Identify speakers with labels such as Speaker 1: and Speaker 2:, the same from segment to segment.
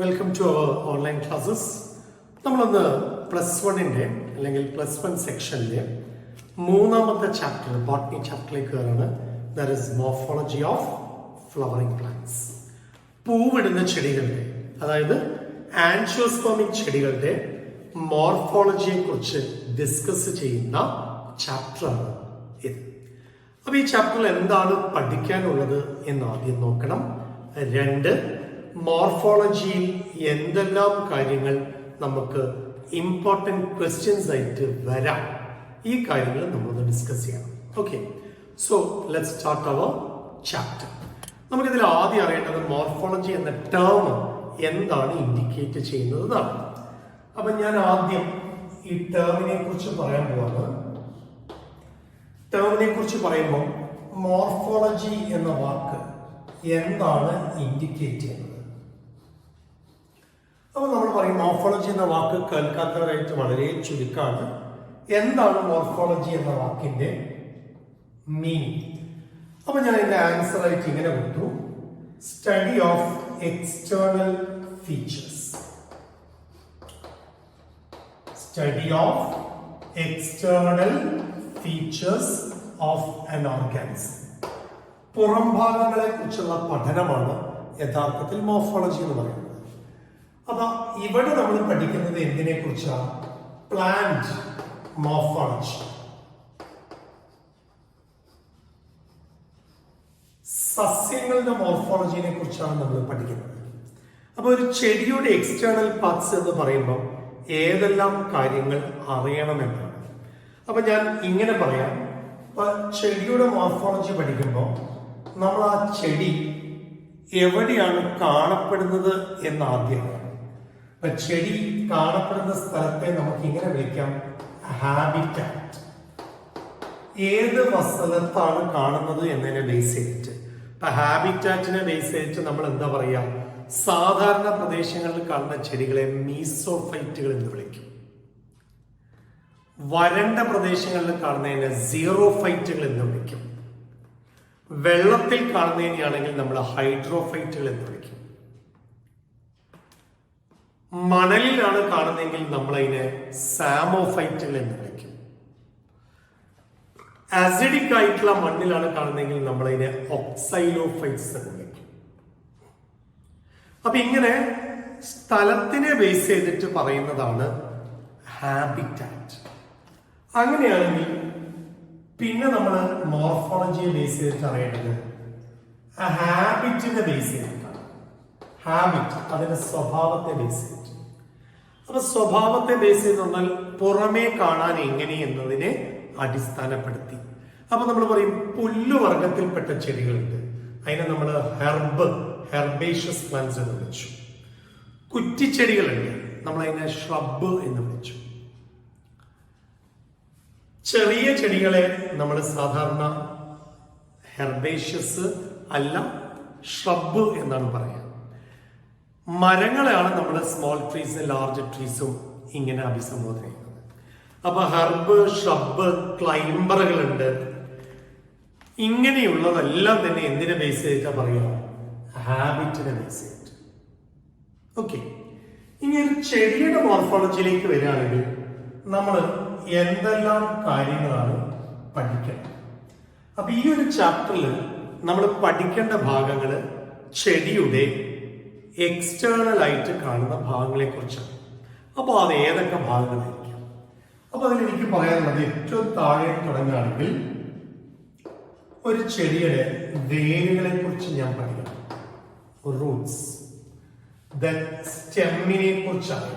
Speaker 1: Welcome to our online classes. നമ്മളൊന്ന് +1 അല്ലെങ്കിൽ +1 സെക്ഷനിലെ മൂന്നാമത്തെ ചാപ്റ്റർ ബോട്ടണി ചാപ്റ്ററിലേക്ക് കയറാണ്. That is morphology of flowering plants. പൂവിടുന്ന ചെടികളുടെ, അതായത് ആൻജിയോസ്പെർമിക് ചെടികളുടെ മോർഫോളജിയെ കുറിച്ച് ഡിസ്കസ് ചെയ്യുന്ന ചാപ്റ്ററാണ് ഇത്. അപ്പൊ ഈ ചാപ്റ്ററിൽ എന്താണ് പഠിക്കാനുള്ളത് എന്ന് ആദ്യം നോക്കണം. 2, മോർഫോളജിയിൽ എന്തെല്ലാം കാര്യങ്ങൾ നമുക്ക് ഇമ്പോർട്ടൻറ്റ് ക്വസ്റ്റ്യൻസ് ആയിട്ട് വരാം, ഈ കാര്യങ്ങൾ നമ്മളൊന്ന് ഡിസ്കസ് ചെയ്യണം. Okay, so let's start our chapter. നമുക്കിതിൽ ആദ്യം അറിയേണ്ടത് മോർഫോളജി എന്ന ടേം എന്താണ് ഇൻഡിക്കേറ്റ് ചെയ്യുന്നത് എന്നാണ്. അപ്പൊ ഞാൻ ആദ്യം ഈ ടേമിനെ കുറിച്ച് പറയാൻ പോവാണ്. ടേമിനെ കുറിച്ച് പറയുമ്പോൾ മോർഫോളജി എന്ന വാക്ക് എന്താണ് ഇൻഡിക്കേറ്റ് ചെയ്യുന്നത്? അപ്പോൾ നമ്മൾ പറയും മോർഫോളജി എന്ന വാക്ക് കേൾക്കാത്തവരായിട്ട് വളരെ ചുരുക്കമാണ്. എന്താണ് മോർഫോളജി എന്ന വാക്കിന്റെ മീനിങ്? അപ്പൊ ഞാൻ ഇതിന്റെ ആൻസർ ആയിട്ട് ഇങ്ങനെ കൊടുത്തു: study of external features. Study of external features of an organism. പുറംഭാഗങ്ങളെ കുറിച്ചുള്ള പഠനമാണ് യഥാർത്ഥത്തിൽ മോർഫോളജി എന്ന് പറയുന്നത്. അപ്പൊ ഇവിടെ നമ്മൾ പഠിക്കുന്നത് എന്തിനെ കുറിച്ചാണ്? Plant morphology. സസ്യങ്ങളുടെ മോർഫോളജിനെ കുറിച്ചാണ് നമ്മൾ പഠിക്കുന്നത്. അപ്പൊ ഒരു ചെടിയുടെ എക്സ്റ്റേണൽ പാർട്സ് എന്ന് പറയുമ്പോൾ ഏതെല്ലാം കാര്യങ്ങൾ അറിയണമെന്നാണ്. അപ്പൊ ഞാൻ ഇങ്ങനെ പറയാം, ഇപ്പൊ ചെടിയുടെ മോർഫോളജി പഠിക്കുമ്പോൾ നമ്മൾ ആ ചെടി എവിടെയാണ് കാണപ്പെടുന്നത് എന്ന് ആദ്യം. അപ്പൊ ചെടി കാണപ്പെടുന്ന സ്ഥലത്തെ നമുക്ക് ഇങ്ങനെ വിളിക്കാം ഹാബിറ്റാറ്റ്. ഏത് സ്ഥലത്താണ് കാണുന്നത് എന്നതിനെ ബേസ് ചെയ്തിട്ട്, ഇപ്പൊ ഹാബിറ്റാറ്റിനെ ബേസ് ചെയ്തിട്ട് നമ്മൾ എന്താ പറയാ, സാധാരണ പ്രദേശങ്ങളിൽ കാണുന്ന ചെടികളെ മീസോഫൈറ്റുകൾ എന്ന് വിളിക്കും. വരണ്ട പ്രദേശങ്ങളിൽ കാണുന്നതിനെ സീറോഫൈറ്റുകൾ എന്ന് വിളിക്കും. വെള്ളത്തിൽ കാണുന്നതിനെയാണെങ്കിൽ നമ്മൾ ഹൈഡ്രോഫൈറ്റുകൾ എന്ന് വിളിക്കും. മണലിലാണ് കാണുന്നതെങ്കിൽ നമ്മൾ അതിനെ സാമോഫൈറ്റുകൾ എന്ന് വിളിക്കും. ആസിഡിക് ആയിട്ടുള്ള മണ്ണിലാണ് കാണുന്നതെങ്കിൽ നമ്മൾ അതിനെ ഓക്സൈലോഫൈറ്റ്സ് എന്ന് വിളിക്കും. അപ്പൊ ഇങ്ങനെ സ്ഥലത്തിനെ ബേസ് ചെയ്തിട്ട് പറയുന്നതാണ് ഹാബിറ്റാറ്റ്. അങ്ങനെയാണെങ്കിൽ പിന്നെ നമ്മൾ മോർഫോളജിയെ ബേസ് ചെയ്തിട്ട് അറിയേണ്ടത് ആ ഹാബിറ്റിനെ ബേസ് ചെയ്തിട്ടാണ്. ഹാബിറ്റ് അതിന്റെ സ്വഭാവത്തെ ബേസ് ചെയ്തിട്ട്. അപ്പൊ സ്വഭാവത്തെ ബേസ് ചെയ്ത് പറഞ്ഞാൽ പുറമേ കാണാൻ എങ്ങനെ എന്നതിനെ അടിസ്ഥാനപ്പെടുത്തി. അപ്പൊ നമ്മൾ പറയും പുല്ലുവർഗത്തിൽപ്പെട്ട ചെടികളുണ്ട്, അതിനെ നമ്മൾ ഹെർബേഷ്യസ് പ്ലാന്റ്സ് എന്ന് വിളിച്ചു. കുറ്റിച്ചെടികളുണ്ട്, നമ്മൾ അതിനെ ഷ്രബ് എന്ന് വിളിച്ചു. ചെറിയ ചെടികളെ നമ്മൾ സാധാരണ ഹെർബേഷ്യസ് അല്ല ഷ്രബ് എന്നാണ് പറയുക. മരങ്ങളെയാണ് നമ്മൾ സ്മോൾ ട്രീസും ലാർജ് ട്രീസും ഇങ്ങനെ അഭിസംബോധന ചെയ്യുന്നത്. അപ്പൊ ഹെർബ്, ഷ്രബ്, ക്ലൈംബറുകളുണ്ട്. ഇങ്ങനെയുള്ളതെല്ലാം തന്നെ എന്തിനെ ബേസ് ചെയ്തിട്ടാ പറയുക? ഹാബിറ്റിനെ ബേസ് ചെയ്തിട്ട്. ഓക്കെ, ഇനി ഒരു ചെടിയുടെ മോർഫോളജിയിലേക്ക് വരികയാണെങ്കിൽ നമ്മൾ എന്തെല്ലാം കാര്യങ്ങളാണ് പഠിക്കുന്നത്? അപ്പൊ ഈ ഒരു ചാപ്റ്ററിൽ നമ്മൾ പഠിക്കേണ്ട ഭാഗങ്ങൾ ചെടിയുടെ എക്സ്റ്റേണൽ ആയിട്ട് കാണുന്ന ഭാഗങ്ങളെ കുറിച്ചാണ്. അപ്പോൾ അത് ഏതൊക്കെ ഭാഗങ്ങളായിരിക്കും? അപ്പൊ അതിൽ എനിക്ക് പറയാനുള്ളത്, ഏറ്റവും താഴെ തുടങ്ങുകയാണെങ്കിൽ ഒരു ചെടിയുടെ വേരുകളെ കുറിച്ച് ഞാൻ പഠിക്കണം, റൂട്ട്സ്. ദെൻ സ്റ്റെമ്മിനെ കുറിച്ചാണ്,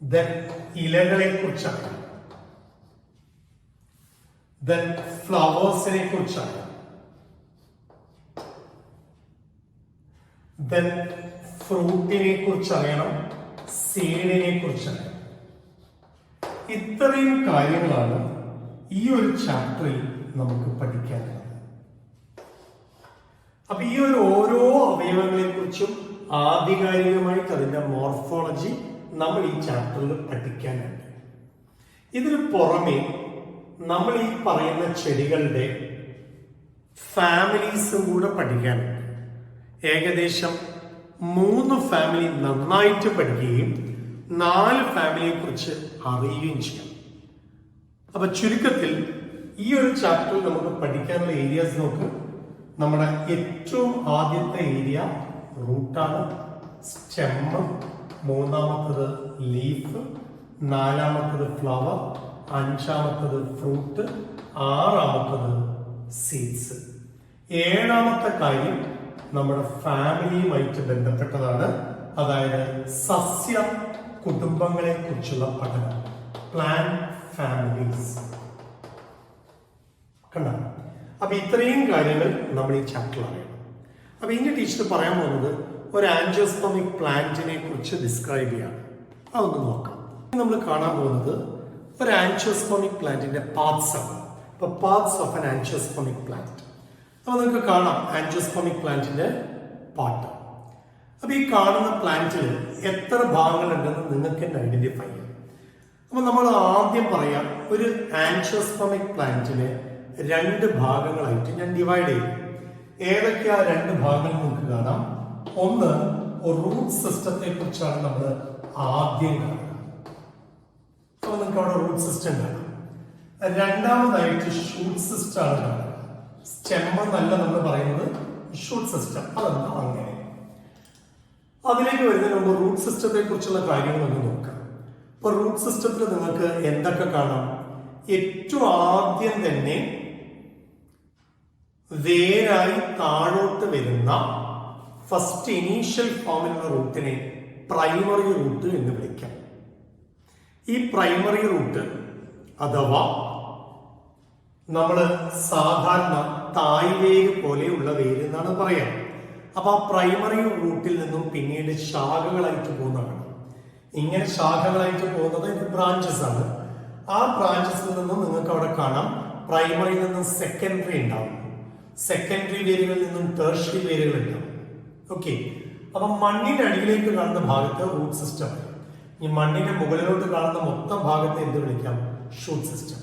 Speaker 1: ദെൻ ഇലകളെ കുറിച്ചാണ്, ദെൻ ഫ്ലവേഴ്സിനെ കുറിച്ചാണ്, ദെൻ ഫ്രൂട്ടിനെ കുറിച്ച് അറിയണം, സീഡിനെ കുറിച്ചറിയണം. ഇത്രയും കാര്യങ്ങളാണ് ഈ ഒരു ചാപ്റ്ററിൽ നമുക്ക് പഠിക്കാനുള്ളത്. അപ്പൊ ഈ ഒരു ഓരോ അവയവങ്ങളെ കുറിച്ചും ആധികാരികമായിട്ട് അതിന്റെ മോർഫോളജി നമ്മൾ ഈ ചാപ്റ്ററിൽ പഠിക്കാനുണ്ട്. ഇതിന് പുറമെ നമ്മൾ ഈ പറയുന്ന ചെടികളുടെ ഫാമിലീസും കൂടെ പഠിക്കാനുണ്ട്. ഏകദേശം 3 ഫാമിലി നന്നായിട്ട് പഠിക്കുകയും 4 ഫാമിലിയെ കുറിച്ച് അറിയുകയും ചെയ്യാം. അപ്പൊ ചുരുക്കത്തിൽ ഈ ഒരു ചാപ്റ്ററിൽ നമുക്ക് പഠിക്കാനുള്ള ഏരിയാസ് നോക്ക്. നമ്മുടെ ഏറ്റവും ആദ്യത്തെ ഏരിയ റൂട്ടാണ്, സ്റ്റെമ്മ്, മൂന്നാമത്തത് ലീഫ്, നാലാമത്തത് ഫ്ലവർ, അഞ്ചാമത്തത് ഫ്രൂട്ട്, ആറാമത്തത് സീഡ്സ്. ഏഴാമത്തെ കാര്യം നമ്മുടെ ഫാമിലിയുമായിട്ട് ബന്ധപ്പെട്ടതാണ്, അതായത് സസ്യ കുടുംബങ്ങളെ കുറിച്ചുള്ള പഠനം, പ്ലാന്റ് ഫാമിലീസ്. കണ്ട, അപ്പൊ ഇത്രയും കാര്യങ്ങൾ നമ്മൾ ഈ ചാപ്റ്ററിൽ അറിയണം. അപ്പൊ ഇതിന്റെ ടീച്ചർ പറയാൻ പോകുന്നത് ഒരു ആൻജിയോസ്പെർമിക് പ്ലാന്റിനെ കുറിച്ച് ഡിസ്ക്രൈബ് ചെയ്യാണ്. അതൊന്ന് നോക്കാം. നമ്മൾ കാണാൻ പോകുന്നത് ഒരു ആൻജിയോസ്പെർമിക് പ്ലാന്റിന്റെ പാർട്സ് ആണ്. അപ്പൊ പാർട്സ് ഓഫ് ആൻ ആൻജിയോസ്പെർമിക് പ്ലാന്റ്. അപ്പൊ നിങ്ങൾക്ക് കാണാം ആൻജിയോസ്പെർമിക് പ്ലാന്റിന്റെ പാർട്ട്. അപ്പൊ ഈ കാണുന്ന പ്ലാന്റിൽ എത്ര ഭാഗങ്ങളുണ്ടെന്ന് നിങ്ങൾക്ക് തന്നെ ഐഡന്റിഫൈ ചെയ്യാം. അപ്പൊ നമ്മൾ ആദ്യം പറയാം, ഒരു ആൻജിയോസ്പെർമിക് പ്ലാന്റിനെ 2 ഭാഗങ്ങളായിട്ട് ഞാൻ ഡിവൈഡ് ചെയ്യും. ഏതൊക്കെയാ 2 ഭാഗങ്ങൾ നമുക്ക് കാണാം. ഒന്ന്, റൂട്ട് സിസ്റ്റത്തെ കുറിച്ചാണ് നമ്മൾ ആദ്യം കാണുന്നത്. അപ്പൊ നിങ്ങൾക്ക് അവിടെ റൂട്ട് സിസ്റ്റം കാണാം. രണ്ടാമതായിട്ട് ഷൂട്ട് സിസ്റ്റം ആണ് കാണുന്നത്. സ്റ്റെം എന്നല്ല നമ്മൾ പറയുന്നത്, ഷൂട്ട് സിസ്റ്റം. അതെന്താ അങ്ങനെ? അതിലേക്ക് വരുന്നതിന് മുമ്പ് റൂട്ട് സിസ്റ്റത്തെ കുറിച്ചുള്ള കാര്യങ്ങൾ ഒന്ന് നോക്കാം. ഇപ്പൊ റൂട്ട് സിസ്റ്റത്തിൽ നിങ്ങൾക്ക് എന്തൊക്കെ കാണാം? ഏറ്റവും ആദ്യം തന്നെ വേരായി താഴോട്ട് വരുന്ന ഫസ്റ്റ് ഇനീഷ്യൽ ഫോമിലുള്ള റൂട്ടിനെ പ്രൈമറി റൂട്ട് എന്ന് വിളിക്കാം. ഈ പ്രൈമറി റൂട്ട് അഥവാ നമ്മൾ സാധാരണ തായ്വേര് പോലെയുള്ള വേര് എന്നാണ് പറയാം. അപ്പൊ ആ പ്രൈമറി റൂട്ടിൽ നിന്നും പിന്നീട് ശാഖകളായിട്ട് പോകുന്നതാണ്. ഇങ്ങനെ ശാഖകളായിട്ട് പോകുന്നത് ബ്രാഞ്ചസ് ആണ്. ആ ബ്രാഞ്ചസിൽ നിന്നും നിങ്ങൾക്ക് അവിടെ കാണാം പ്രൈമറിയിൽ നിന്നും സെക്കൻഡറി ഉണ്ടാവും, സെക്കൻഡറി വേരുകളിൽ നിന്നും ടേർഷ്യറി വേരുകൾ ഉണ്ടാവും. ഓക്കെ, അപ്പൊ മണ്ണിന്റെ അടിയിലേക്ക് കാണുന്ന ഭാഗത്ത് റൂട്ട് സിസ്റ്റം, ഈ മണ്ണിന്റെ മുകളിലോട്ട് കാണുന്ന മൊത്തം ഭാഗത്തെ എന്ത് വിളിക്കാം? Shoot system.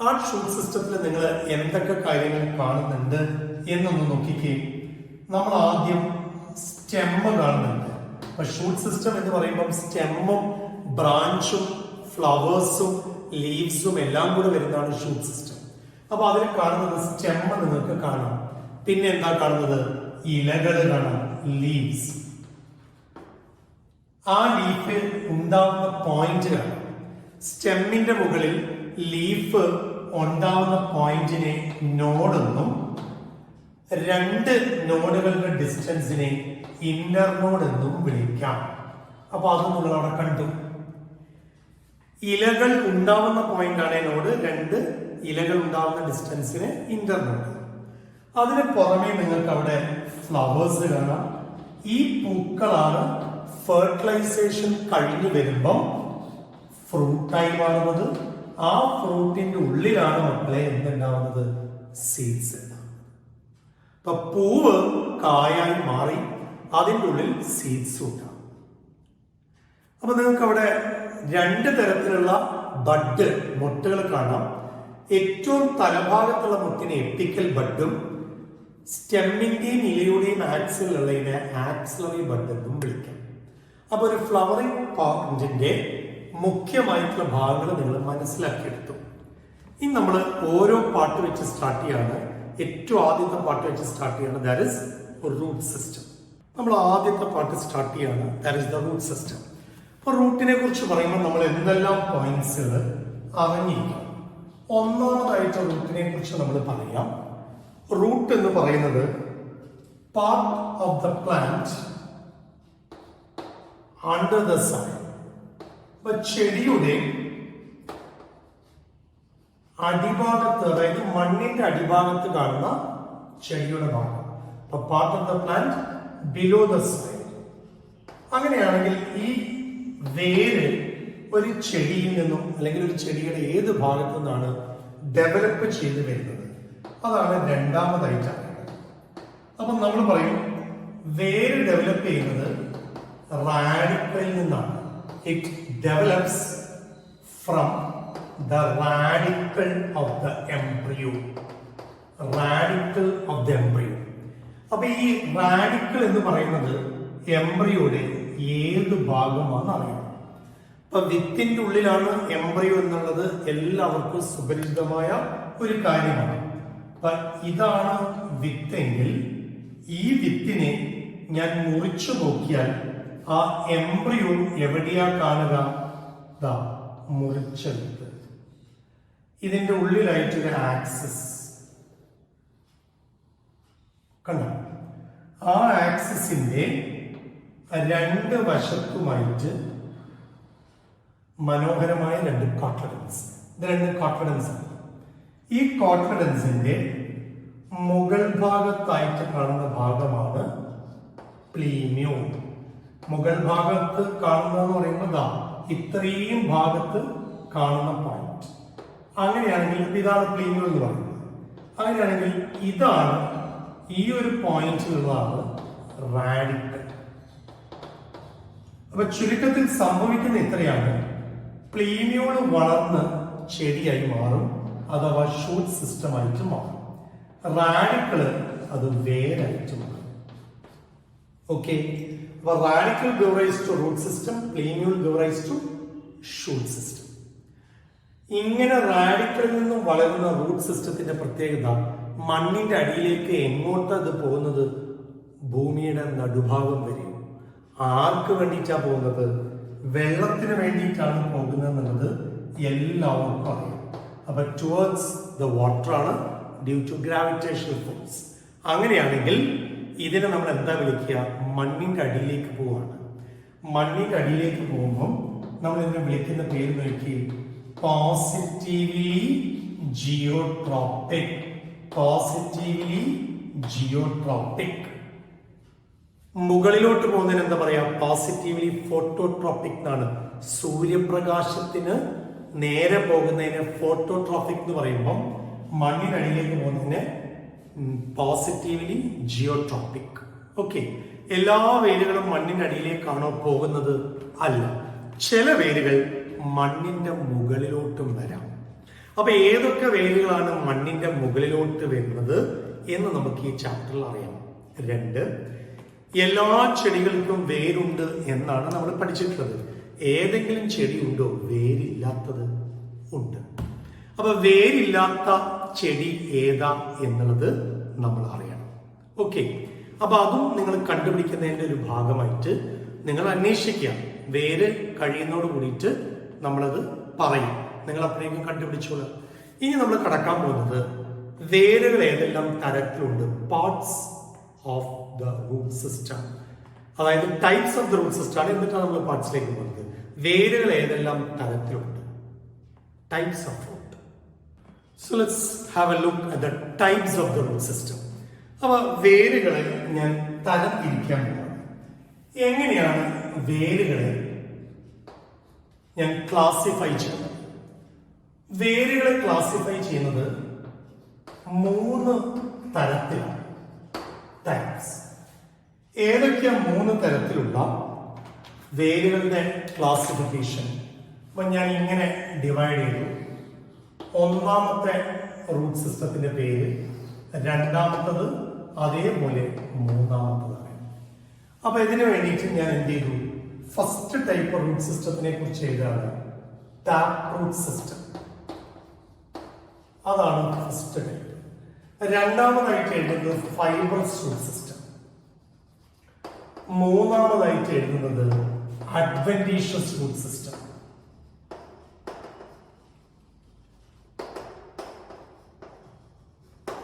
Speaker 1: ആ ഷൂട്ട് സിസ്റ്റത്തിൽ നിങ്ങൾ എന്തൊക്കെ കാര്യങ്ങൾ കാണുന്നുണ്ട് എന്നൊന്ന് നോക്കിക്കേ. നമ്മൾ ആദ്യം സ്റ്റെമ്മ് കാണുന്നുണ്ട്. അപ്പൊ ഷൂട്ട് സിസ്റ്റം എന്ന് പറയുമ്പോൾ സ്റ്റെമ്മും ബ്രാഞ്ചും ഫ്ലവേഴ്സും ലീവ്സും എല്ലാം കൂടെ വരുന്നതാണ് ഷൂട്ട് സിസ്റ്റം. അപ്പൊ അതിൽ കാണുന്നത് സ്റ്റെമ്മ് നിങ്ങൾക്ക് കാണാം. പിന്നെ എന്താ കാണുന്നത്? ഇലകൾ കാണാം, ലീവ്സ്. ആ ലീഫിൽ ഉണ്ടാവുന്ന പോയിന്റ് കാണാം. സ്റ്റെമ്മിന്റെ മുകളിൽ ലീഫ് ഉണ്ടാവുന്ന പോയിന്റിനെ നോഡെന്നും 2 നോഡുകളുടെ ഡിസ്റ്റൻസിനെ ഇന്നർ നോഡ് എന്നും വിളിക്കാം. അപ്പൊ അത് നിങ്ങൾ അവിടെ കണ്ടു. ഇലകൾ ഉണ്ടാവുന്ന പോയിന്റ് ആണ് നോഡ്, 2 ഇലകൾ ഉണ്ടാവുന്ന ഡിസ്റ്റൻസിന് ഇന്റർ നോഡ്. അതിന് പുറമെ നിങ്ങൾക്ക് അവിടെ ഫ്ലവേഴ്സ് കാണാം. ഈ പൂക്കളാണ് ഫെർട്ടിലൈസേഷൻ കഴിഞ്ഞു വരുമ്പം ഫ്രൂട്ടായി മാറുന്നത്. ആ ഫ്രൂട്ടിന്റെ ഉള്ളിലാണ് മക്കളെ എന്തുണ്ടാവുന്നത്? സീഡ്സ് ഉണ്ടാവുന്നത്. അപ്പൊ പൂവ് കായായി മാറി അതിൻ്റെ ഉള്ളിൽ സീഡ്സ് ഉണ്ടാവും. അപ്പൊ നിങ്ങൾക്ക് അവിടെ 2 തരത്തിലുള്ള ബഡ് മൊട്ടുകൾ കാണാം. ഏറ്റവും തലഭാഗത്തുള്ള മുട്ടിനെ എപ്പിക്കൽ ബഡും സ്റ്റെമ്മിന്റെയും ഇലയുടെയും ആക്സിലുള്ളതിനെ ആക്സിലറി ബഡ് എന്നും വിളിക്കാം. അപ്പൊ ഒരു ഫ്ലവറിംഗ് പ്ലാന്റിന്റെ മുഖ്യമായിട്ടുള്ള ഭാഗങ്ങൾ നിങ്ങൾ മനസ്സിലാക്കിയെടുത്തു. ഇനി നമ്മൾ ഓരോ പാർട്ട് വെച്ച് സ്റ്റാർട്ട് ചെയ്യാണ്. ഏറ്റവും ആദ്യത്തെ പാർട്ട് വെച്ച് സ്റ്റാർട്ട് ചെയ്യാണ്, ദാറ്റ് ഈസ് റൂട്ട് സിസ്റ്റം. നമ്മൾ ആദ്യത്തെ പാർട്ട് സ്റ്റാർട്ട് ചെയ്യാണ്, that is the root system. അപ്പൊ റൂട്ടിനെ കുറിച്ച് പറയുമ്പോൾ നമ്മൾ എന്തെല്ലാം പോയിന്റ്സുകൾ അറിഞ്ഞിരിക്കണം. ഒന്നാമതായിട്ട് റൂട്ടിനെ കുറിച്ച് നമ്മൾ പറയാം. റൂട്ട് എന്ന് പറയുന്നത് part of the plant under the soil. അപ്പൊ ചെടിയുടെ അടിഭാഗത്ത്, അതായത് മണ്ണിന്റെ അടിഭാഗത്ത് കാണുന്ന ചെടിയുടെ ഭാഗം, അപ്പൊ part of the plant below the soil. അങ്ങനെയാണെങ്കിൽ ഈ വേര് ഒരു ചെടിയിൽ നിന്നും അല്ലെങ്കിൽ ഒരു ചെടിയുടെ ഏത് ഭാഗത്തു നിന്നാണ് ഡെവലപ്പ് ചെയ്ത് വരുന്നത്? അതാണ് രണ്ടാമതായിട്ട് അറിയേണ്ടത്. അപ്പം നമ്മൾ പറയും വേര് ഡെവലപ്പ് ചെയ്യുന്നത് റാഡിക്കലിൽ നിന്നാണ്. It develops from the radical of the embryo. Radical of the embryo. അപ്പൊ ഈ റാഡിക്കൽ എന്ന് പറയുന്നത് എംബ്രിയോയുടെ ഏത് ഭാഗമാണെന്ന് അറിയണം. അപ്പൊ വിത്തിന്റെ ഉള്ളിലാണ് എംബ്രിയോ എന്നുള്ളത് എല്ലാവർക്കും സുപരിചിതമായ ഒരു കാര്യമാണ്. അപ്പൊ ഇതാണ് വിത്തെങ്കിൽ ഈ വിത്തിനെ ഞാൻ മുറിച്ചു നോക്കിയാൽ ആ എംബ്രിയോ എവിടെയാ കാണുക? ദാ മുറിച്ച വിത്ത്. ഇതിന്റെ ഉള്ളിലായിട്ടൊരു ആക്സിസ് കണ്ടോ? ആ ആക്സിസിന്റെ രണ്ട് വശത്തുമായിട്ട് മനോഹരമായ രണ്ട് കോൺഫിഡൻസ്. ഇത് രണ്ട് കോൺഫിഡൻസ് ആണ്. ഈ കോൺഫിഡൻസിന്റെ മുകൾ ഭാഗത്തായിട്ട് കാണുന്ന ഭാഗമാണ് പ്ലീമിയോ. മുകൾ ഭാഗത്ത് കാണുന്നതെന്ന് പറയുമ്പോൾ ദാ ഇത്രയും ഭാഗത്ത് കാണുന്ന പോയിന്റ്. അങ്ങനെയാണെങ്കിൽ ഇതാണ് പ്ലീമിയോ എന്ന് പറയുന്നത്. അങ്ങനെയാണെങ്കിൽ ഇതാണ് ഈ ഒരു പോയിന്റിലുള്ളതാണ് റാഡിക്കൽ. അപ്പൊ ചുരുക്കത്തിൽ സംഭവിക്കുന്ന ഇത്രയാണ്: പ്ലീമിയോൾ വളർന്ന് ചെടിയായി മാറും, അഥവാ ഷൂട്ട് സിസ്റ്റം ആയിട്ട് മാറും. റാഡിക്കള് അത് വേരായിട്ട് മാറും. ഓക്കെ, അപ്പൊ radical give rise to root system, plumule give rise to shoot system. ഇങ്ങനെ റാഡിക്കലിൽ നിന്നും വളരുന്ന റൂട്ട് സിസ്റ്റത്തിന്റെ പ്രത്യേകത മണ്ണിന്റെ അടിയിലേക്ക് എങ്ങോട്ടത് പോകുന്നത്? ഭൂമിയുടെ നടുഭാഗം വരെ. ആർക്ക് വേണ്ടിയിട്ടാണ് പോകുന്നത്? വെള്ളത്തിന് വേണ്ടിയിട്ടാണ് പോകുന്നത് എന്നുള്ളത് എല്ലാവർക്കും അറിയാം. അപ്പൊ ടുവേർഡ്സ് ദ വാട്ടർ ആണ്, ഡ്യൂ ടു ഗ്രാവിറ്റേഷണൽ ഫോഴ്സ്. അങ്ങനെയാണെങ്കിൽ ഇതിനെ നമ്മൾ എന്താ വിളിക്കുക? മണ്ണിന്റെ അടിയിലേക്ക് പോവാണ്. മണ്ണിന്റെ അടിയിലേക്ക് പോകുമ്പോൾ നമ്മൾ ഇതിനെ വിളിക്കുന്ന പേര് നോക്കി, പോസിറ്റീവ്ലി ജിയോട്രോപിക്. പോസിറ്റീവ്ലി ജിയോട്രോപിക്. മുകളിലോട്ട് പോകുന്നതിന് എന്താ പറയാ? പോസിറ്റീവ്ലി ഫോട്ടോട്രോപിക് എന്നാണ്. സൂര്യപ്രകാശത്തിന് നേരെ പോകുന്നതിന് ഫോട്ടോട്രോപിക് എന്ന് പറയുമ്പോൾ മണ്ണിനടിയിലേക്ക് പോകുന്നതിന് പോസിറ്റീവ്ലി ജിയോട്രോപിക്. ഓക്കെ, എല്ലാ വേരുകളും മണ്ണിനടിയിലേക്കാണോ പോകുന്നത്? അല്ല, ചില വേരുകൾ മണ്ണിന്റെ മുകളിലോട്ടും വരാം. അപ്പൊ ഏതൊക്കെ വേരുകളാണ് മണ്ണിന്റെ മുകളിലോട്ട് വരുന്നത് എന്ന് നമുക്ക് ഈ ചാപ്റ്ററിൽ അറിയാം. 2, എല്ലാ ചെടികൾക്കും വേരുണ്ട് എന്നാണ് നമ്മൾ പഠിച്ചിട്ടുള്ളത്. ഏതെങ്കിലും ചെടി ഉണ്ടോ വേരില്ലാത്തത്? ഉണ്ട്. അപ്പൊ വേരില്ലാത്ത ചെടി ഏതാ എന്നുള്ളത് നമ്മൾ അറിയണം. ഓക്കെ, അപ്പൊ അതും നിങ്ങൾ കണ്ടുപിടിക്കുന്നതിന്റെ ഒരു ഭാഗമായിട്ട് നിങ്ങൾ അന്വേഷിക്കുക. വേര് കഴിയുന്നതോട് കൂടിയിട്ട് നമ്മളത് പറയും. നിങ്ങൾ അപ്പോഴേക്കും കണ്ടുപിടിച്ചോളാം. ഇനി നമ്മൾ കടക്കാൻ പോകുന്നത് വേരുകൾ ഏതെല്ലാം തരത്തിലുണ്ട്, parts of the root system, അതായത് types of the root system ആണ്. എന്നിട്ടാണ് നമ്മൾ പാർട്സിലേക്ക് പോകുന്നത്. വേരുകൾ ഏതെല്ലാം തരത്തിലുണ്ട്, types of root. So let's have a look at the types of the root system. അപ്പൊ വേരുകളെ ഞാൻ തരം തിരിക്കാൻ പോകുന്നത്. എങ്ങനെയാണ് വേരുകളെ ഞാൻ ക്ലാസിഫൈ ചെയ്യുന്നത്? വേരുകളെ ക്ലാസിഫൈ ചെയ്യുന്നത് 3 തരത്തിലാണ്. ടൈപ്സ് ഏതൊക്കെയാ 3 തരത്തിലുള്ള വേരുകളുടെ ക്ലാസിഫിക്കേഷൻ? അപ്പൊ ഞാൻ ഇങ്ങനെ ഡിവൈഡ് ചെയ്തു. ഒന്നാമത്തെ റൂട്ട് സിസ്റ്റത്തിന്റെ പേര്, രണ്ടാമത്തത്, അതേപോലെ മൂന്നാമത്തതാണ്. അപ്പൊ ഇതിനു വേണ്ടിയിട്ട് ഞാൻ എന്ത് ചെയ്തു? ഫസ്റ്റ് ടൈപ്പ് റൂട്ട് സിസ്റ്റത്തിനെ കുറിച്ച് എഴുതാണ് ടാപ്പ് റൂട്ട് സിസ്റ്റം. അതാണ് ഫസ്റ്റ് ടൈപ്പ്. രണ്ടാമതായിട്ട് എഴുതുന്നത് ഫൈബർസ് റൂട്ട് സിസ്റ്റം. മൂന്നാമതായിട്ട് എഴുതുന്നത് adventitious root system.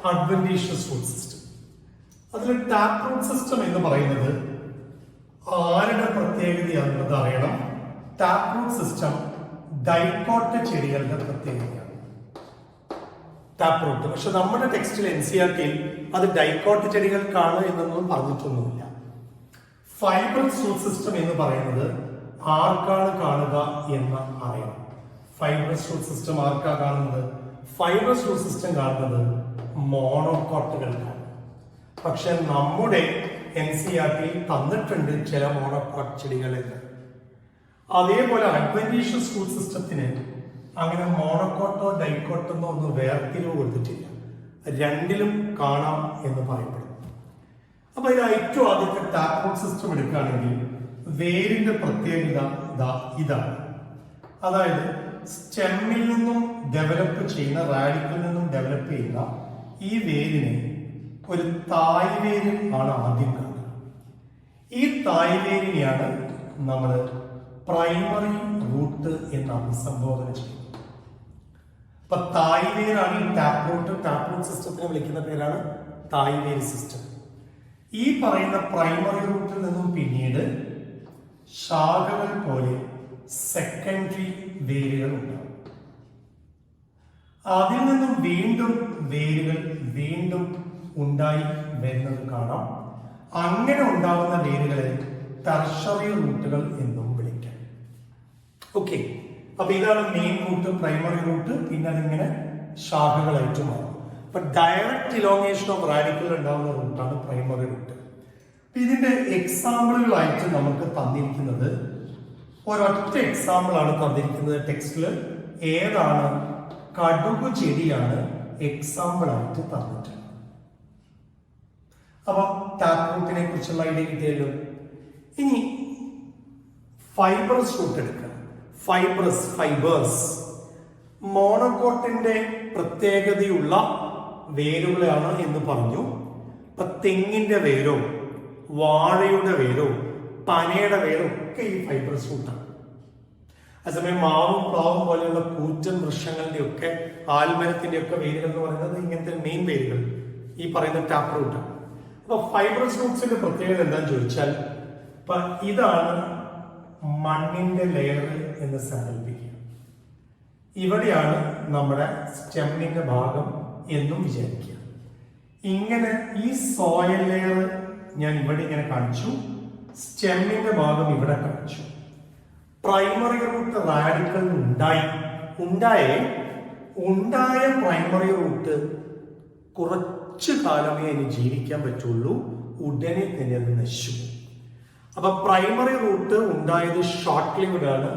Speaker 1: Adventitious root system. അതിൽ ടാപ്പ് റൂട്ട് സിസ്റ്റം എന്ന് പറയുന്നത് ആരുടെ പ്രത്യേകതയാണെന്നത് അറിയണം. ടാപ്പ് റൂട്ട് സിസ്റ്റം ഡൈക്കോട്ട് ചെടികളുടെ പ്രത്യേകതയാണ് ടാപ്പ് റൂട്ട്. പക്ഷെ നമ്മുടെ ടെക്സ്റ്റിൽ NCERT-യിൽ അത് ഡൈക്കോട്ട് ചെടികൾക്കാണ് എന്നൊന്നും പറഞ്ഞിട്ടൊന്നുമില്ല. ഫൈബർസ് റൂട്ട് സിസ്റ്റം എന്ന് പറയുന്നത് ആർക്കാണ് കാണുക എന്ന് അറിയണം. ഫൈബർസ് റൂട്ട് സിസ്റ്റം ആർക്കാ കാണുന്നത്? ഫൈബർസ് റൂട്ട് സിസ്റ്റം കാണുന്നത് മോണോകോട്ടുകൾക്കാണ്. പക്ഷെ നമ്മുടെ NCERT-യിൽ തന്നിട്ടുണ്ട് ചില മോണോകോട്ട് ചെടികളെന്ന്. അതേപോലെ അഡ്വെന്റീഷ്യസ് റൂട്ട് സിസ്റ്റത്തിന് അങ്ങനെ മോണോകോട്ടോ ഡൈക്കോട്ടെന്നോ ഒന്നും വേർതിരിവ് കൊടുത്തിട്ടില്ല. രണ്ടിലും കാണാം എന്ന് പറയപ്പെടുന്നു. അപ്പൊ ഇത് ഏറ്റവും ആദ്യത്തെ ടാപ്പ് റൂട്ട് സിസ്റ്റം എടുക്കുകയാണെങ്കിൽ വേരിന്റെ പ്രത്യേകത ഇതാണ്. അതായത് സ്റ്റെമ്മിൽ നിന്നും ഡെവലപ്പ് ചെയ്യുന്ന റാഡിക്കലിൽ നിന്നും ഡെവലപ്പ് ചെയ്യുന്ന ഈ വേരിനെ ഒരു തായ് വേര് ആണ് ആദ്യം കാണുക. ഈ തായ് വേരിനെയാണ് നമ്മൾ പ്രൈമറി റൂട്ട് എന്ന് അഭിസംബോധന ചെയ്യുന്നത്. അപ്പൊ തായ് വേരാണ് ഈ ടാപ്പ് റൂട്ട് സിസ്റ്റത്തിനെ വിളിക്കുന്ന പേരാണ് തായ് വേര് സിസ്റ്റം. ഈ പറയുന്ന പ്രൈമറി റൂട്ടിൽ നിന്നും പിന്നീട് ശാഖകൾ പോലെ സെക്കൻഡറി വേരുകൾ ഉണ്ടാവും. അതിൽ നിന്നും വീണ്ടും വേരുകൾ വീണ്ടും ഉണ്ടായി വരുന്നത് കാണാം. അങ്ങനെ ഉണ്ടാകുന്ന വേരുകളെ ടെർഷറി റൂട്ടുകൾ എന്നും വിളിക്കാം. ഓക്കെ, അപ്പൊ ഇതാണ് മെയിൻ റൂട്ട്, പ്രൈമറി റൂട്ട്. പിന്നെ അതിങ്ങനെ ശാഖകളായിട്ട് മാറും. അപ്പൊ ഡയറക്റ്റ് ഇലോങ്ങേഷൻ ഓഫ് റാഡിക്കൽ ഉണ്ടാകുന്ന റൂട്ടാണ് പ്രൈമറി റൂട്ട്. ഇതിന്റെ എക്സാമ്പിളുകളായിട്ട് നമുക്ക് തന്നിരിക്കുന്നത് ഒരൊറ്റ എക്സാമ്പിൾ ആണ് തന്നിരിക്കുന്നത് ടെക്സ്റ്റിൽ. ഏതാണ്? കടുക് ചെടിയാണ് എക്സാമ്പിൾ ആയിട്ട് തന്നിട്ടുള്ളത്. അപ്പൊ ടാപ്പ് റൂട്ടിനെ കുറിച്ചുള്ള ഐഡിയ കിട്ടിയല്ലോ. ഇനി ഫൈബറസ് റൂട്ട് എടുക്കുക. ഫൈബേഴ്സ് മോണോകോട്ടിന്റെ പ്രത്യേകതയുള്ള വേരുകളാണ് എന്ന് പറഞ്ഞു. ഇപ്പൊ തെങ്ങിന്റെ വേരോ വാഴയുടെ വേരോ പനയുടെ വേരോ ഒക്കെ ഈ ഫൈബറസ് റൂട്ടാണ്. അതേസമയം മാവും പ്ലാവും പോലെയുള്ള കൂറ്റൻ വൃക്ഷങ്ങളുടെ ഒക്കെ ആൽമരത്തിന്റെ ഒക്കെ വേരുകൾ എന്ന് പറയുന്നത് ഇങ്ങനത്തെ മെയിൻ വേരുകൾ ഈ പറയുന്ന ടാപ്പ് റൂട്ടാണ്. അപ്പൊ ഫൈബറസ് റൂട്ട്സിന്റെ പ്രത്യേകത എന്താണെന്ന് ചോദിച്ചാൽ, ഇപ്പൊ ഇതാണ് മണ്ണിന്റെ ലെയർ എന്ന് സങ്കല്പിക്കുക. ഇവിടെയാണ് നമ്മുടെ സ്റ്റെമ്മിന്റെ ഭാഗം എന്നും വിചാരിക്കുക. ഇങ്ങനെ ഈ സോയിൽ ലെയർ ഞാൻ ഇവിടെ ഇങ്ങനെ കാണിച്ചു, സ്റ്റെമ്മിന്റെ ഭാഗം ഇവിടെ കാണിച്ചു. പ്രൈമറി റൂട്ട് റാഡിക്കൽ ഉണ്ടായ പ്രൈമറി റൂട്ട് കുറച്ചു കാലമേ അതിന് ജീവിക്കാൻ പറ്റുള്ളൂ, ഉടനെ തന്നെ അത് നശിച്ചു. അപ്പൊ പ്രൈമറി റൂട്ട് ഉണ്ടായത് ഷോർട്ട് ലിവ്ഡ് ആണ്,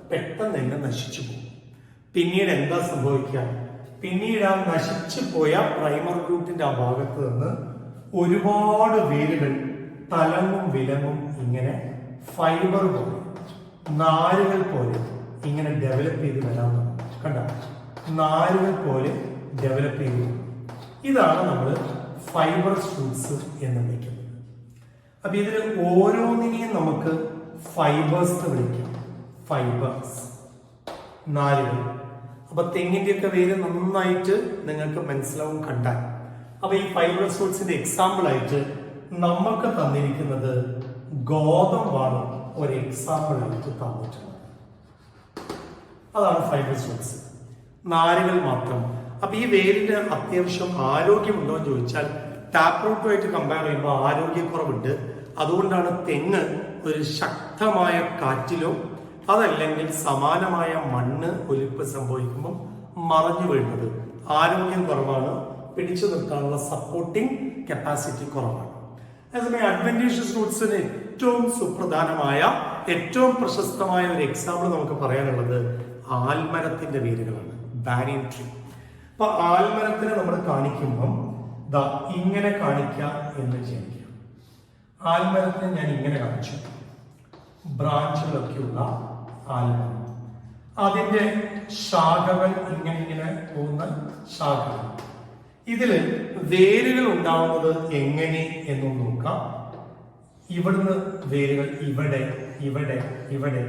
Speaker 1: പെട്ടെന്ന് തന്നെ നശിച്ചു പോകും. പിന്നീട് എന്താ സംഭവിക്കുക? പിന്നീട് ആ നശിച്ചു പോയ പ്രൈമറി റൂട്ടിന്റെ ആ ഭാഗത്ത് നിന്ന് ഒരുപാട് വേരുകൾ തലങ്ങും വിലങ്ങും ഇങ്ങനെ ഫൈബർ പോലെ നാരുകൾ പോലെ ഇങ്ങനെ ഡെവലപ്പ് ചെയ്ത് വരാൻ കണ്ട, നാരുകൾ പോലെ ഡെവലപ്പ് ചെയ്തു. ഇതാണ് നമ്മൾ ഫൈബറസ് റൂട്ട്സ് എന്ന് വിളിക്കുന്നത്. അപ്പൊ ഇതിൽ ഓരോന്നിനെയും നമുക്ക് ഫൈബേഴ്സ് എന്ന് വിളിക്കാം. ഫൈബേഴ്സ് നാരുകൾ. അപ്പൊ തെങ്ങിന്റെ ഒക്കെ വേര് നന്നായിട്ട് നിങ്ങൾക്ക് മനസ്സിലാവും കണ്ടാൽ. അപ്പൊ ഈ ഫൈബറസ് റൂട്ട്സിന്റെ എക്സാമ്പിൾ ആയിട്ട് നമുക്ക് തന്നിരിക്കുന്നത് ഗോതമ്പാണ് ഒരു എക്സാമ്പിൾ ആയിട്ട് തന്നിട്ടുള്ളത്. അതാണ് ഫൈബറസ് റൂട്ട്സ്, നാരുകൾ മാത്രം. അപ്പൊ ഈ വേരിന് അത്യാവശ്യം ആരോഗ്യമുണ്ടോ എന്ന് ചോദിച്ചാൽ ടാപ്പ് റൂട്ടുമായിട്ട് കമ്പയർ ചെയ്യുമ്പോൾ ആരോഗ്യക്കുറവുണ്ട്. അതുകൊണ്ടാണ് തെങ്ങ് ഒരു ശക്തമായ കാറ്റിലോ അതല്ലെങ്കിൽ സമാനമായ മണ്ണ് ഒലിപ്പ് സംഭവിക്കുമ്പോൾ മറഞ്ഞു വീഴുന്നത്. ആരോഗ്യം കുറവാണ്, പിടിച്ചു നിർത്താനുള്ള സപ്പോർട്ടിംഗ് കപ്പാസിറ്റി കുറവാണ്. അതേസമയം അഡ്വന്റേഷ്യസ് റൂട്ട്സിന് ഏറ്റവും സുപ്രധാനമായ ഏറ്റവും പ്രശസ്തമായ ഒരു എക്സാമ്പിൾ നമുക്ക് പറയാനുള്ളത് ആൽമരത്തിന്റെ വേരുകളാണ്, ബാനിയൻ ട്രീ. അപ്പൊ ആൽമരത്തിനെ നമ്മൾ കാണിക്കുമ്പം ഇങ്ങനെ കാണിക്കാം എന്ന് വിചാരിക്കുക. ആൽമരത്തിനെ ഞാൻ ഇങ്ങനെ കാണിച്ചു, ബ്രാഞ്ചുകളൊക്കെയുള്ള ആൽമരം. അതിന്റെ ശാഖകൾ ഇങ്ങനെ പോകുന്ന ശാഖകൾ. ഇതില് വേരുകൾ ഉണ്ടാവുന്നത് എങ്ങനെ എന്നും നോക്കാം. ഇവിടുന്ന് വേരുകൾ ഇവിടെ ഇവിടെ ഇവിടെ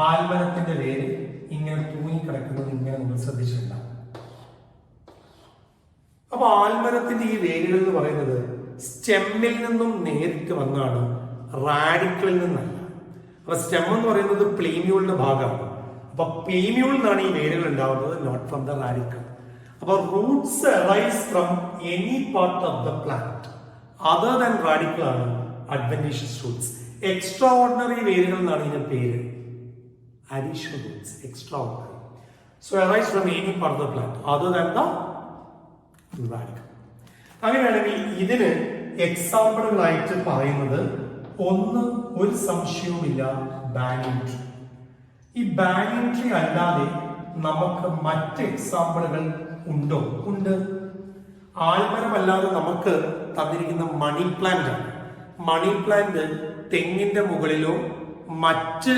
Speaker 1: ആൽമരത്തിന്റെ വേര് ഇങ്ങനെ തൂങ്ങിക്കിടക്കുന്നത് ഇങ്ങനെ നിങ്ങൾ ശ്രദ്ധിച്ചിട്ടുണ്ടാവും. അപ്പൊ ആൽമരത്തിന്റെ ഈ വേരുകൾ എന്ന് പറയുന്നത് സ്റ്റെമ്മിൽ നിന്നും നേരിട്ട് വന്നാണ്, റാഡിക്കലിൽ നിന്നല്ല. അപ്പൊ സ്റ്റെം എന്ന് പറയുന്നത് പ്ലീമ്യൂളിന്റെ ഭാഗമാണ്. അപ്പൊ പ്ലീമ്യൂളിൽ നിന്നാണ് ഈ വേരുകൾ ഉണ്ടാവുന്നത്, നോട്ട് ഫ്രം ദ റാഡിക്കൽ. അപ്പൊ Roots arise from any part of the plant other than radical ആണ് അഡ്വന്റേഷ്യസ് റൂട്ട്സ്. എക്സ്ട്രാ ഓർഡിനറി വേരുകൾ എന്നാണ് ഇതിന്റെ പേര്, additional Roots, extra ordinary. So arise from any part of the plant other than the radical. അങ്ങനെയാണെങ്കിൽ ഇതിന് എക്സാമ്പിളുകളായിട്ട് പറയുന്നത് ഒന്ന്, ഒരു സംശയവുമില്ല, ബാനിയൻ ട്രീ. ഈ ബാനിയൻ ട്രീ അല്ലാതെ നമുക്ക് മറ്റ് എക്സാമ്പിളുകൾ ഉണ്ടോ? ഉണ്ട്. ആൽമരം അല്ലാതെ നമുക്ക് തന്നിരിക്കുന്ന മണി പ്ലാന്റ് ആണ്. മണി പ്ലാന്റ് തെങ്ങിന്റെ മുകളിലോ മറ്റ്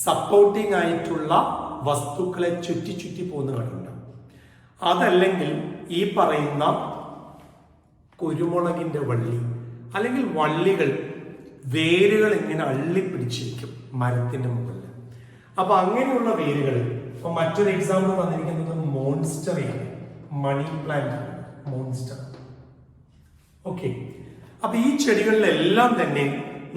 Speaker 1: സപ്പോർട്ടിംഗ് ആയിട്ടുള്ള വസ്തുക്കളെ ചുറ്റി ചുറ്റി പോകുന്ന കണ്ടുണ്ട്. അതല്ലെങ്കിൽ ഈ പറയുന്ന കുരുമുളകിന്റെ വള്ളി അല്ലെങ്കിൽ വള്ളികൾ വേരുകൾ ഇങ്ങനെ അള്ളിപ്പിടിച്ചിരിക്കും മരത്തിന്റെ മുകളിൽ. അപ്പൊ അങ്ങനെയുള്ള വേരുകൾ, ഇപ്പൊ മറ്റൊരു എക്സാമ്പിൾ തന്നിരിക്കുന്നത് മോൺസ്റ്ററിയാണ്, മണി പ്ലാന്റ് മോൺസ്റ്റർ. ഓക്കെ, അപ്പൊ ഈ ചെടികളിലെല്ലാം തന്നെ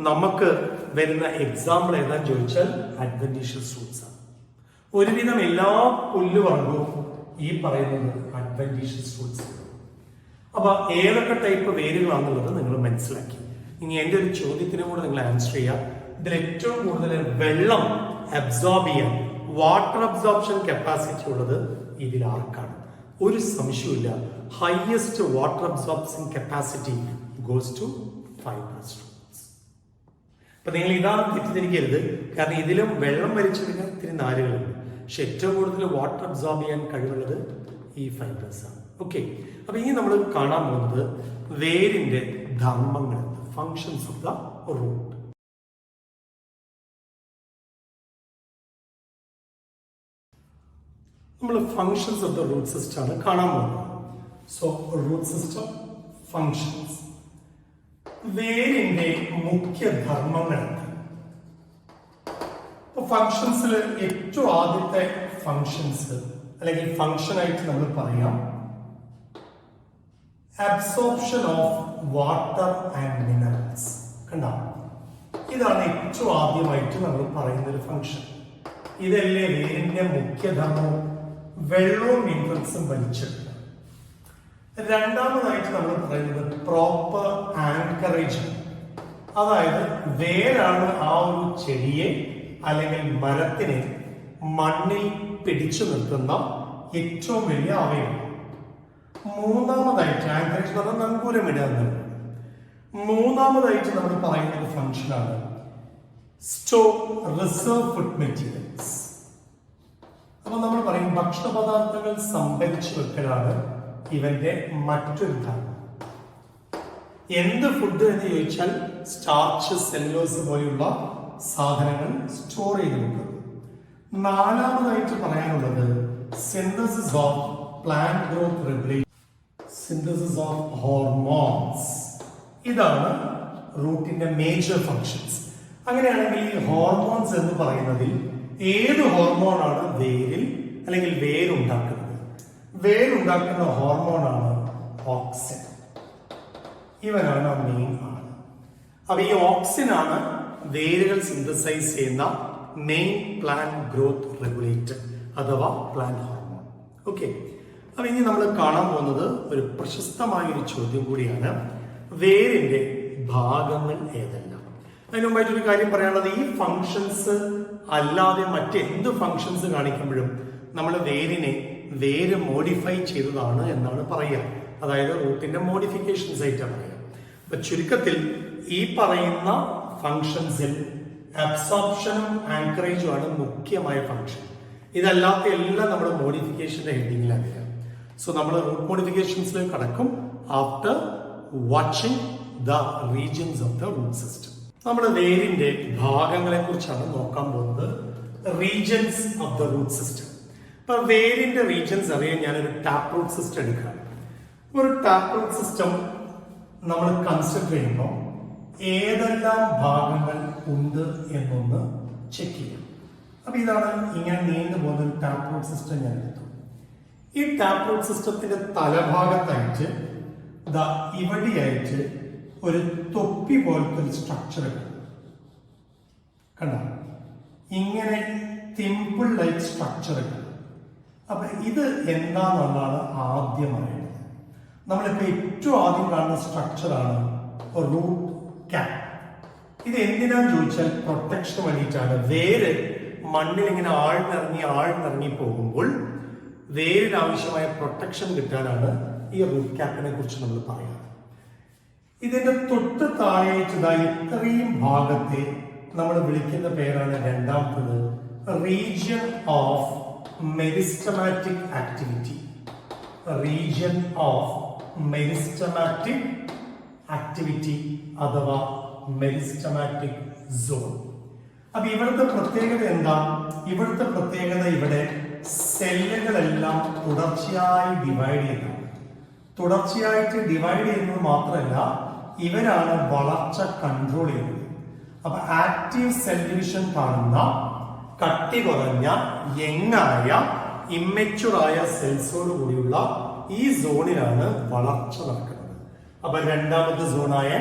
Speaker 1: നമുക്ക് വരുന്ന എക്സാമ്പിൾ ഏതാന്ന് ചോദിച്ചാൽ അഡ്വെന്റീഷ്യസ് റൂട്ട്സ് ആണ്. ഒരുവിധം എല്ലാ പുല്ലുവർഗവും ഈ പറയുന്നത് അഡ്വെന്റീഷ്യസ് റൂട്ട്സ്. അപ്പൊ ഏതൊക്കെ ടൈപ്പ് വേരുകളാണെന്നുള്ളത് നിങ്ങൾ മനസ്സിലാക്കി. ഇനി എന്റെ ഒരു ചോദ്യത്തിനും കൂടെ നിങ്ങൾ ആൻസർ ചെയ്യാം. ഇതിൽ ഏറ്റവും കൂടുതൽ വെള്ളം അബ്സോർബ് ചെയ്യാൻ, വാട്ടർ അബ്സോർപ്ഷൻ കപ്പാസിറ്റി ഉള്ളത് ഇതിൽ ആർക്കാണ്? ഒരു സംശയമില്ല, highest water absorption capacity goes to fibrous roots. അപ്പൊ നിങ്ങൾ ഇതാണ് തെറ്റിദ്ധരിക്കരുത്, കാരണം ഇതിലും വെള്ളം വലിച്ചെടുക്കാൻ ഇത്തിരി നാരുകളുണ്ട്, പക്ഷെ ഏറ്റവും കൂടുതൽ വാട്ടർ അബ്സോർബ് ചെയ്യാൻ കഴിവുള്ളത് ഈ ഫൈബ്രസ് ആണ്. ഓക്കെ, അപ്പൊ ഇനി നമ്മൾ കാണാൻ പോകുന്നത് വേരിന്റെ ധർമ്മങ്ങൾ, ഫങ്ഷൻസ് ഓഫ് ദ റൂട്ട്. നമ്മൾ functions of the root system ആണ് കാണാൻ പോകുന്നത്. സോ റൂട്ട് സിസ്റ്റം ഫങ്ഷൻസ്, വേരിന്റെ മുഖ്യ ധർമ്മങ്ങൾ. ഫങ്ഷൻസിൽ ഏറ്റവും ആദ്യത്തെ ഫങ്ഷൻസ് അല്ലെങ്കിൽ ഫങ്ഷൻ ആയിട്ട് നമ്മൾ പറയാം absorption of water and minerals. കണ്ടോ, ഇതാണ് ഏറ്റവും ആദ്യമായിട്ട് നമ്മൾ പറയുന്ന ഒരു ഫങ്ഷൻ. ഇതല്ലേ വേരിന്റെ മുഖ്യധർമ്മവും, വെള്ളവും മിനറൽസും വലിച്ചെടുക്കുക. രണ്ടാമതായിട്ട് നമ്മൾ പറയുന്നത് പ്രോപ്പർ ആങ്കറേജ്, അതായത് വേരാണ് ആ ഒരു ചെടിയെ അല്ലെങ്കിൽ മരത്തിനെ മണ്ണിൽ പിടിച്ചു നിർത്തുന്ന ഏറ്റവും വലിയ അവയവം. മൂന്നാമതായിട്ട് ആങ്കറേജ് എന്ന് പറഞ്ഞാൽ നങ്കൂരമിടുക എന്നുള്ളത്. മൂന്നാമതായിട്ട് നമ്മൾ പറയുന്ന ഒരു ഫംഗ്ഷനാണ് സ്റ്റോർ റിസർവ് ഫുഡ് മെറ്റീരിയൽസ്. അപ്പൊ നമ്മൾ പറയും ഭക്ഷണ പദാർത്ഥങ്ങൾ സംഭരിച്ചു വെക്കലാണ് ഇവന്റെ മറ്റൊരു ധർമ്മം. എന്ത് ഫുഡ് എന്ന് ചോദിച്ചാൽ സ്റ്റാർച്ച്, സെല്ലോസ് പോലെയുള്ള സാധനങ്ങൾ സ്റ്റോർ ചെയ്ത് വെക്കുന്നത്. നാലാമതായിട്ട് പറയാനുള്ളത് synthesis of plant growth regulation, synthesis of hormones. ഇതാണ് റൂട്ടിന്റെ മേജർ ഫങ്ഷൻസ്. അങ്ങനെയാണെങ്കിൽ ഈ ഹോർമോൺസ് എന്ന് പറയുന്നതിൽ ഏത് ഹോർമോണാണ് വേരിൽ അല്ലെങ്കിൽ വേരുണ്ടാക്കുന്നത്? വേരുണ്ടാക്കുന്ന ഹോർമോണാണ് ഓക്സിൻ. ഇവനാണ് മെയിൻ ആണ്. അപ്പൊ ഈ ഓക്സിൻ ആണ് വേരുകൾ സിന്തസൈസ് ചെയ്യുന്ന മെയിൻ പ്ലാന്റ് ഗ്രോത്ത് റെഗുലേറ്റർ അഥവാ പ്ലാന്റ് ഹോർമോൺ. ഓക്കെ, അപ്പൊ ഇനി നമ്മൾ കാണാൻ പോകുന്നത് ഒരു പ്രശസ്തമായ ഒരു ചോദ്യം കൂടിയാണ്, വേരിന്റെ ഭാഗങ്ങൾ ഏതെല്ലാം. അതിന് മുമ്പായിട്ടൊരു കാര്യം പറയാനുള്ളത്, ഈ ഫങ്ഷൻസ് അല്ലാതെ മറ്റെന്ത് ഫങ്ഷൻസ് കാണിക്കുമ്പോഴും നമ്മൾ വേര് മോഡിഫൈ ചെയ്തതാണ് എന്നാണ് പറയുക. അതായത് റൂട്ടിന്റെ മോഡിഫിക്കേഷൻസ് ആയിട്ടാണ് പറയുക. അപ്പൊ ചുരുക്കത്തിൽ ഈ പറയുന്ന ഫങ്ഷൻസിൽ അബ്സോർപ്ഷനും ആങ്കറേജും ആണ് മുഖ്യമായ ഫങ്ഷൻ. ഇതല്ലാത്ത എല്ലാം നമ്മൾ മോഡിഫിക്കേഷന്റെ ഹെഡിങ്ങിലാണ് വരിക. സോ നമ്മൾ റൂട്ട് മോഡിഫിക്കേഷൻസിലേക്ക് കടക്കും after watching the regions of the root system. നമ്മൾ വേരിന്റെ ഭാഗങ്ങളെ കുറിച്ചാണ് നോക്കാൻ പോകുന്നത്, regions of the root system. ഇപ്പൊ വേരിന്റെ റീജിയൻസ് അറിയാൻ ഞാനൊരു ടാപ്പ് റൂട്ട് സിസ്റ്റം എടുക്കാം. ഒരു ടാപ്പ് റൂട്ട് സിസ്റ്റം നമ്മൾ കൺസിഡർ ചെയ്യുമ്പോൾ ഏതെല്ലാം ഭാഗങ്ങൾ ഉണ്ട് എന്നൊന്ന് ചെക്ക് ചെയ്യാം. അപ്പൊ ഇതാണ് ഇങ്ങനെ നീണ്ടു പോകുന്ന ഒരു ടാപ്പ് റൂട്ട് സിസ്റ്റം ഞാൻ എടുത്തു. ഈ ടാപ്പ് റൂട്ട് സിസ്റ്റത്തിന്റെ തലഭാഗത്തായിട്ട് ഇവിടെയായിട്ട് ഒരു തൊപ്പി പോലത്തെ ഒരു സ്ട്രക്ചർ കണ്ട, ഇങ്ങനെ തിമ്പിൾ ലൈക്ക് സ്ട്രക്ചർ. അപ്പൊ ഇത് എന്താണെന്നുള്ളതാണ് ആദ്യമായിട്ട്. നമ്മളിപ്പോ ഏറ്റവും ആദ്യം കാണുന്ന സ്ട്രക്ചറാണ് റൂട്ട് ക്യാപ്പ്. ഇത് എന്തിനാന്ന് ചോദിച്ചാൽ പ്രൊട്ടക്ഷൻ വേണ്ടിയിട്ടാണ്. വേര് മണ്ണിൽ ഇങ്ങനെ ആഴ്ന്നിറങ്ങി പോകുമ്പോൾ വേരിന് ആവശ്യമായ പ്രൊട്ടക്ഷൻ കിട്ടാനാണ് ഈ റൂട്ട് ക്യാപ്പിനെ കുറിച്ച് നമ്മൾ പറയാറ്. ഇതിന്റെ തൊട്ട് താഴെയായിട്ട് ഇത്രയും ഭാഗത്തെ നമ്മൾ വിളിക്കുന്ന പേരാണ് രണ്ടാമത്തത് region of meristematic activity. Region of meristematic activity അഥവാ മെരിസ്റ്റമാറ്റിക് സോൺ. അപ്പൊ ഇവിടുത്തെ പ്രത്യേകത എന്താ? ഇവിടുത്തെ പ്രത്യേകത ഇവിടെ സെല്ലുകളെല്ലാം തുടർച്ചയായി ഡിവൈഡ് ചെയ്യുന്നു. തുടർച്ചയായിട്ട് ഡിവൈഡ് ചെയ്യുന്നത് മാത്രമല്ല, ഇവരാണ് വളർച്ച കൺട്രോൾ ചെയ്യുന്നത്. അപ്പൊ ആക്റ്റീവ് സെൽ ഡിവിഷൻ കാണുന്ന കട്ടി കുറഞ്ഞ യങ്ങായ ഇമ്മച്യൂറായ സെൽസോട് കൂടിയുള്ള ഈ സോണിലാണ് വളർച്ച നടക്കുന്നത്. അപ്പൊ രണ്ടാമത്തെ സോണായ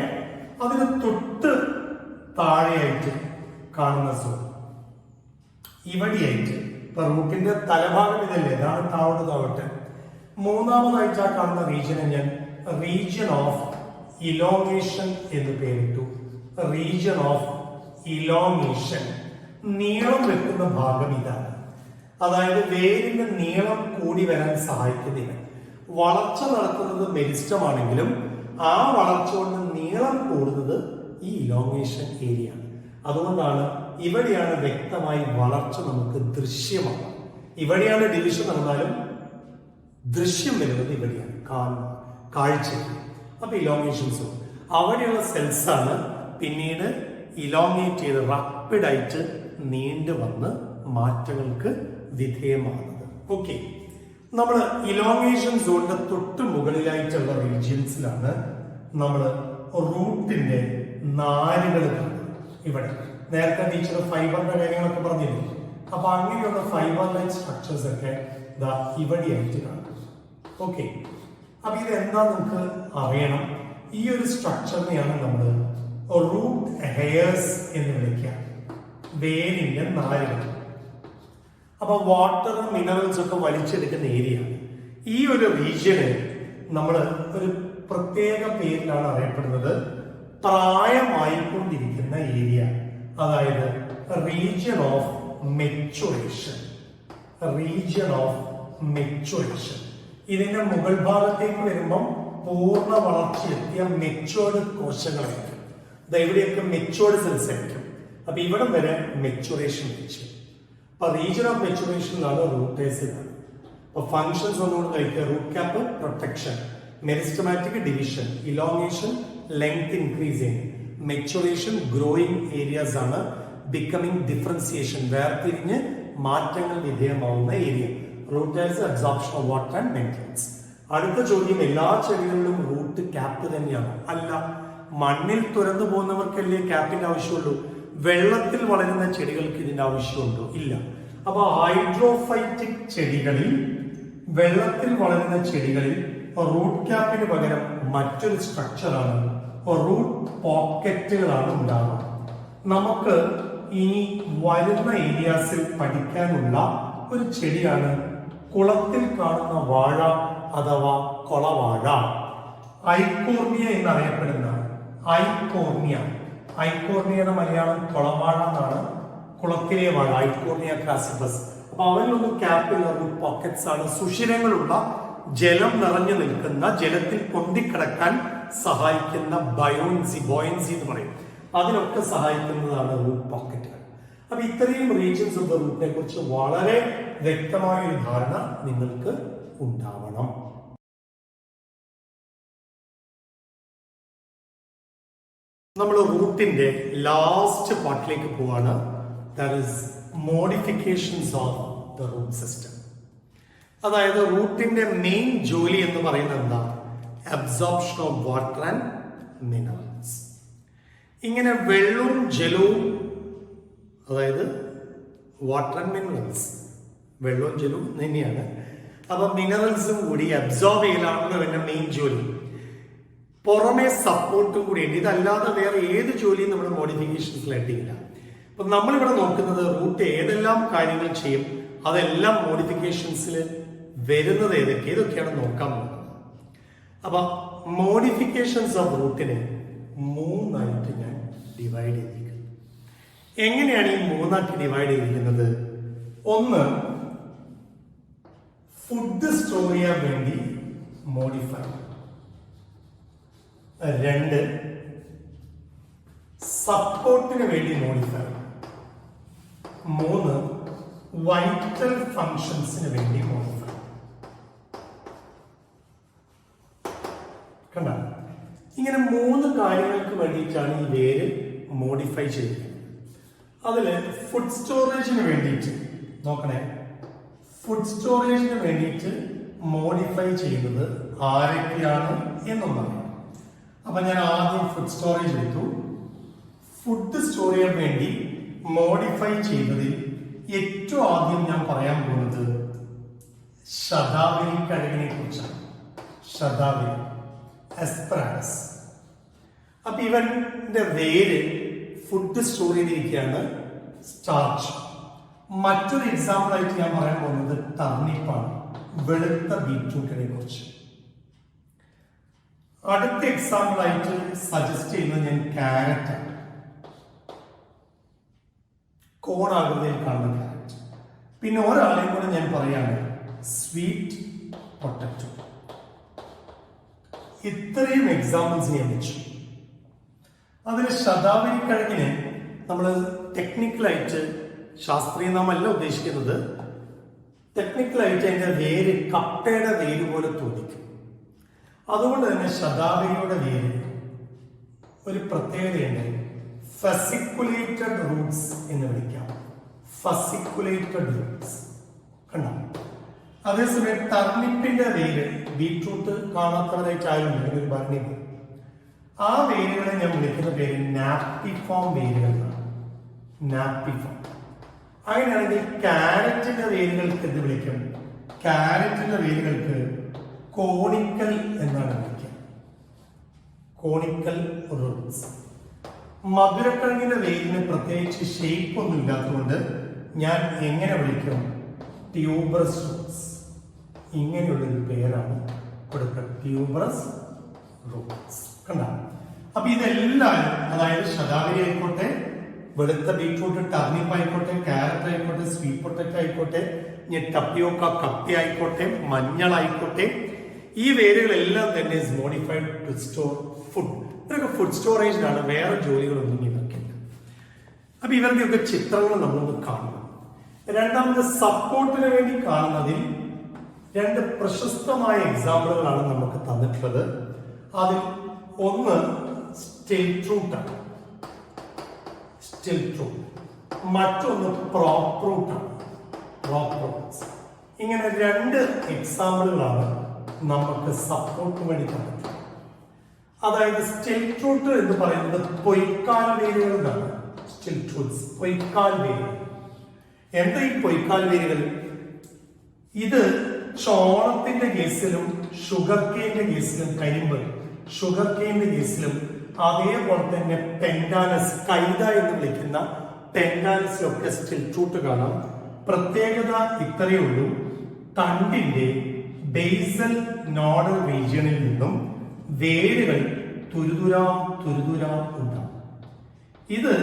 Speaker 1: അതിന് തൊട്ട് താഴെയായിട്ട് കാണുന്ന സോൺ ഇവിടെയായിട്ട്, ഇപ്പൊ റൂട്ടിന്റെ തലഭാഗം ഇതല്ലേ, ഇതാണ് താവട്ടെ. മൂന്നാമതായിട്ട് ആ കാണുന്ന റീജിയനെ ഞാൻ റീജിയൻ ഓഫ് ഇലോങ്ങേഷൻ എന്ന് പേരിട്ടു. റീജിയൻ ഓഫ് ഇലോങ്ങേഷൻ, നീളം വെക്കുന്ന ഭാഗം ഇതാണ്. അതായത് വേരിന്റെ നീളം കൂടി വരാൻ സഹായിക്കുന്നില്ല. വളർച്ച നടക്കുന്നത് മെരിസ്റ്റമാണെങ്കിലും ആ വളർച്ച കൊണ്ട് നീളം കൂടുന്നത് ഈ ഇലോങ്ങേഷൻ ഏരിയ ആണ്. അതുകൊണ്ടാണ് ഇവിടെയാണ് വ്യക്തമായി വളർച്ച നമുക്ക് ദൃശ്യമാണ്. ഇവിടെയാണ് ഡിവിഷൻ നടന്നാലും ദൃശ്യം വരുന്നത് ഇവിടെയാണ്, കാഴ്ച. അപ്പൊ ഇലോങ്ങേഷൻ സോൺ അവിടെയുള്ള സെൽസ് ആണ് പിന്നീട് ഇലോങ്ങേറ്റ് ചെയ്ത് റാപ്പിഡായിട്ട് നീണ്ടു വന്ന് മാറ്റങ്ങൾക്ക് വിധേയമാകുന്നത്. ഓക്കെ, നമ്മൾ ഇലോങ്ങേഷൻ സോണിന്റെ തൊട്ട് മുകളിലായിട്ടുള്ള റീജിയൻസിലാണ് നമ്മൾ റൂട്ടിന്റെ നാരുകൾ കാണുന്നത്. ഇവിടെ നേരത്തെ ടീച്ചർ ഫൈബറിന്റെ കാര്യങ്ങളൊക്കെ പറഞ്ഞിരുന്നു. അപ്പൊ അങ്ങനെയുള്ള ഫൈബർ ലൈക്ക് സ്ട്രക്ചേഴ്സ് ഒക്കെ ഇവിടെയായിട്ട് കാണും. ഓക്കെ, അപ്പൊ ഇതെന്താ നമുക്ക് അറിയണം. ഈ ഒരു സ്ട്രക്ചറിനെയാണ് നമ്മൾ റൂട്ട് ഹെയർസ് എന്ന് വിളിക്കുക, വേരിന്റെ നാരുകൾ. അപ്പൊ വാട്ടറും മിനറൽസ് ഒക്കെ വലിച്ചെടുക്കുന്ന ഏരിയ. ഈ ഒരു റീജിയന് നമ്മൾ ഒരു പ്രത്യേക പേരിലാണ് അറിയപ്പെടുന്നത്, പ്രായമായിക്കൊണ്ടിരിക്കുന്ന ഏരിയ. അതായത് region of maturation. Region of maturation. ഇതിന്റെ മുകൾ ഭാഗത്തേക്ക് വരുമ്പം പൂർണ്ണ വളർച്ചയെത്തിയ മെച്ചുവേർഡ് കോശങ്ങളായിരിക്കും. ഇവിടെയൊക്കെ മെച്ചുവേർഡ് സെൽസ് ആയിരിക്കും. അപ്പൊ ഇവിടം വരെ മെച്ചുറേഷൻ വെച്ച്. അപ്പൊ റീജിയൻ ഓഫ് മെച്ചുറേഷനിലാണ് റൂട്ടേഴ്സ്. അപ്പൊ ഫങ്ഷൻസ് ഒന്നുകൂടെ കഴിക്കുക. Root cap protection, meristematic division, elongation length increasing, maturation growing areas ആണ്, ബിക്കമിങ് ഡിഫറൻസിയേഷൻ വേർതിരിഞ്ഞ് മാറ്റങ്ങൾ വിധേയമാവുന്ന area. Root hairs absorption of water and maintenance. അടുത്ത ചോദ്യം, എല്ലാ ചെടികളിലും റൂട്ട് ക്യാപ്പ് തന്നെയാണ്? അല്ല. മണ്ണിൽ തുറന്നു പോകുന്നവർക്കല്ലേ ക്യാപ്പിന്റെ ആവശ്യമുള്ളൂ. വെള്ളത്തിൽ വളരുന്ന ചെടികൾക്ക് ഇതിന്റെ ആവശ്യമുണ്ടോ? ഇല്ല. അപ്പൊ ഹൈഡ്രോഫൈറ്റിക് ചെടികളിൽ, വെള്ളത്തിൽ വളരുന്ന ചെടികളിൽ റൂട്ട് ക്യാപ്പിന് പകരം മറ്റൊരു സ്ട്രക്ചറാണ് റൂട്ട് പോക്കറ്റുകളാണ് ഉണ്ടാവുക. നമുക്ക് ഇനി വരുന്ന ഏരിയാസിൽ പഠിക്കാനുള്ള ഒരു ചെടിയാണ് കുളത്തിൽ കാണുന്ന വാഴ അഥവാ കൊളവാഴ. ഐക്കോർണിയ എന്നറിയപ്പെടുന്ന ഐക്കോർണിയ. ഐക്കോർണിയയുടെ മലയാളം കൊളവാഴ എന്നാണ്. കുളത്തിലെ വാഴ ഐക്കോർണിയ ക്രാസിഫസ്. അപ്പൊ അവരിലൊന്നും ക്യാപ്പില്ല, റൂട്ട് പോക്കറ്റ്സ് ആണ്. സുഷിരങ്ങളുള്ള, ജലം നിറഞ്ഞു നിൽക്കുന്ന, ജലത്തിൽ പൊന്തിക്കിടക്കാൻ സഹായിക്കുന്ന ബോയൻസി എന്ന് പറയും. അതിനൊക്കെ സഹായിക്കുന്നതാണ് റൂട്ട് പോക്കറ്റുകൾ. അപ്പൊ ഇത്രയും റീജിയൻസ് ഓഫ് ദ റൂട്ടിനെ കുറിച്ച് വളരെ വ്യക്തമായ ഒരു ധാരണ നിങ്ങൾക്ക് ഉണ്ടാവണം. നമ്മൾ റൂട്ടിന്റെ ലാസ്റ്റ് പാർട്ടിലേക്ക് പോവാണ്. That is modifications of the root system. അതായത് റൂട്ടിന്റെ മെയിൻ ജോലി എന്ന് പറയുന്നത് എന്താ? Absorption of water and minerals. ഇങ്ങനെ വെള്ളവും ജലവും, അതായത് വാട്ടർ ആൻഡ് മിനറൽസ്, വെള്ളവും ജലവും തന്നെയാണ്. അപ്പൊ മിനറൽസും കൂടി അബ്സോർബ് ചെയ്യലാണല്ലോ എന്റെ മെയിൻ ജോലി. പുറമെ സപ്പോർട്ടും കൂടി ഉണ്ട്. ഇതല്ലാതെ വേറെ ഏത് ജോലിയും നമ്മൾ മോഡിഫിക്കേഷൻസിലായിട്ടില്ല. അപ്പൊ നമ്മളിവിടെ നോക്കുന്നത് റൂട്ട് ഏതെല്ലാം കാര്യങ്ങൾ ചെയ്യും, അതെല്ലാം മോഡിഫിക്കേഷൻസിൽ വരുന്നത് ഏതൊക്കെയാണ് നോക്കാൻ പോകുന്നത്. അപ്പൊ മോഡിഫിക്കേഷൻസ് ഓഫ് റൂട്ടിനെ മൂന്നായിട്ട് ഞാൻ ഡിവൈഡ് ചെയ്തിരിക്കുന്നു. എങ്ങനെയാണ് ഈ മൂന്നാക്കി ഡിവൈഡ് ചെയ്തിരിക്കുന്നത്? ഒന്ന്, ഫുഡ് സ്റ്റോർ ചെയ്യാൻ വേണ്ടി മോഡിഫൈ. രണ്ട്, സപ്പോർട്ടിന് വേണ്ടി മോഡിഫൈ. മൂന്ന്, വൈറ്റൽ ഫങ്ഷൻസിന് വേണ്ടി മോഡിഫൈ. കണ്ട, ഇങ്ങനെ മൂന്ന് കാര്യങ്ങൾക്ക് വേണ്ടിയിട്ടാണ് ഈ വേര് മോഡിഫൈ ചെയ്യുന്നത്. അതിൽ ഫുഡ് സ്റ്റോറേജിന് വേണ്ടിയിട്ട് നോക്കണേ, ഫുഡ് സ്റ്റോറേജിന് വേണ്ടിയിട്ട് മോഡിഫൈ ചെയ്യുന്നത് ആരൊക്കെയാണ് എന്നൊന്നാണ്. അപ്പൊ ഞാൻ ആദ്യം ഫുഡ് സ്റ്റോറേജ് എടുത്തു. ഫുഡ് സ്റ്റോർ ചെയ്യാൻ വേണ്ടി മോഡിഫൈ ചെയ്തതിൽ ഏറ്റവും ആദ്യം ഞാൻ പറയാൻ പോകുന്നത് ശതാവരി കിഴങ്ങിനെ കുറിച്ചാണ്. ശതാവരി അസ്പരാഗസ്. അപ്പൊ ഇവന്റെ വേര് ഫുഡ് സ്റ്റോർ ചെയ്തിരിക്കുകയാണ്, സ്റ്റാർച്ച്. മറ്റൊരു എക്സാമ്പിൾ ആയിട്ട് ഞാൻ പറയാൻ പോകുന്നത് ടർണിപ്പാണ്, വെളുത്ത ബീറ്റ്റൂട്ടിനെ കുറിച്ച്. അടുത്ത എക്സാമ്പിൾ ആയിട്ട് സജസ്റ്റ് ചെയ്യുന്നത് ഞാൻ ക്യാരറ്റ്, കോണാകൃതിയിൽ കാണുന്ന ക്യാരറ്റ്. പിന്നെ ഒരാളെയും കൂടെ ഞാൻ പറയാണ്, സ്വീറ്റ് പൊട്ടറ്റോ. ഇത്രയും എക്സാമ്പിൾസ് ഞാൻ വെച്ചു. അതിൽ ശതാവരി കിഴങ്ങിന് നമ്മൾ ടെക്നിക്കലായിട്ട്, ശാസ്ത്രീയ നാമല്ല ഉദ്ദേശിക്കുന്നത്, ടെക്നിക്കലായിട്ട് അതിന്റെ വേര് കപ്പയുടെ വേര് പോലെ തോന്നിക്കും. അതുകൊണ്ട് തന്നെ ശതാവരിയുടെ വേര് ഒരു പ്രത്യേകതയുണ്ട്, ഫസിക്കുലേറ്റഡ് റൂട്ട്സ് എന്ന് വിളിക്കാം. ഫസിക്കുലേറ്റഡ് റൂട്ട്സ് കണ്ടോ. അതേസമയം ടർണിപ്പിന്റെ വേര്, ബീട്രൂട്ട് കാണാത്തവരായിട്ട് ആരും ഒരു ഭംഗി, ആ വേരുകളെ ഞാൻ വിളിക്കുന്ന പേര് നാപ്പിഫോം വേരുകൾ എന്നാണ്. നാപ്പിഫോം. അങ്ങനെയാണെങ്കിൽ ക്യാരറ്റിന്റെ വേരുകൾക്ക് എന്ത് വിളിക്കും? ക്യാരറ്റിന്റെ വേരുകൾക്ക് കോണിക്കൽ എന്നാണ് വിളിക്കുക. Conical Roots. മധുരക്കിഴങ്ങിന്റെ വേരിന് പ്രത്യേകിച്ച് ഷേപ്പ് ഒന്നും ഇല്ലാത്തതുകൊണ്ട് ഞാൻ എങ്ങനെ വിളിക്കും? Tuberous Roots. ഇങ്ങനെയുള്ളൊരു പേരാണ് കൊടുക്കുക, ട്യൂബറസ് റൂട്ട്സ്. കണ്ട. അപ്പൊ ഇതെല്ലാവരും, അതായത് ശതാവരി ആയിക്കോട്ടെ, വെളുത്ത ബീറ്റ്റൂട്ട്, ടർണിപ്പ് ആയിക്കോട്ടെ, ക്യാരറ്റ് ആയിക്കോട്ടെ, സ്വീറ്റ് പൊട്ടറ്റോ ആയിക്കോട്ടെ, ടപ്പിയോക്ക, കപ്പ ആയിക്കോട്ടെ, മഞ്ഞളായിക്കോട്ടെ, ഈ വേരുകളെല്ലാം തന്നെ is modified to store food. ഇവരൊക്കെ ഫുഡ് സ്റ്റോറേജിലാണ്, വേറെ ജോലികളൊന്നും ഇവർക്കില്ല. അപ്പൊ ഇവരുടെയൊക്കെ ചിത്രങ്ങൾ നമ്മളൊന്ന് കാണണം. രണ്ടാമത് സപ്പോർട്ടിന് വേണ്ടി കാണുന്നതിൽ രണ്ട് പ്രശസ്തമായ എക്സാമ്പിളുകളാണ് നമുക്ക് തന്നിട്ടുള്ളത്. അതിൽ ഒന്ന് സ്റ്റിൽറ്റ് റൂട്ടാണ്, സ്റ്റിൽറ്റ് റൂട്ട്. മറ്റൊന്ന് പ്രോപ്പ് റൂട്ടാണ്, പ്രോപ്പ് റൂട്ട്സ്. ഇങ്ങനെ രണ്ട് എക്സാമ്പിളുകളാണ് നമുക്ക് സപ്പോർട്ടിന് വേണ്ടി തന്നിട്ടുള്ളത്. അതായത് സ്റ്റിൽറ്റ് റൂട്ട് എന്ന് പറയുന്നത് പൊയ്ക്കാൽ വേരുകൾ എന്നാണ്. സ്റ്റിൽറ്റ് റൂട്ട്സ്, പൊയ്ക്കാൽ വേരുകൾ. എന്താ ഈ പൊയ്ക്കാൽ വേരുകൾ? ഇത് ചോളത്തിന്റെ കേസിലും ഷുഗർ കെയിന്റെ കേസിലും, കരിമ്പ് ഷുഗർ കെയിന്റെ കേസിലും, അതേപോലെ തന്നെ പെൻഡാനസ്, കൈത എന്ന് വിളിക്കുന്ന പെൻഡാനസിലൊക്കെ സ്റ്റിൽറ്റ് റൂട്ട് കാണാം. പ്രത്യേകത ഇത്രയേ ഉള്ളൂ, തണ്ടിന്റെ ബേസൽ നോഡൽ റീജിയണിൽ നിന്നും വേരുകൾ തുരുതുരാം തുരുതുരാം ഉണ്ടാവും. ഇത്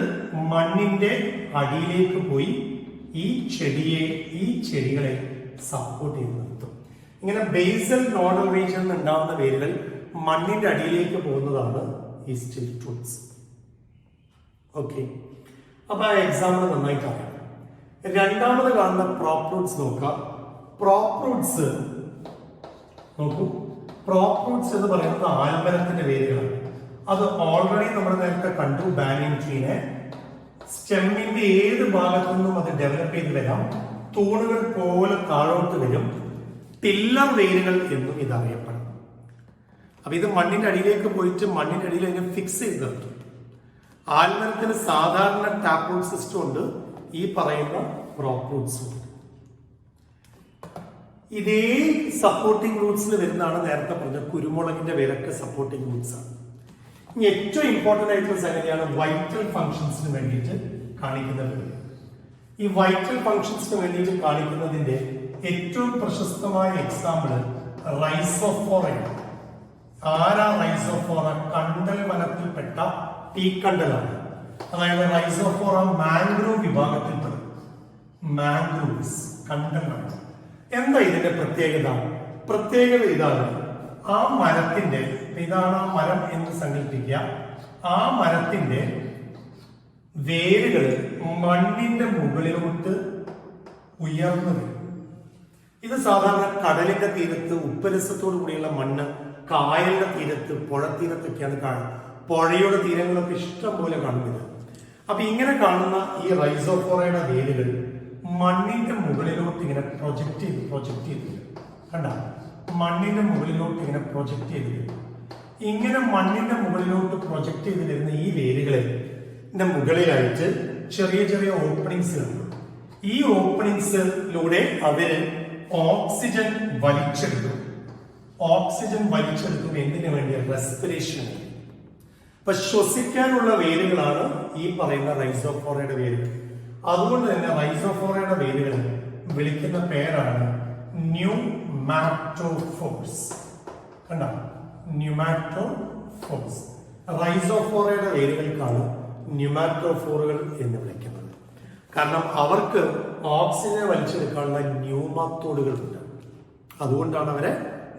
Speaker 1: മണ്ണിന്റെ അടിയിലേക്ക് പോയി ഈ ചെടികളെ സപ്പോർട്ട് ചെയ്ത് നിർത്തും. ഇങ്ങനെ ബേസൽ നോഡൽ റീജിയനിൽ ഉണ്ടാവുന്ന വേരുകൾ മണ്ണിന്റെ അടിയിലേക്ക് പോകുന്നതാണ് ഈ സ്റ്റിൽറ്റ് റൂട്ട്സ്. ഓക്കെ, അപ്പൊ ആ എക്സാമ്പിൾ നന്നായിട്ട് അറിയാം. രണ്ടാമത് കാണുന്ന പ്രോപ്പ് റൂട്ട്സ് നോക്കാം. പ്രോപ്പ് റൂട്ട്സ് നോക്കൂ. പ്രോപ്പ് റൂട്ട്സ് എന്ന് പറയുന്നത് ആൽമരത്തിന്റെ വേരുകളാണ്. അത് ഓൾറെഡി നമ്മൾ നേരത്തെ കണ്ടു, ബാനിയൻ ട്രീനെ. സ്റ്റെമ്മിന്റെ ഏത് ഭാഗത്തു നിന്നും അത് ഡെവലപ്പ് ചെയ്ത് വരാം, തൂണുകൾ പോലെ താഴോട്ട് വരും. പില്ലർ വേരുകൾ എന്നും ഇത് അറിയപ്പെടും. അപ്പൊ ഇത് മണ്ണിന്റെ അടിയിലേക്ക് പോയിട്ട് മണ്ണിന്റെ അടിയിൽ അതിനെ ഫിക്സ് ചെയ്ത് നിർത്തും. ആൽമരത്തിന് സാധാരണ ടാപ്പ് റൂട്ട് സിസ്റ്റം ഉണ്ട്, ഈ പറയുന്ന പ്രോപ്പ് റൂട്ട്സും ഉണ്ട്. ഇതേ സപ്പോർട്ടിംഗ് റൂട്ട്സിൽ വരുന്നതാണ് നേരത്തെ പറഞ്ഞ കുരുമുളകിന്റെ വേരൊക്കെ സപ്പോർട്ടിംഗ് റൂട്ട്സ് ആണ്. ഇനി ഏറ്റവും ഇമ്പോർട്ടന്റ് ആയിട്ടുള്ള സംഗതിയാണ് വൈറ്റൽ ഫങ്ഷൻസിന് വേണ്ടിയിട്ട് കാണിക്കുന്നത്. ഈ വൈറ്റൽ ഫങ്ഷൻസിന് വേണ്ടിയിട്ട് കാണിക്കുന്നതിന്റെ ഏറ്റവും പ്രശസ്തമായ എക്സാമ്പിൾ റൈസോഫോറയാണ്. ആരാ റൈസോഫോറ? കണ്ടൽ വനത്തിൽപ്പെട്ട തീക്കണ്ടലാണ്. അതായത് റൈസോഫോറ മാംഗ്രൂവ് വിഭാഗത്തിൽപ്പെടും. മാംഗ്രൂവ്സ്, കണ്ടൽ വനം. എന്താ ഇതിന്റെ പ്രത്യേകത? പ്രത്യേകത ഇതാണ്, ആ മരത്തിന്റെ, ഇതാണ് ആ മരം എന്ന് സങ്കല്പിക്കുക, ആ മരത്തിന്റെ വേരുകൾ മണ്ണിന്റെ മുകളിലോട്ട് ഉയർന്നു വരും. ഇത് സാധാരണ കടലിന്റെ തീരത്ത് ഉപ്പരസത്തോടു കൂടിയുള്ള മണ്ണ് കായലിന്റെ തീരത്ത്, പുഴത്തീരത്തൊക്കെയാണ് കാണുന്നത്. പുഴയുടെ തീരങ്ങളൊക്കെ ഇഷ്ടം പോലെ കാണുന്നത്. അപ്പൊ ഇങ്ങനെ കാണുന്ന ഈ റൈസോഫോറയുടെ വേരുകൾ മണ്ണിന്റെ മുകളിലോട്ട് ഇങ്ങനെ പ്രൊജക്ട് ചെയ്ത് കണ്ട, മണ്ണിന്റെ മുകളിലോട്ട് ഇങ്ങനെ പ്രൊജക്ട് ചെയ്ത് ഇങ്ങനെ മണ്ണിന്റെ മുകളിലോട്ട് പ്രൊജക്ട് ചെയ്ത് വരുന്ന ഈ വേരുകളെ മുകളിലായിട്ട് ചെറിയ ചെറിയ ഓപ്പണിങ്സ് ഉണ്ട്. ഈ ഓപ്പണിങ്സിലൂടെ അവര് ഓക്സിജൻ വലിച്ചെടുക്കും. ഓക്സിജൻ വലിച്ചെടുക്കും എന്തിനു വേണ്ടി? റെസ്പിറേഷൻ. അപ്പൊ ശ്വസിക്കാനുള്ള വേരുകളാണ് ഈ പറയുന്ന റൈസോഫോറയുടെ വേരുകൾ. അതുകൊണ്ട് തന്നെ റൈസോഫോറയുടെ വേരുകൾ വിളിക്കുന്ന പേരാണ് ന്യൂമാറ്റോഫോർസ്. കണ്ട, ന്യൂമാറ്റോഫോർസ്. റൈസോഫോറയുടെ വേരുകൾക്കാണ് ന്യൂമാറ്റോഫോറുകൾ എന്ന് വിളിക്കുന്നത്. കാരണം അവർക്ക് ഓക്സിജനെ വലിച്ചെടുക്കാനുള്ള ന്യൂമാത്തോഡുകൾ ഉണ്ട്. അതുകൊണ്ടാണ് അവരെ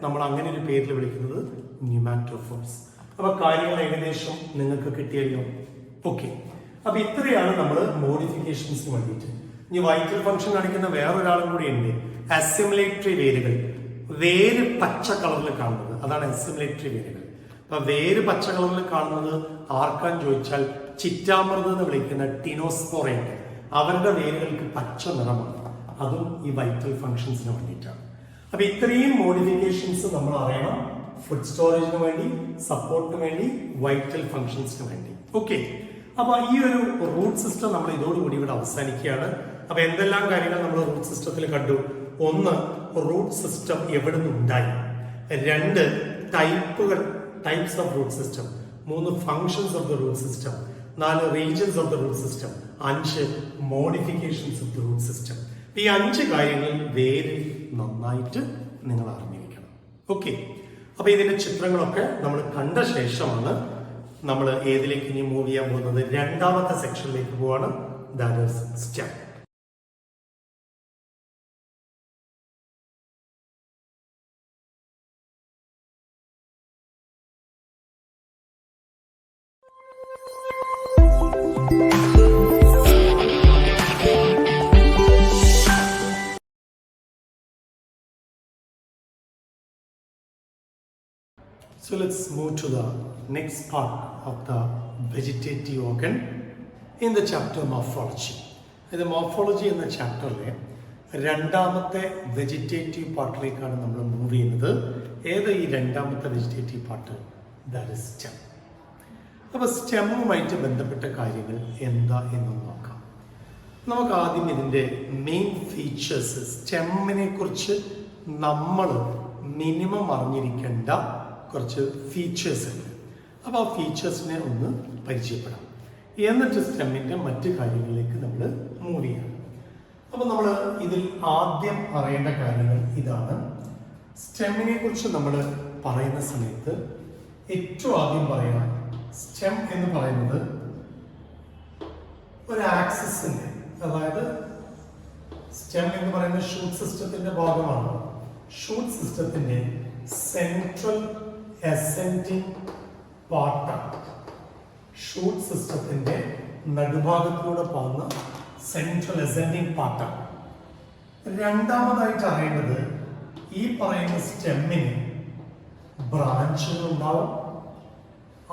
Speaker 1: നമ്മൾ അങ്ങനെ ഒരു പേരിൽ വിളിക്കുന്നത് ന്യൂമാറ്റോഫോർസ്. അപ്പൊ കാര്യങ്ങൾ ഏകദേശം നിങ്ങൾക്ക് കിട്ടിയല്ലോ. ഓക്കെ, അപ്പൊ ഇത്രയാണ് നമ്മൾ മോഡിഫിക്കേഷൻസിന് വേണ്ടിയിട്ട്. ഇനി വൈറ്റൽ ഫംഗ്ഷൻ കാണിക്കുന്ന വേറൊരാളും കൂടി ഉണ്ട്, അസിമിലേറ്ററി വേരുകൾ. വേര് പച്ച കളറിൽ കാണുന്നത്, അതാണ് അസിമിലേറ്ററി വേരുകൾ. അപ്പൊ വേര് പച്ച കളറിൽ കാണുന്നത് ആർക്കാന്ന് ചോദിച്ചാൽ ചിറ്റാമൃത് എന്ന് വിളിക്കുന്ന ടിനോസ്പോറയുണ്ട്. അവരുടെ വേരുകൾക്ക് പച്ച നിറമാണ്. അതും ഈ വൈറ്റൽ ഫംഗ്ഷൻസിന് വേണ്ടിയിട്ടാണ്. അപ്പൊ ഇത്രയും മോഡിഫിക്കേഷൻസ് നമ്മൾ അറിയണം. ഫുഡ് സ്റ്റോറേജിന് വേണ്ടി, സപ്പോർട്ടിന് വേണ്ടി, വൈറ്റൽ ഫംഗ്ഷൻസിന് വേണ്ടി. ഓക്കെ, അപ്പൊ ഈ ഒരു റൂട്ട് സിസ്റ്റം നമ്മൾ ഇതോടുകൂടി ഇവിടെ അവസാനിക്കുകയാണ്. അപ്പൊ എന്തെല്ലാം കാര്യങ്ങൾ നമ്മൾ റൂട്ട് സിസ്റ്റത്തിൽ കണ്ടു? ഒന്ന്, റൂട്ട് സിസ്റ്റം എവിടെ നിന്നുണ്ടായി. രണ്ട്, ടൈപ്സ് ഓഫ് റൂട്ട് സിസ്റ്റം. മൂന്ന്, functions of the root system. നാല്, regions of the root system. അഞ്ച്, modifications of the root system. ഈ 5 കാര്യങ്ങൾ വേരിൽ നന്നായിട്ട് നിങ്ങൾ അറിഞ്ഞിരിക്കണം. ഓക്കെ, അപ്പൊ ഇതിന്റെ ചിത്രങ്ങളൊക്കെ നമ്മൾ കണ്ട ശേഷമാണ് നമ്മൾ ഏതിലേക്ക് ഇനി മൂവ് ചെയ്യാൻ പോകുന്നത്? രണ്ടാമത്തെ സെക്ഷനിലേക്ക് പോവാണ്. That is stem. So let's move to the next part of the vegetative organ in the chapter morphology. ഇത് മോർഫോളജി എന്ന ചാപ്റ്ററിലെ രണ്ടാമത്തെ വെജിറ്റേറ്റീവ് പാർട്ടിലേക്കാണ് നമ്മൾ മൂവ് ചെയ്യുന്നത്. ഏത് ഈ രണ്ടാമത്തെ vegetative part? That is stem. അപ്പോൾ സ്റ്റെമ്മുമായിട്ട് ബന്ധപ്പെട്ട കാര്യങ്ങൾ എന്താ എന്ന് നോക്കാം. നമുക്ക് ആദ്യം ഇതിൻ്റെ മെയിൻ ഫീച്ചേഴ്സ്, സ്റ്റെമ്മിനെ കുറിച്ച് നമ്മൾ മിനിമം അറിഞ്ഞിരിക്കേണ്ട കുറച്ച് ഫീച്ചേഴ്സ് ഉണ്ട്. അപ്പോൾ ആ ഫീച്ചേഴ്സിനെ ഒന്ന് പരിചയപ്പെടാം. എന്നിട്ട് സ്റ്റെമ്മിൻ്റെ മറ്റു കാര്യങ്ങളിലേക്ക് നമ്മൾ മൂവ് ചെയ്യാം. അപ്പോൾ നമ്മൾ ഇതിൽ ആദ്യം അറിയേണ്ട കാര്യങ്ങൾ ഇതാണ്. സ്റ്റെമ്മിനെ കുറിച്ച് നമ്മൾ പറയുന്ന സമയത്ത് ഏറ്റവും ആദ്യം പറയാം, സ്റ്റെം എന്ന് പറയുന്നത് ഒരു ആക്സിസിന്റെ, അതായത് സ്റ്റെം എന്ന് പറയുന്ന ഷൂട്ട് സിസ്റ്റത്തിന്റെ ഭാഗമാണ്. ഷൂട്ട് സിസ്റ്റത്തിന്റെ സെൻട്രൽ അസെൻഡിങ് പാർട്ടാണ്. ഷൂട്ട് സിസ്റ്റത്തിന്റെ നടുഭാഗത്തിലൂടെ പോകുന്ന സെൻട്രൽ അസെൻഡിങ് പാർട്ടാണ്. രണ്ടാമതായിട്ട് അറിയേണ്ടത്, ഈ പറയുന്ന സ്റ്റെമ്മിന് ബ്രാഞ്ചുകൾ ഉണ്ടാവും,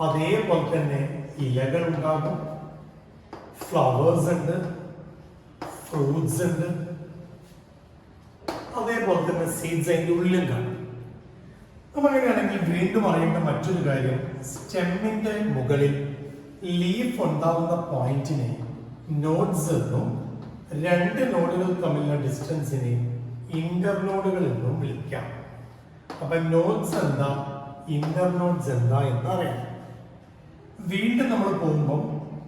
Speaker 1: അതേപോലെ തന്നെ ഇലകൾ ഉണ്ടാകും, ഫ്ലവേഴ്സ് ഉണ്ട്, ഫ്രൂട്ട്സ് ഉണ്ട്, അതേപോലെ തന്നെ സീഡ്സ് അതിൻ്റെ ഉള്ളിലും കാണും. അപ്പം അങ്ങനെയാണെങ്കിൽ വീണ്ടും അറിയേണ്ട മറ്റൊരു കാര്യം, സ്റ്റെമ്മിന്റെ മുകളിൽ ലീഫ് ഉണ്ടാവുന്ന പോയിന്റിനെ നോഡ്സ് എന്നും രണ്ട് നോഡുകൾ തമ്മിലുള്ള ഡിസ്റ്റൻസിനെ ഇന്റർനോഡുകൾ എന്നും വിളിക്കാം. അപ്പൊ നോഡ്സ് എന്താ, ഇന്റർനോഡ്സ് എന്താ എന്നറിയാം. വീണ്ടും നമ്മൾ പോകുമ്പോൾ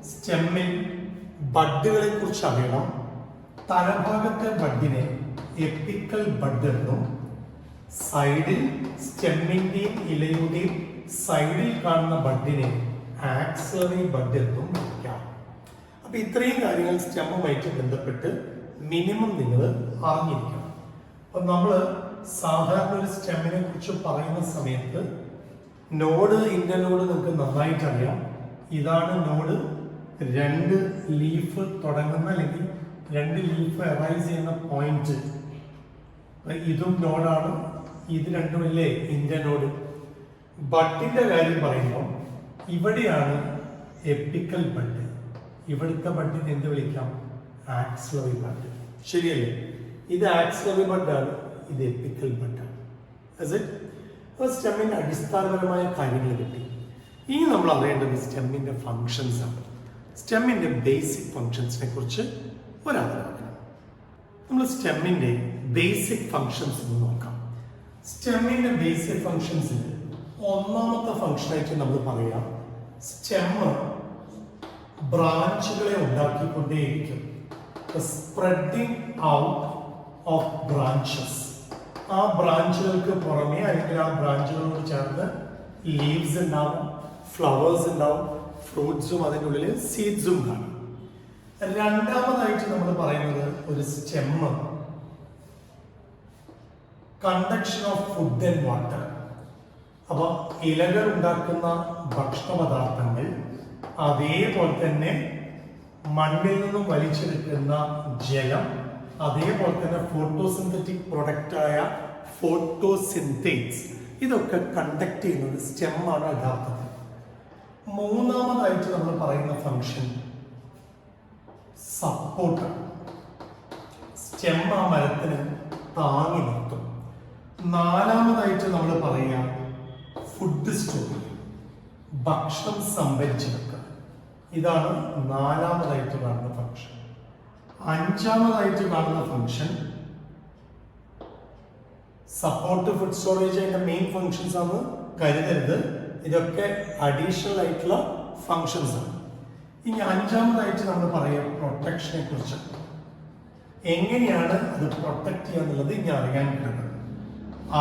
Speaker 1: സ്റ്റെമ്മിൽ ബഡുകളെ കുറിച്ച് അറിയണം. തലഭാഗത്തെ ബഡിനെ എപ്പിക്കൽ ബഡ് എന്നും സൈഡിൽ സ്റ്റെമ്മിന്റെയും ഇലയുടെയും സൈഡിൽ കാണുന്ന ബഡിനെ ആക്സിലറി ബഡ് എന്നും വിളിക്കാം. അപ്പൊ ഇത്രയും കാര്യങ്ങൾ സ്റ്റെമ്മുമായിട്ട് ബന്ധപ്പെട്ട് മിനിമം നിങ്ങൾ അറിഞ്ഞിരിക്കണം. അപ്പൊ നമ്മൾ സാധാരണ ഒരു സ്റ്റെമ്മിനെ കുറിച്ച് പറയുന്ന സമയത്ത് നോഡ്, ഇന്റർനോഡ് നിങ്ങൾക്ക് നന്നായിട്ട് അറിയാം. ഇതാണ് നോഡ്. രണ്ട് ലീഫ് തുടങ്ങുന്ന അല്ലെങ്കിൽ രണ്ട് ലീഫ് അറൈസ് ചെയ്യുന്ന പോയിന്റ്, ഇതും നോഡാണ്. ഇത് രണ്ടുമില്ലേ ഇന്റർനോഡ്. ബഡിന്റെ കാര്യം പറയുമ്പോൾ ഇവിടെയാണ് എപ്പിക്കൽ ബഡ്. ഇവിടുത്തെ ബഡിന് എന്ത് വിളിക്കാം? Axillary bud. ശരിയല്ലേ? ഇത് ആക്സിലറി ബഡാണ്, ഇത് എപ്പിക്കൽ ബഡാണ്. സ്റ്റെമ്മിന്റെ അടിസ്ഥാനപരമായ കാര്യങ്ങൾ കിട്ടി. ഇനി നമ്മൾ അറിയേണ്ടത് സ്റ്റെമ്മിന്റെ ഫങ്ഷൻസ് ആണ്. സ്റ്റെമ്മിന്റെ ബേസിക് ഫങ്ഷൻസിനെ കുറിച്ച് ഒരാളാക്കണം. നമ്മൾ സ്റ്റെമ്മിന്റെ ബേസിക് ഫങ്ഷൻസ് ഒന്ന് നോക്കാം. സ്റ്റെമ്മിന്റെ ബേസിക് ഫങ്ഷൻസിൽ ഒന്നാമത്തെ ഫങ്ഷനായിട്ട് നമ്മൾ പറയാം, സ്റ്റെമ്മ് ബ്രാഞ്ചുകളെ ഉണ്ടാക്കിക്കൊണ്ടേയിരിക്കും. Spreading out of branches. ആ ബ്രാഞ്ചുകൾക്ക് പുറമെ അല്ലെങ്കിൽ ആ ബ്രാഞ്ചുകളോട് ചേർന്ന് ലീവ്സ് ഉണ്ടാവും, ഫ്ലവേഴ്സ് ഉണ്ടാവും, ഫ്രൂട്ട്സും അതിൻ്റെ ഉള്ളിൽ സീഡ്സും കാണും. രണ്ടാമതായിട്ട് നമ്മൾ പറയുന്നത് ഒരു stem conduction of food and water. അപ്പൊ ഇലകൾ ഉണ്ടാക്കുന്ന ഭക്ഷണ പദാർത്ഥങ്ങൾ അതേപോലെ തന്നെ മണ്ണിൽ നിന്നും വലിച്ചെടുക്കുന്ന ജലം, അതേപോലെ തന്നെ ഫോട്ടോസിന്തറ്റിക് പ്രൊഡക്റ്റായ ഫോട്ടോസിന്തേസ്, ഇതൊക്കെ കണ്ടക്ട് ചെയ്യുന്നത് സ്റ്റെമ്മാണ് യഥാർത്ഥത്തിൽ. മൂന്നാമതായിട്ട് നമ്മൾ പറയുന്ന ഫംഗ്ഷൻ സപ്പോർട്ടാണ്. സ്റ്റെം ആ മരത്തിന് താങ്ങി നിർത്തും. നാലാമതായിട്ട് നമ്മൾ പറയുക ഫുഡ് സ്റ്റോർ, ഭക്ഷണം സംഭരിച്ചു വെക്കുക. ഇതാണ് നാലാമതായിട്ട് കാണുന്ന ഫംഗ്ഷൻ. അഞ്ചാമതായിട്ട് കാണുന്ന ഫംഗ്ഷൻ സപ്പോർട്ട് ഫുഡ് സ്റ്റോറേജ് അതിന്റെ മെയിൻ ഫംഗ്ഷൻസ് ആണ് കരുതരുത്. ഇതൊക്കെ അഡീഷണൽ ആയിട്ടുള്ള ഫംഗ്ഷൻസ് ആണ്. ഇനി അഞ്ചാമതായിട്ട് നമ്മൾ പറയാം പ്രൊട്ടക്ഷനെ കുറിച്ച്. എങ്ങനെയാണ് അത് പ്രൊട്ടക്ട് ചെയ്യുക എന്നുള്ളത് ഇനി അറിയാൻ കിട്ടുന്നത്.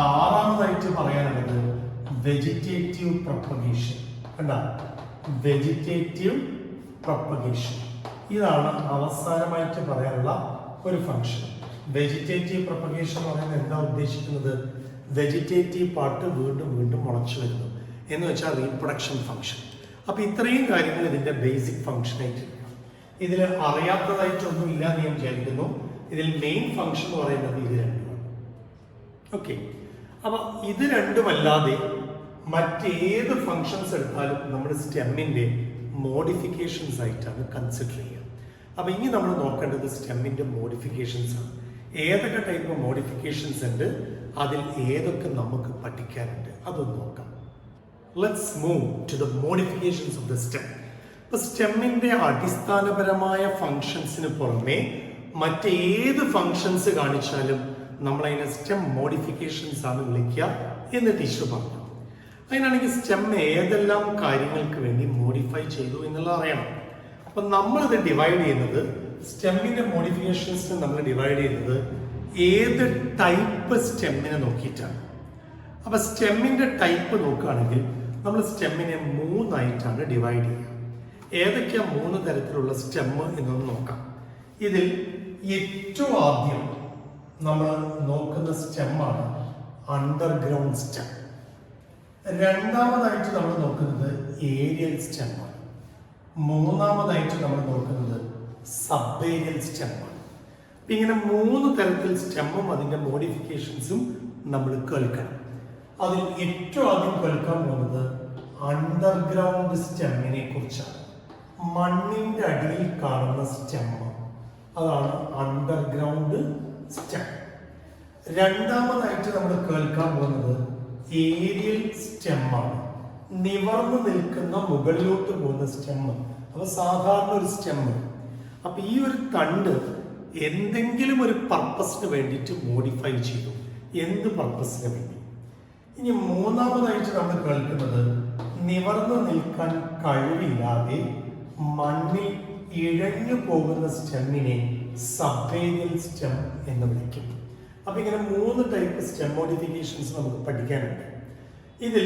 Speaker 1: ആറാമതായിട്ട് പറയാനുള്ളത് വെജിറ്റേറ്റീവ് പ്രൊപ്പഗേഷൻ. കണ്ട, വെജിറ്റേറ്റീവ് പ്രൊപ്പഗേഷൻ ഇതാണ് അവസാനമായിട്ട് പറയാനുള്ള ഒരു ഫംഗ്ഷൻ. വെജിറ്റേറ്റീവ് പ്രൊപ്പഗേഷൻ എന്ന് പറയുന്നത് എന്താ ഉദ്ദേശിക്കുന്നത്? വെജിറ്റേറ്റീവ് പാർട്ട് വീണ്ടും വീണ്ടും മുളച്ചു വരുന്നു എന്ന് വെച്ചാൽ റീപ്രൊഡക്ഷൻ ഫംഗ്ഷൻ. അപ്പൊ ഇത്രയും കാര്യങ്ങൾ ഇതിന്റെ ബേസിക് ഫംഗ്ഷൻ ആയിട്ട്. ഇതിൽ അറിയാത്തതായിട്ടൊന്നും ഇല്ല എന്ന് ഞാൻ വിചാരിക്കുന്നു. ഇതിൽ മെയിൻ ഫംഗ്ഷൻ എന്ന് പറയുന്നത് ഇത് രണ്ടുമാണ്. ഓക്കെ, അപ്പൊ ഇത് രണ്ടുമല്ലാതെ മറ്റേത് ഫങ്ഷൻസ് എടുത്താലും നമ്മുടെ സ്റ്റെമ്മിന്റെ മോഡിഫിക്കേഷൻസ് ആയിട്ടാണ് കൺസിഡർ ചെയ്യുക. അപ്പൊ ഇനി നമ്മൾ നോക്കേണ്ടത് സ്റ്റെമ്മിന്റെ മോഡിഫിക്കേഷൻസ് ആണ്. ഏതൊക്കെ ടൈപ്പ് മോഡിഫിക്കേഷൻസ് ഉണ്ട്, അതിൽ ഏതൊക്കെ നമുക്ക് പഠിക്കാനുണ്ട്, അതൊന്ന് നോക്കാം. Let's move to the modifications of the stem. ഇപ്പൊ സ്റ്റെമ്മിന്റെ അടിസ്ഥാനപരമായ ഫങ്ഷൻസിന് പുറമെ മറ്റേത് ഫങ്ഷൻസ് കാണിച്ചാലും നമ്മൾ അതിനെ സ്റ്റെം മോഡിഫിക്കേഷൻസ് ആണ് വിളിക്കുക എന്ന് ടീച്ചർ പറഞ്ഞു. അതിനാണെങ്കിൽ സ്റ്റെം ഏതെല്ലാം കാര്യങ്ങൾക്ക് വേണ്ടി മോഡിഫൈ ചെയ്തു എന്നുള്ളത് അറിയണം. അപ്പൊ നമ്മളിത് ഡിവൈഡ് ചെയ്യുന്നത്, സ്റ്റെമ്മിന്റെ മോഡിഫിക്കേഷൻസിനെ നമ്മൾ ഡിവൈഡ് ചെയ്യുന്നത് ഏത് ടൈപ്പ് സ്റ്റെമ്മിനെ നോക്കിയിട്ടാണ്. അപ്പൊ സ്റ്റെമ്മിന്റെ ടൈപ്പ് നോക്കുകയാണെങ്കിൽ നമ്മൾ സ്റ്റെമ്മിനെ മൂന്നായിട്ടാണ് ഡിവൈഡ് ചെയ്യുക. ഏതൊക്കെയാ മൂന്ന് തരത്തിലുള്ള സ്റ്റെം എന്നൊന്ന് നോക്കാം. ഇതിൽ ഏറ്റവും ആദ്യം നമ്മൾ നോക്കുന്ന സ്റ്റെമ്മാണ് അണ്ടർഗ്രൗണ്ട് സ്റ്റെം. രണ്ടാമതായിട്ട് നമ്മൾ നോക്കുന്നത് ഏരിയൽ സ്റ്റെമ്മാണ്. മൂന്നാമതായിട്ട് നമ്മൾ നോക്കുന്നത് സബ് ഏരിയൽ സ്റ്റെമ്മാണ്. അപ്പൊ ഇങ്ങനെ മൂന്ന് തരത്തിൽ സ്റ്റെമ്മും അതിന്റെ മോഡിഫിക്കേഷൻസും നമ്മൾ കേൾക്കണം. അതിൽ ഏറ്റവും ആദ്യം കേൾക്കാൻ പോകുന്നത് അണ്ടർഗ്രൗണ്ട് സ്റ്റെമ്മിനെ കുറിച്ചാണ്. മണ്ണിന്റെ അടിയിൽ കാണുന്ന സ്റ്റെം, അതാണ് അണ്ടർഗ്രൗണ്ട് സ്റ്റെം. രണ്ടാമതായിട്ട് നമ്മൾ കേൾക്കാൻ പോകുന്നത് ഏരിയൽ സ്റ്റെമ്മാണ്. നിവർന്നു നിൽക്കുന്ന മുകളിലോട്ട് പോകുന്ന സ്റ്റെം. അപ്പൊ സാധാരണ ഒരു സ്റ്റെം. അപ്പൊ ഈ ഒരു തണ്ട് എന്തെങ്കിലും ഒരു പർപ്പസിന് വേണ്ടിയിട്ട് മോഡിഫൈ ചെയ്തു. എന്ത് പർപ്പസിന് വേണ്ടി? ഇനി മൂന്നാമതായിട്ട് നമ്മൾ കേൾക്കുന്നത് നിവർന്നു നിൽക്കാൻ കഴിവില്ലാതെ മണ്ണിൽ ഇഴഞ്ഞു പോകുന്ന സ്റ്റെമ്മിനെ സബേരിയൽ സ്റ്റെം എന്ന് വിളിക്കും. അപ്പൊ ഇങ്ങനെ മൂന്ന് ടൈപ്പ് സ്റ്റെം മോഡിഫിക്കേഷൻസ് നമുക്ക് പഠിക്കാനുണ്ട്. ഇതിൽ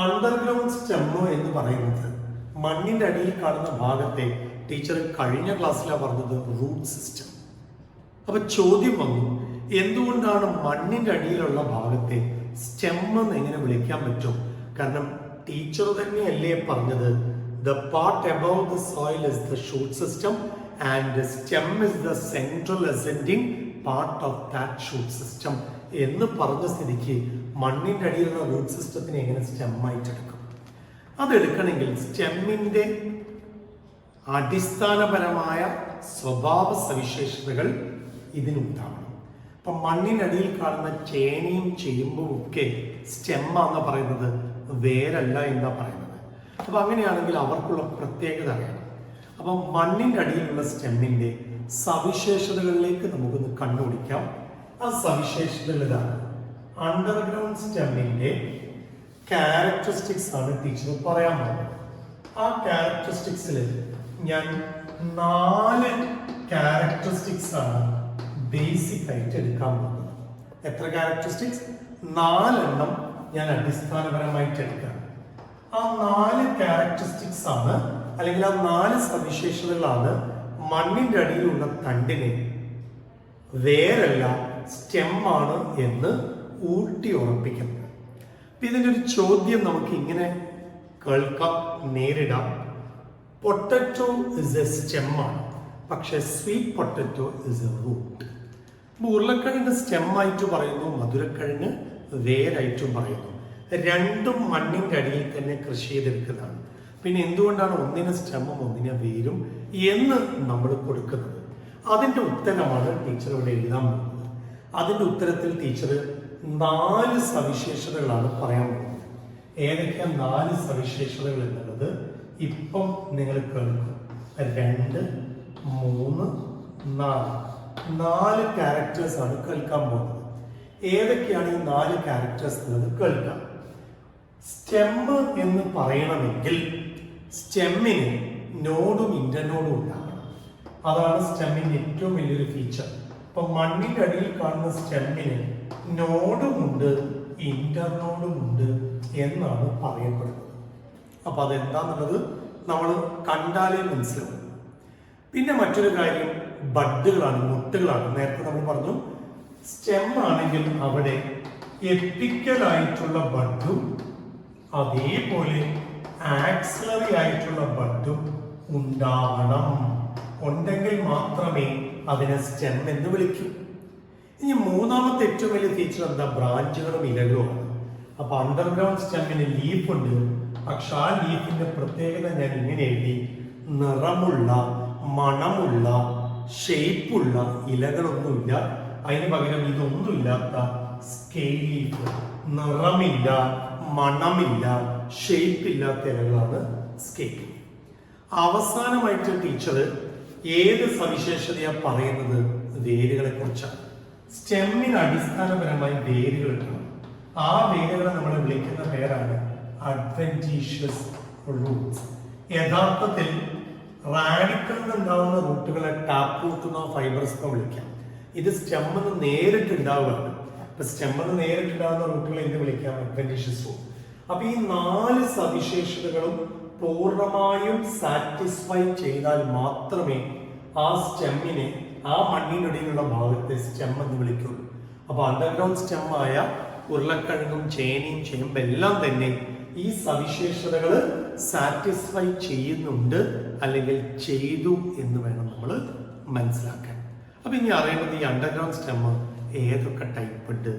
Speaker 1: അണ്ടർഗ്രൗണ്ട് സ്റ്റെമ്മോ എന്ന് പറയുന്നത് മണ്ണിന്റെ അടിയിൽ കാണുന്ന ഭാഗത്തെ ടീച്ചർ കഴിഞ്ഞ ക്ലാസ്സിലാണ് പറഞ്ഞത് റൂട്ട് സിസ്റ്റം. അപ്പൊ ചോദ്യം വന്നു, എന്തുകൊണ്ടാണ് മണ്ണിന്റെ അടിയിലുള്ള ഭാഗത്തെ സ്റ്റെം എന്ന് എങ്ങനെ വിളിക്കാൻ പറ്റും? കാരണം ടീച്ചർ തന്നെയല്ലേ പറഞ്ഞത് the part above the soil is the shoot system and the stem is the central ascending part of that shoot system എന്ന് പറഞ്ഞ സ്ഥിതിക്ക് മണ്ണിൻ്റെ അടിയിലുള്ള റൂട്ട് സിസ്റ്റത്തിനെ എങ്ങനെ സ്റ്റെമ്മായിട്ട് എടുക്കും? അതെടുക്കണമെങ്കിൽ സ്റ്റെമ്മിൻ്റെ അടിസ്ഥാനപരമായ സ്വഭാവ സവിശേഷതകൾ ഇതിനുണ്ടാവണം. അപ്പം മണ്ണിനടിയിൽ കാണുന്ന ചേനയും ചേമ്പും ഒക്കെ സ്റ്റെമ്മാന്ന് പറയുന്നത് വേരല്ല എന്നാ പറയുന്നത്. അപ്പം അങ്ങനെയാണെങ്കിൽ അവർക്കുള്ള പ്രത്യേകത അറിയണം. അപ്പം മണ്ണിൻ്റെ അടിയിലുള്ള സ്റ്റെമ്മിൻ്റെ സവിശേഷതകളിലേക്ക് നമുക്കൊന്ന് കണ്ണോടിക്കാം. ആ സവിശേഷതകൾ ഇതാണ്. അണ്ടർഗ്രൗണ്ട് സ്റ്റെമ്മിൻ്റെ ക്യാരക്ടറിസ്റ്റിക്സ് ആണ് ടീച്ചർ പറയാൻ പോകുന്നത്. ആ ക്യാരക്ടറിസ്റ്റിക്സിൽ ഞാൻ 4 ക്യാരക്ടറിസ്റ്റിക്സ് ആണ് ബേസിക് ആയിട്ട് എടുക്കാൻ പോകുന്നത്. എത്ര ക്യാരക്ടറിസ്റ്റിക്സ്? 4 എണ്ണം ഞാൻ അടിസ്ഥാനപരമായിട്ട് എടുക്കാം. ആ 4 ക്യാരക്ടറിസ്റ്റിക്സ് ആണ്, അല്ലെങ്കിൽ ആ 4 സവിശേഷതകളാണ് മണ്ണിന്റെ അടിയിലുള്ള തണ്ടിനെ വേരല്ല സ്റ്റെമ്മാണ് എന്ന് ഊട്ടി ഉറപ്പിക്കുന്നത്. അപ്പൊ ഇതിൻ്റെ ഒരു ചോദ്യം നമുക്ക് ഇങ്ങനെ കേൾക്കാം, നേരിടാം. പൊട്ടറ്റോ ഇസ് എ സ്റ്റെമ്മാണ്, പക്ഷെ sweet potato is a root. ഉരുളക്കിഴങ്ങ് സ്റ്റെമ്മായിട്ട് പറയുന്നു, മധുരക്കിഴങ്ങ് വേരായിട്ടും പറയുന്നു. രണ്ടും മണ്ണിന്റെ അടിയിൽ തന്നെ കൃഷി ചെയ്തെടുക്കുന്നതാണ്. പിന്നെ എന്തുകൊണ്ടാണ് ഒന്നിനെ സ്റ്റെമ്മും ഒന്നിനെ വേരും എന്ന് നമ്മൾ കൊടുക്കുന്നത്? അതിൻ്റെ ഉത്തരമാണ് ടീച്ചർ ഇവിടെ എഴുതാൻ പോകുന്നത്. അതിൻ്റെ ഉത്തരത്തിൽ ടീച്ചർ 4 സവിശേഷതകളാണ് പറയാൻ പോകുന്നത്. ഏതൊക്കെയാ 4 സവിശേഷതകൾ എന്നുള്ളത് ഇപ്പം നിങ്ങൾ കേൾക്കും. 2, 3, 4 ക്യാരക്ടേഴ്സ് ആണ് കേൾക്കാൻ പോകുന്നത്. ഏതൊക്കെയാണ് ഈ 4 ക്യാരക്ടേഴ്സ് എന്നുള്ളത് കേൾക്കാം. സ്റ്റെമ്മ് എന്ന് പറയണമെങ്കിൽ സ്റ്റെമ്മിന് നോഡും ഇന്റർനോഡും ഉണ്ടാകണം. അതാണ് സ്റ്റെമ്മിന്റെ ഏറ്റവും വലിയൊരു ഫീച്ചർ. ഇപ്പൊ മണ്ണിന്റെ അടിയിൽ കാണുന്ന സ്റ്റെമ്മിന് നോഡുമുണ്ട് ഇന്റർനോഡുമുണ്ട് എന്നാണ് പറയപ്പെടുന്നത്. അപ്പൊ അതെന്താന്നുള്ളത് നമ്മൾ കണ്ടാലേ മനസ്സിലാവും. പിന്നെ മറ്റൊരു കാര്യം ബഡുകളാണ്, മുട്ടുകളാണ്. നേരത്തെ നമ്മൾ പറഞ്ഞു സ്റ്റെം ആണെങ്കിൽ അവിടെ എപ്പിക്കലായിട്ടുള്ള ബഡും അതേപോലെ ആക്സിലറി ആയിട്ടുള്ള ബഡും ഉണ്ടാവണം. ഉണ്ടെങ്കിൽ മാത്രമേ അതിനെ സ്റ്റെം എന്ന് വിളിക്കൂ. ഇനി മൂന്നാമത്തെ ഏറ്റവും വലിയ ഫീച്ചർ എന്താ? ബ്രാഞ്ചുകളും ഇലകളുമാണ്. അപ്പൊ അണ്ടർഗ്രൗണ്ട് സ്റ്റെമ്മിന് ലീഫ് ഉണ്ട്, പക്ഷെ ആ ലീഫിന്റെ പ്രത്യേകത ഞാൻ ഇങ്ങനെ എഴുതി: നിറമുള്ള, മണമുള്ള, ഷേപ്പുള്ള ഇലകളൊന്നുമില്ല. അതിന് പകരം ഇതൊന്നുമില്ലാത്ത സ്കെയിൽ ലീഫ്, നിറമില്ല, മണമില്ല, ഷേപ്പില്ലാത്ത ഇലകളാണ് സ്കെയിൽ. അവസാനമായിട്ട് ടീച്ചർ ഏത് സവിശേഷതയാ പറയുന്നത്? വേരുകളെ കുറിച്ചാണ്. സ്റ്റെമ്മിന് അടിസ്ഥാനപരമായി വേരുകൾ ഉണ്ടാവും. ആ വേരുകളെ നമ്മൾ വിളിക്കുന്ന പേരാണ് അഡ്വെന്റീഷ്യസ് റൂട്ട്സ്. യഥാർത്ഥത്തിൽ റാഡിക്കലിൽ ഉണ്ടാവുന്ന റൂട്ടുകളെ ടാപ്പ് റൂട്ട് എന്നോ ഫൈബർസ് എന്നോ വിളിക്കാം. ഇത് സ്റ്റെമ്മിന് നേരിട്ട് ഉണ്ടാവുകയാണ്. ഇപ്പൊ സ്റ്റെമ്മിന് നേരിട്ടുണ്ടാകുന്ന റൂട്ടുകളെ എന്ത് വിളിക്കാം? അഡ്വെന്റീഷ്യസ് റൂട്ട്. അപ്പൊ ഈ 4 സവിശേഷതകളും പൂർണ്ണമായും സാറ്റിസ്ഫൈ ചെയ്താൽ മാത്രമേ ആ സ്റ്റെമ്മിനെ, ആ മണ്ണിനടിയിലുള്ള ഭാഗത്തെ സ്റ്റെം എന്ന് വിളിക്കുള്ളൂ. അപ്പൊ അണ്ടർഗ്രൗണ്ട് സ്റ്റെമ്മായ ഉരുളക്കിഴങ്ങും ചേനയും ചേമ്പും എല്ലാം തന്നെ ഈ സവിശേഷതകൾ സാറ്റിസ്ഫൈ ചെയ്യുന്നുണ്ട്, അല്ലെങ്കിൽ ചെയ്തു എന്ന് വേണം നമ്മൾ മനസ്സിലാക്കാൻ. അപ്പൊ ഇനി അറിയേണ്ടത് ഈ അണ്ടർഗ്രൗണ്ട് സ്റ്റെം ഏതൊക്കെ ടൈപ്പ് ഉണ്ട്,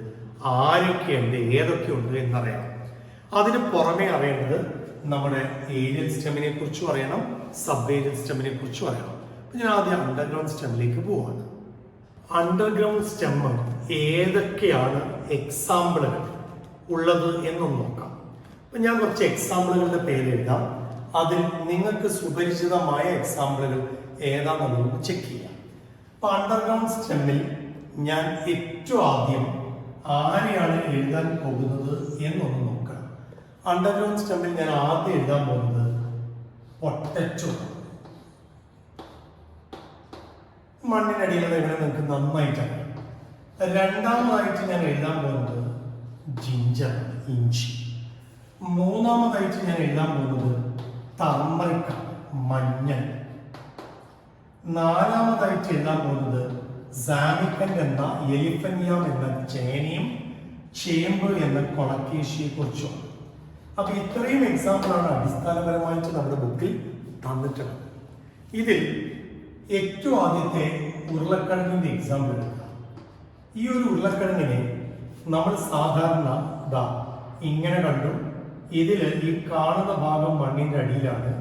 Speaker 1: ആരൊക്കെയുണ്ട്, ഏതൊക്കെ ഉണ്ട് എന്നറിയണം. അതിന് പുറമെ അറിയേണ്ടത് നമ്മുടെ ഏരിയൽ സ്റ്റെമ്മിനെ കുറിച്ചും അറിയണം, സബ് ഏരിയൽ സ്റ്റെമ്മിനെ കുറിച്ചും അറിയണം. അപ്പൊ ഞാൻ ആദ്യം അണ്ടർഗ്രൗണ്ട് സ്റ്റെമ്മിലേക്ക് പോവാണ്. അണ്ടർഗ്രൗണ്ട് സ്റ്റെം ഏതൊക്കെയാണ് എക്സാമ്പിളുകൾ ഉള്ളത് എന്നൊന്ന് നോക്കാം. അപ്പൊ ഞാൻ കുറച്ച് എക്സാമ്പിളുകളുടെ പേര് എഴുതാം. അതിൽ നിങ്ങൾക്ക് സുപരിചിതമായ എക്സാമ്പിളുകൾ ഏതാണെന്നുള്ളത് ചെക്ക് ചെയ്യാം. അപ്പൊ അണ്ടർഗ്രൗണ്ട് സ്റ്റെമ്മിൽ ഞാൻ ഏറ്റവും ആദ്യം ആരെയാണ് എഴുതാൻ പോകുന്നത് എന്നൊന്ന് നോക്കാം. അണ്ടർഗ്രൗണ്ട് സ്റ്റെമ്മിൽ ഞാൻ ആദ്യം എഴുതാൻ പോകുന്നത് പൊട്ടറ്റോ. മണ്ണിനടിയിലുള്ള ഇവിടെ നിങ്ങൾക്ക് നന്നായിട്ടാണ്. രണ്ടാമതായിട്ട് ഞാൻ എഴുതാൻ പോകുന്നത് ജിഞ്ചർ, ഇഞ്ചി. മൂന്നാമതായിട്ട് ഞാൻ എഴുതാൻ പോകുന്നത് ടർമറിക്ക, മഞ്ഞൾ. നാലാമതായിട്ട് എഴുതാൻ പോകുന്നത് സാമിക്കൻ എന്ന എലിഫന്യാം എന്ന ചേനയും ചേമ്പ് എന്ന കൊളക്കേഷിയെ കുറിച്ചും. അപ്പൊ ഇത്രയും എക്സാമ്പിളാണ് അടിസ്ഥാനപരമായിട്ട് നമ്മുടെ ബുക്കിൽ തന്നിട്ടുള്ളത്. ഇതിൽ ഏറ്റവും ആദ്യത്തെ ഉരുളക്കിഴങ്ങിന്റെ എക്സാമ്പിൾ എടുക്കുക. ഈ ഒരു ഉരുളക്കിഴങ്ങിനെ നമ്മൾ സാധാരണ ഇങ്ങനെ കണ്ടു. ഇതിൽ ഈ കാണുന്ന ഭാഗം മണ്ണിന്റെ അടിയിലാണ്.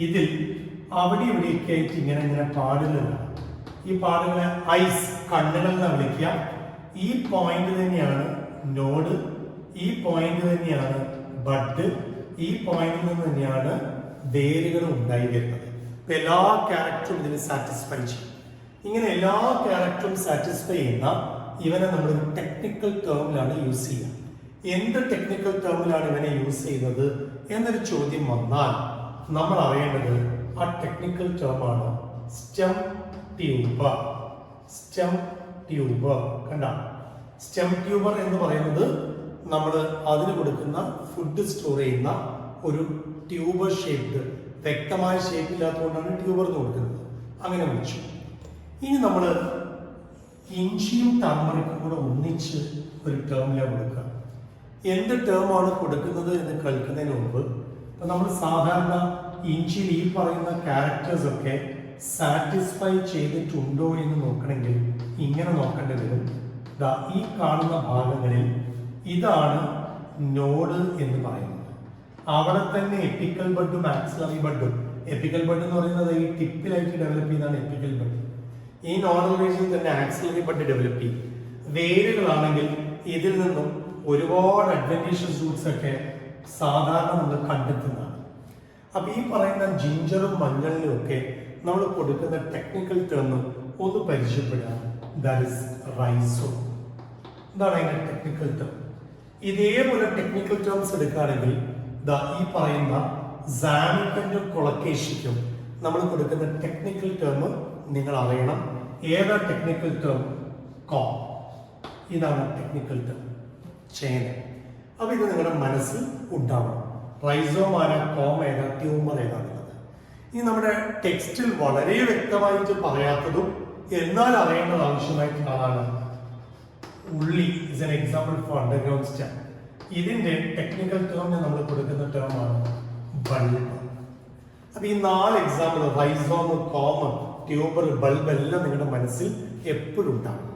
Speaker 1: ഇതിൽ അവിടെ ഇവിടെയൊക്കെ ആയിട്ട് ഇങ്ങനെ ഇങ്ങനെ പാടുകളാണ്. ഈ പാടുകളെ ഐസ്, കണ്ണുകൾ എന്ന് വിളിക്കുക. ഈ പോയിന്റ് തന്നെയാണ് നോഡ്, ഈ പോയിന്റ് തന്നെയാണ് ബഡ്, ഈ പോയിന്റിൽ നിന്ന് തന്നെയാണ് വേരുകൾ ഉണ്ടായി വരുന്നത്. ഇപ്പൊ എല്ലാ ക്യാരക്ടറും ഇതിന് സാറ്റിസ്ഫൈ ചെയ്യും. ഇങ്ങനെ എല്ലാ ക്യാരക്ടറും സാറ്റിസ്ഫൈ ചെയ്യുന്ന ഇവനെ നമ്മൾ ടെക്നിക്കൽ ടേമിലാണ് യൂസ് ചെയ്യുക. എന്ത് ടെക്നിക്കൽ ടേമിലാണ് ഇവനെ യൂസ് ചെയ്യുന്നത് എന്നൊരു ചോദ്യം വന്നാൽ നമ്മൾ അറിയേണ്ടത് ആ ടെക്നിക്കൽ ടേമാണ് സ്റ്റെം ട്യൂബർ. സ്റ്റെം ട്യൂബർ കണ്ട, സ്റ്റെം ട്യൂബർ എന്ന് പറയുന്നത് നമ്മൾ അതിന് കൊടുക്കുന്ന ഫുഡ് സ്റ്റോർ ചെയ്യുന്ന ഒരു ട്യൂബർ ഷേപ്ഡ്, വ്യക്തമായ ഷേപ്പ് ഇല്ലാത്തതുകൊണ്ടാണ് ട്യൂബർ എന്ന് കൊടുക്കുന്നത്. അങ്ങനെ വിളിച്ചു. ഇനി നമ്മൾ ഇഞ്ചിയും ടർമറിക്കും കൂടെ ഒന്നിച്ച് ഒരു ടേമിലാണ് കൊടുക്കുക. എന്ത് ടേമാണ് കൊടുക്കുന്നത് എന്ന് കേൾക്കുന്നതിന് മുമ്പ് നമ്മൾ സാധാരണ ഇഞ്ചിയിൽ ഈ പറയുന്ന ക്യാരക്ടേഴ്സ് ഒക്കെ സാറ്റിസ്ഫൈ ചെയ്തിട്ടുണ്ടോ എന്ന് നോക്കണമെങ്കിൽ ഇങ്ങനെ നോക്കേണ്ടി വരും. ഈ കാണുന്ന ഭാഗങ്ങളിൽ ഇതാണ് നോഡ് എന്ന് പറയുന്നത്. അവിടെ തന്നെ എപ്പിക്കൽ ബഡും ആക്സിലറി ബഡും. എപ്പിക്കൽ ബഡ് എന്ന് പറയുന്നത് ഈ ടിപ്പിലായിട്ട് ഡെവലപ്പ് ചെയ്യുന്നതാണ് എപ്പിക്കൽ ബഡ്. ഈ നോഡൽ റീജിയനിൽ തന്നെ ആക്സിലറി ബഡ് ഡെവലപ്പ് ചെയ്യും. വേരുകളാണെങ്കിൽ ഇതിൽ നിന്നും ഒരുപാട് അഡ്വന്റേഷ്യസ് റൂട്ട്സ് ഒക്കെ സാധാരണ നമ്മൾ കണ്ടെത്തുന്നതാണ്. അപ്പൊ ഈ പറയുന്ന ജിഞ്ചറും മഞ്ഞളിലും ഒക്കെ നമ്മൾ കൊടുക്കുന്ന ടെക്നിക്കൽ ടേം ഒന്ന് പരിചയപ്പെടുക. That is റൈസോ. എന്താണ് അതിന്റെ ടെക്നിക്കൽ ടേം? ഇതേപോലെ ടെക്നിക്കൽ ടേംസ് എടുക്കുകയാണെങ്കിൽ ഈ പറയുന്ന സാമിക്കൻഡും കൊളക്കേഷ്യയ്ക്കും നമ്മൾ കൊടുക്കുന്ന ടെക്നിക്കൽ ടേം നിങ്ങൾ അറിയണം. ഏതാ ടെക്നിക്കൽ ടേം? കോം. ഇതാണ് ടെക്നിക്കൽ ടേം, ചേന. അപ്പൊ ഇത് നിങ്ങളുടെ മനസ്സിൽ ഉണ്ടാവണം. റൈസോം ആരാ, കോം ഏതാ, ട്യൂമർ ഏതാണുള്ളത്. ഇനി നമ്മുടെ ടെക്സ്റ്റിൽ വളരെ വ്യക്തമായിട്ട് പറയാത്തതും എന്നാൽ അറിയേണ്ടത് ആവശ്യമായിട്ടുള്ള ആളാണ് ഉള്ളി. Is an example for underground stem. ഇതിന്റെ ടെക്നിക്കൽ ടേമിന് നമ്മൾ കൊടുക്കുന്ന ടേമാണ് ബൾബ്. അപ്പൊ ഈ 4 example rhizome, com, tuber, bulb എല്ലാം നിങ്ങളുടെ മനസ്സിൽ എപ്പോഴും ഉണ്ടാകും.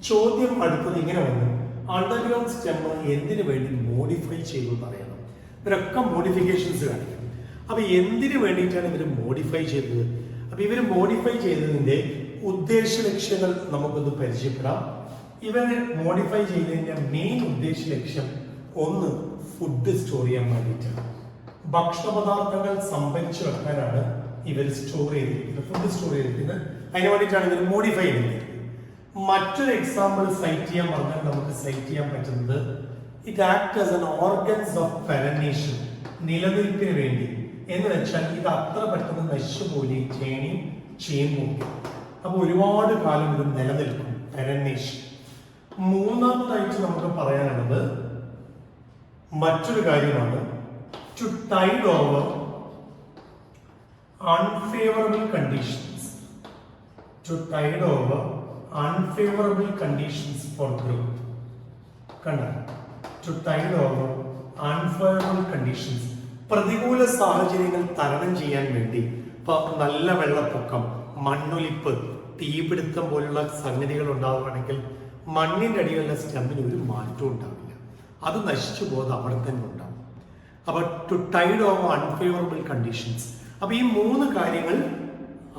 Speaker 1: ചോദ്യം അടുത്തത് ഇങ്ങനെ വന്നു, അണ്ടർഗ്രൗണ്ട് സ്റ്റെം എന്തിനു വേണ്ടി മോഡിഫൈ ചെയ്തു പറയണം. ഇവരൊക്കെ മോഡിഫിക്കേഷൻസ് കാണിക്കും. അപ്പൊ എന്തിനു വേണ്ടിയിട്ടാണ് ഇവർ മോഡിഫൈ ചെയ്തത്? അപ്പൊ ഇവർ മോഡിഫൈ ചെയ്തതിന്റെ ഉദ്ദേശ ലക്ഷ്യങ്ങൾ നമുക്കൊന്ന് പരിചയപ്പെടാം. ഇവരെ മോഡിഫൈ ചെയ്തതിന്റെ മെയിൻ ഉദ്ദേശ ലക്ഷ്യം ഒന്ന് ഫുഡ് സ്റ്റോർ ചെയ്യാൻ വേണ്ടിയിട്ടാണ്. ഭക്ഷണപദാർത്ഥങ്ങൾ സംഭരിച്ചു വെക്കാനാണ് ഇവർ സ്റ്റോർ ചെയ്തിരിക്കുന്നത്, ഫുഡ് സ്റ്റോർ ചെയ്തിരിക്കുന്നത്. അതിന് വേണ്ടിയിട്ടാണ് ഇവർ മോഡിഫൈ ചെയ്തിരിക്കുന്നത്. മറ്റൊരു എക്സാമ്പിൾ സൈറ്റ് ചെയ്യാൻ പറഞ്ഞാൽ നമുക്ക് സൈറ്റ് ചെയ്യാൻ പറ്റുന്നത് it act as an organs of perennation, നിലനിൽപ്പിന് വേണ്ടി. എന്ന് വെച്ചാൽ ഇത് അത്ര പെട്ടെന്ന് നശിച്ചു പോലെയും ചെയ്യുമ്പോൾ അപ്പൊ ഒരുപാട് കാലം ഇത് നിലനിൽക്കും, പെരനേഷൻ. മൂന്നാമതായിട്ട് നമുക്ക് പറയാനുള്ളത് മറ്റൊരു കാര്യമാണ് to tide over unfavourable conditions. To tide over unfavourable conditions for growth. കണ്ട, to tide over unfavourable conditions, പ്രതികൂല സാഹചര്യങ്ങൾ തരണം ചെയ്യാൻ വേണ്ടി. ഇപ്പൊ നല്ല വെള്ളപ്പൊക്കം, മണ്ണൊലിപ്പ്, തീപിടുത്തം പോലുള്ള സംഗതികൾ ഉണ്ടാവുകയാണെങ്കിൽ മണ്ണിന്റെ അടിയിലുള്ള സ്റ്റെമ്മിന് ഒരു മാറ്റവും ഉണ്ടാവില്ല, അത് നശിച്ചു പോകുന്നത് അവിടെ തന്നെ ഉണ്ടാവും. അപ്പൊ to tide over unfavourable conditions. അപ്പൊ ഈ 3 കാര്യങ്ങൾ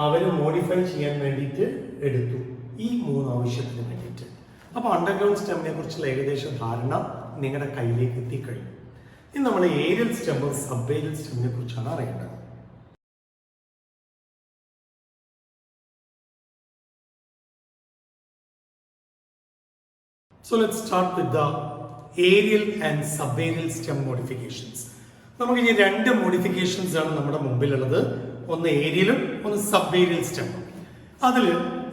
Speaker 1: അവർ മോഡിഫൈ ചെയ്യാൻ വേണ്ടിയിട്ട് എടുത്തു, ഈ 3 ആവശ്യത്തിന് വേണ്ടിയിട്ട്. അപ്പൊ അണ്ടർഗ്രൗണ്ട് സ്റ്റെമ്മിനെ കുറിച്ചുള്ള ഏകദേശം ധാരണ നിങ്ങളുടെ കയ്യിലേക്ക് എത്തിക്കഴിഞ്ഞു. ഇനി നമ്മൾ ഏരിയൽ സ്റ്റെമ്മും സബ് ഏരിയൽ സ്റ്റെമ്മിനെ കുറിച്ചാണ് അറിയേണ്ടത്. So let's start with the aerial and subaerial stem modifications. നമുക്ക് ഇനി 2 മോഡിഫിക്കേഷൻസ് ആണ് നമ്മുടെ മുമ്പിലുള്ളത്. ഒന്ന് ഏരിയലും ഒന്ന് സബേരിയൽ സ്റ്റെമ്മും. അതിൽ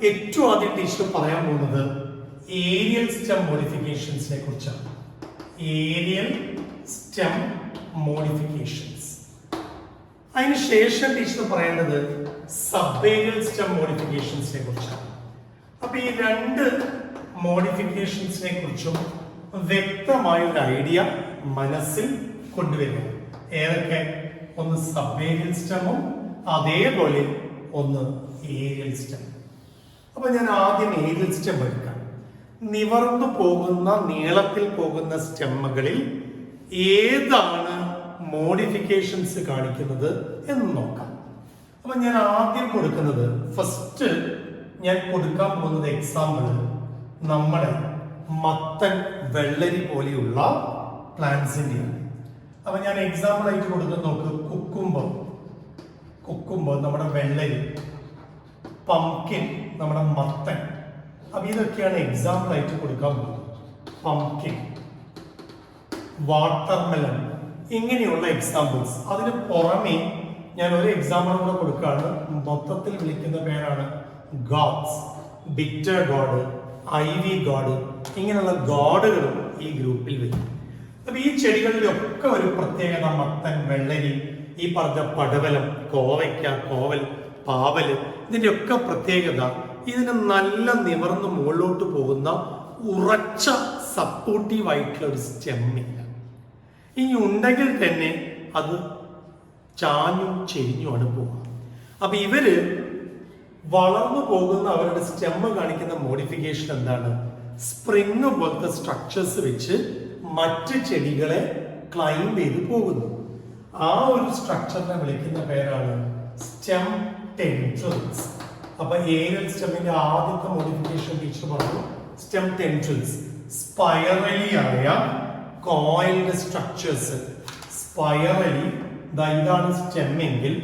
Speaker 1: ഏറ്റവും ആദ്യം ടീച്ചർ പറയാൻ പോകുന്നത് ഏരിയൽ സ്റ്റെം മോഡിഫിക്കേഷൻസിനെ കുറിച്ചാണ്. Aerial stem modifications. അതിനുശേഷം ടീച്ചർ പറയേണ്ടത് സബേരിയൽ സ്റ്റെം മോഡിഫിക്കേഷൻസിനെ കുറിച്ചാണ്. അപ്പൊ ഈ 2 മോഡിഫിക്കേഷൻസിനെ കുറിച്ചും വ്യക്തമായ ഒരു ഐഡിയ മനസ്സിൽ കൊണ്ടുവരിക. ഏതൊക്കെ? ഒന്ന് സബേരിയൽ സ്റ്റെമ്മും അതേപോലെ ഒന്ന് ഏരിയൽ സ്റ്റെം. അപ്പൊ ഞാൻ ആദ്യം ഏരിയൽ സ്റ്റെം എടുക്കാം. നിവർന്നു പോകുന്ന നീളത്തിൽ പോകുന്ന സ്റ്റെമ്മുകളിൽ ഏതാണ് മോഡിഫിക്കേഷൻസ് കാണിക്കുന്നത് എന്ന് നോക്കാം. അപ്പൊ ഞാൻ ആദ്യം കൊടുക്കുന്നത് ഫസ്റ്റ് ഞാൻ കൊടുക്കാൻ പോകുന്നത് എക്സാമ്പിൾ നമ്മുടെ മത്തൻ, വെള്ളരി പോലെയുള്ള പ്ലാന്റ്സിന്റെയാണ്. അപ്പൊ ഞാൻ എക്സാമ്പിൾ ആയിട്ട് കൊടുക്കുന്നത് നോക്ക്, കുക്കുംബർ നമ്മുടെ വെള്ളരി, പംകിൻ നമ്മുടെ മത്തൻ. അപ്പൊ ഇതൊക്കെയാണ് എക്സാമ്പിൾ ആയിട്ട് കൊടുക്കാൻ പോകുന്നത്. പംകിൻ, വാട്ടർമെലൺ, ഇങ്ങനെയുള്ള എക്സാമ്പിൾസ്. അതിന് പുറമെ ഞാൻ ഒരു എക്സാമ്പിൾ കൂടെ കൊടുക്കുകയാണ്. മൊത്തത്തിൽ വിളിക്കുന്ന പേരാണ് gourds, bitter gourd, ivy gourd, ഇങ്ങനെയുള്ള ഗോഡുകളും ഈ ഗ്രൂപ്പിൽ വരും. അപ്പൊ ഈ ചെടികളിലൊക്കെ ഒരു പ്രത്യേകത, മത്തൻ, വെള്ളരി, ഈ പറഞ്ഞ പടവലം, കോവയ്ക്ക, കോവൽ, പാവല്, ഇതിന്റെ ഒക്കെ പ്രത്യേകത ഇതിന് നല്ല നിവർന്ന് മുകളിലോട്ട് പോകുന്ന ഉറച്ച സപ്പോർട്ടീവ് ആയിട്ടുള്ള ഒരു സ്റ്റെമ്മില്ല. ഇനി ഉണ്ടെങ്കിൽ തന്നെ അത് ചാഞ്ഞും ചെരിഞ്ഞുമാണ് പോകുക. അപ്പൊ ഇവര് വളർന്നു പോകുന്ന അവരുടെ സ്റ്റെമ്മ് കാണിക്കുന്ന മോഡിഫിക്കേഷൻ എന്താണ്? സ്പ്രിങ് പോലത്തെ സ്ട്രക്ചേഴ്സ് വെച്ച് മറ്റ് ചെടികളെ ക്ലൈംബ് ചെയ്ത് പോകുന്നു. ആ ഒരു സ്ട്രക്ചറിനെ വിളിക്കുന്ന പേരാണ് സ്റ്റെം ടെൻട്രിൽസ്. അപ്പൊ ഏരിയൽ സ്റ്റെമ്മിന്റെ ആദ്യത്തെ മോഡിഫിക്കേഷൻ ടീച്ചർ പറഞ്ഞു സ്റ്റെം ടെൻട്രിൽസ്, സ്പൈറലി ആയ കോയിൽഡ് സ്ട്രക്ചേഴ്സ്. സ്പൈറലി, ഇതാണ് സ്റ്റെം എങ്കിൽ,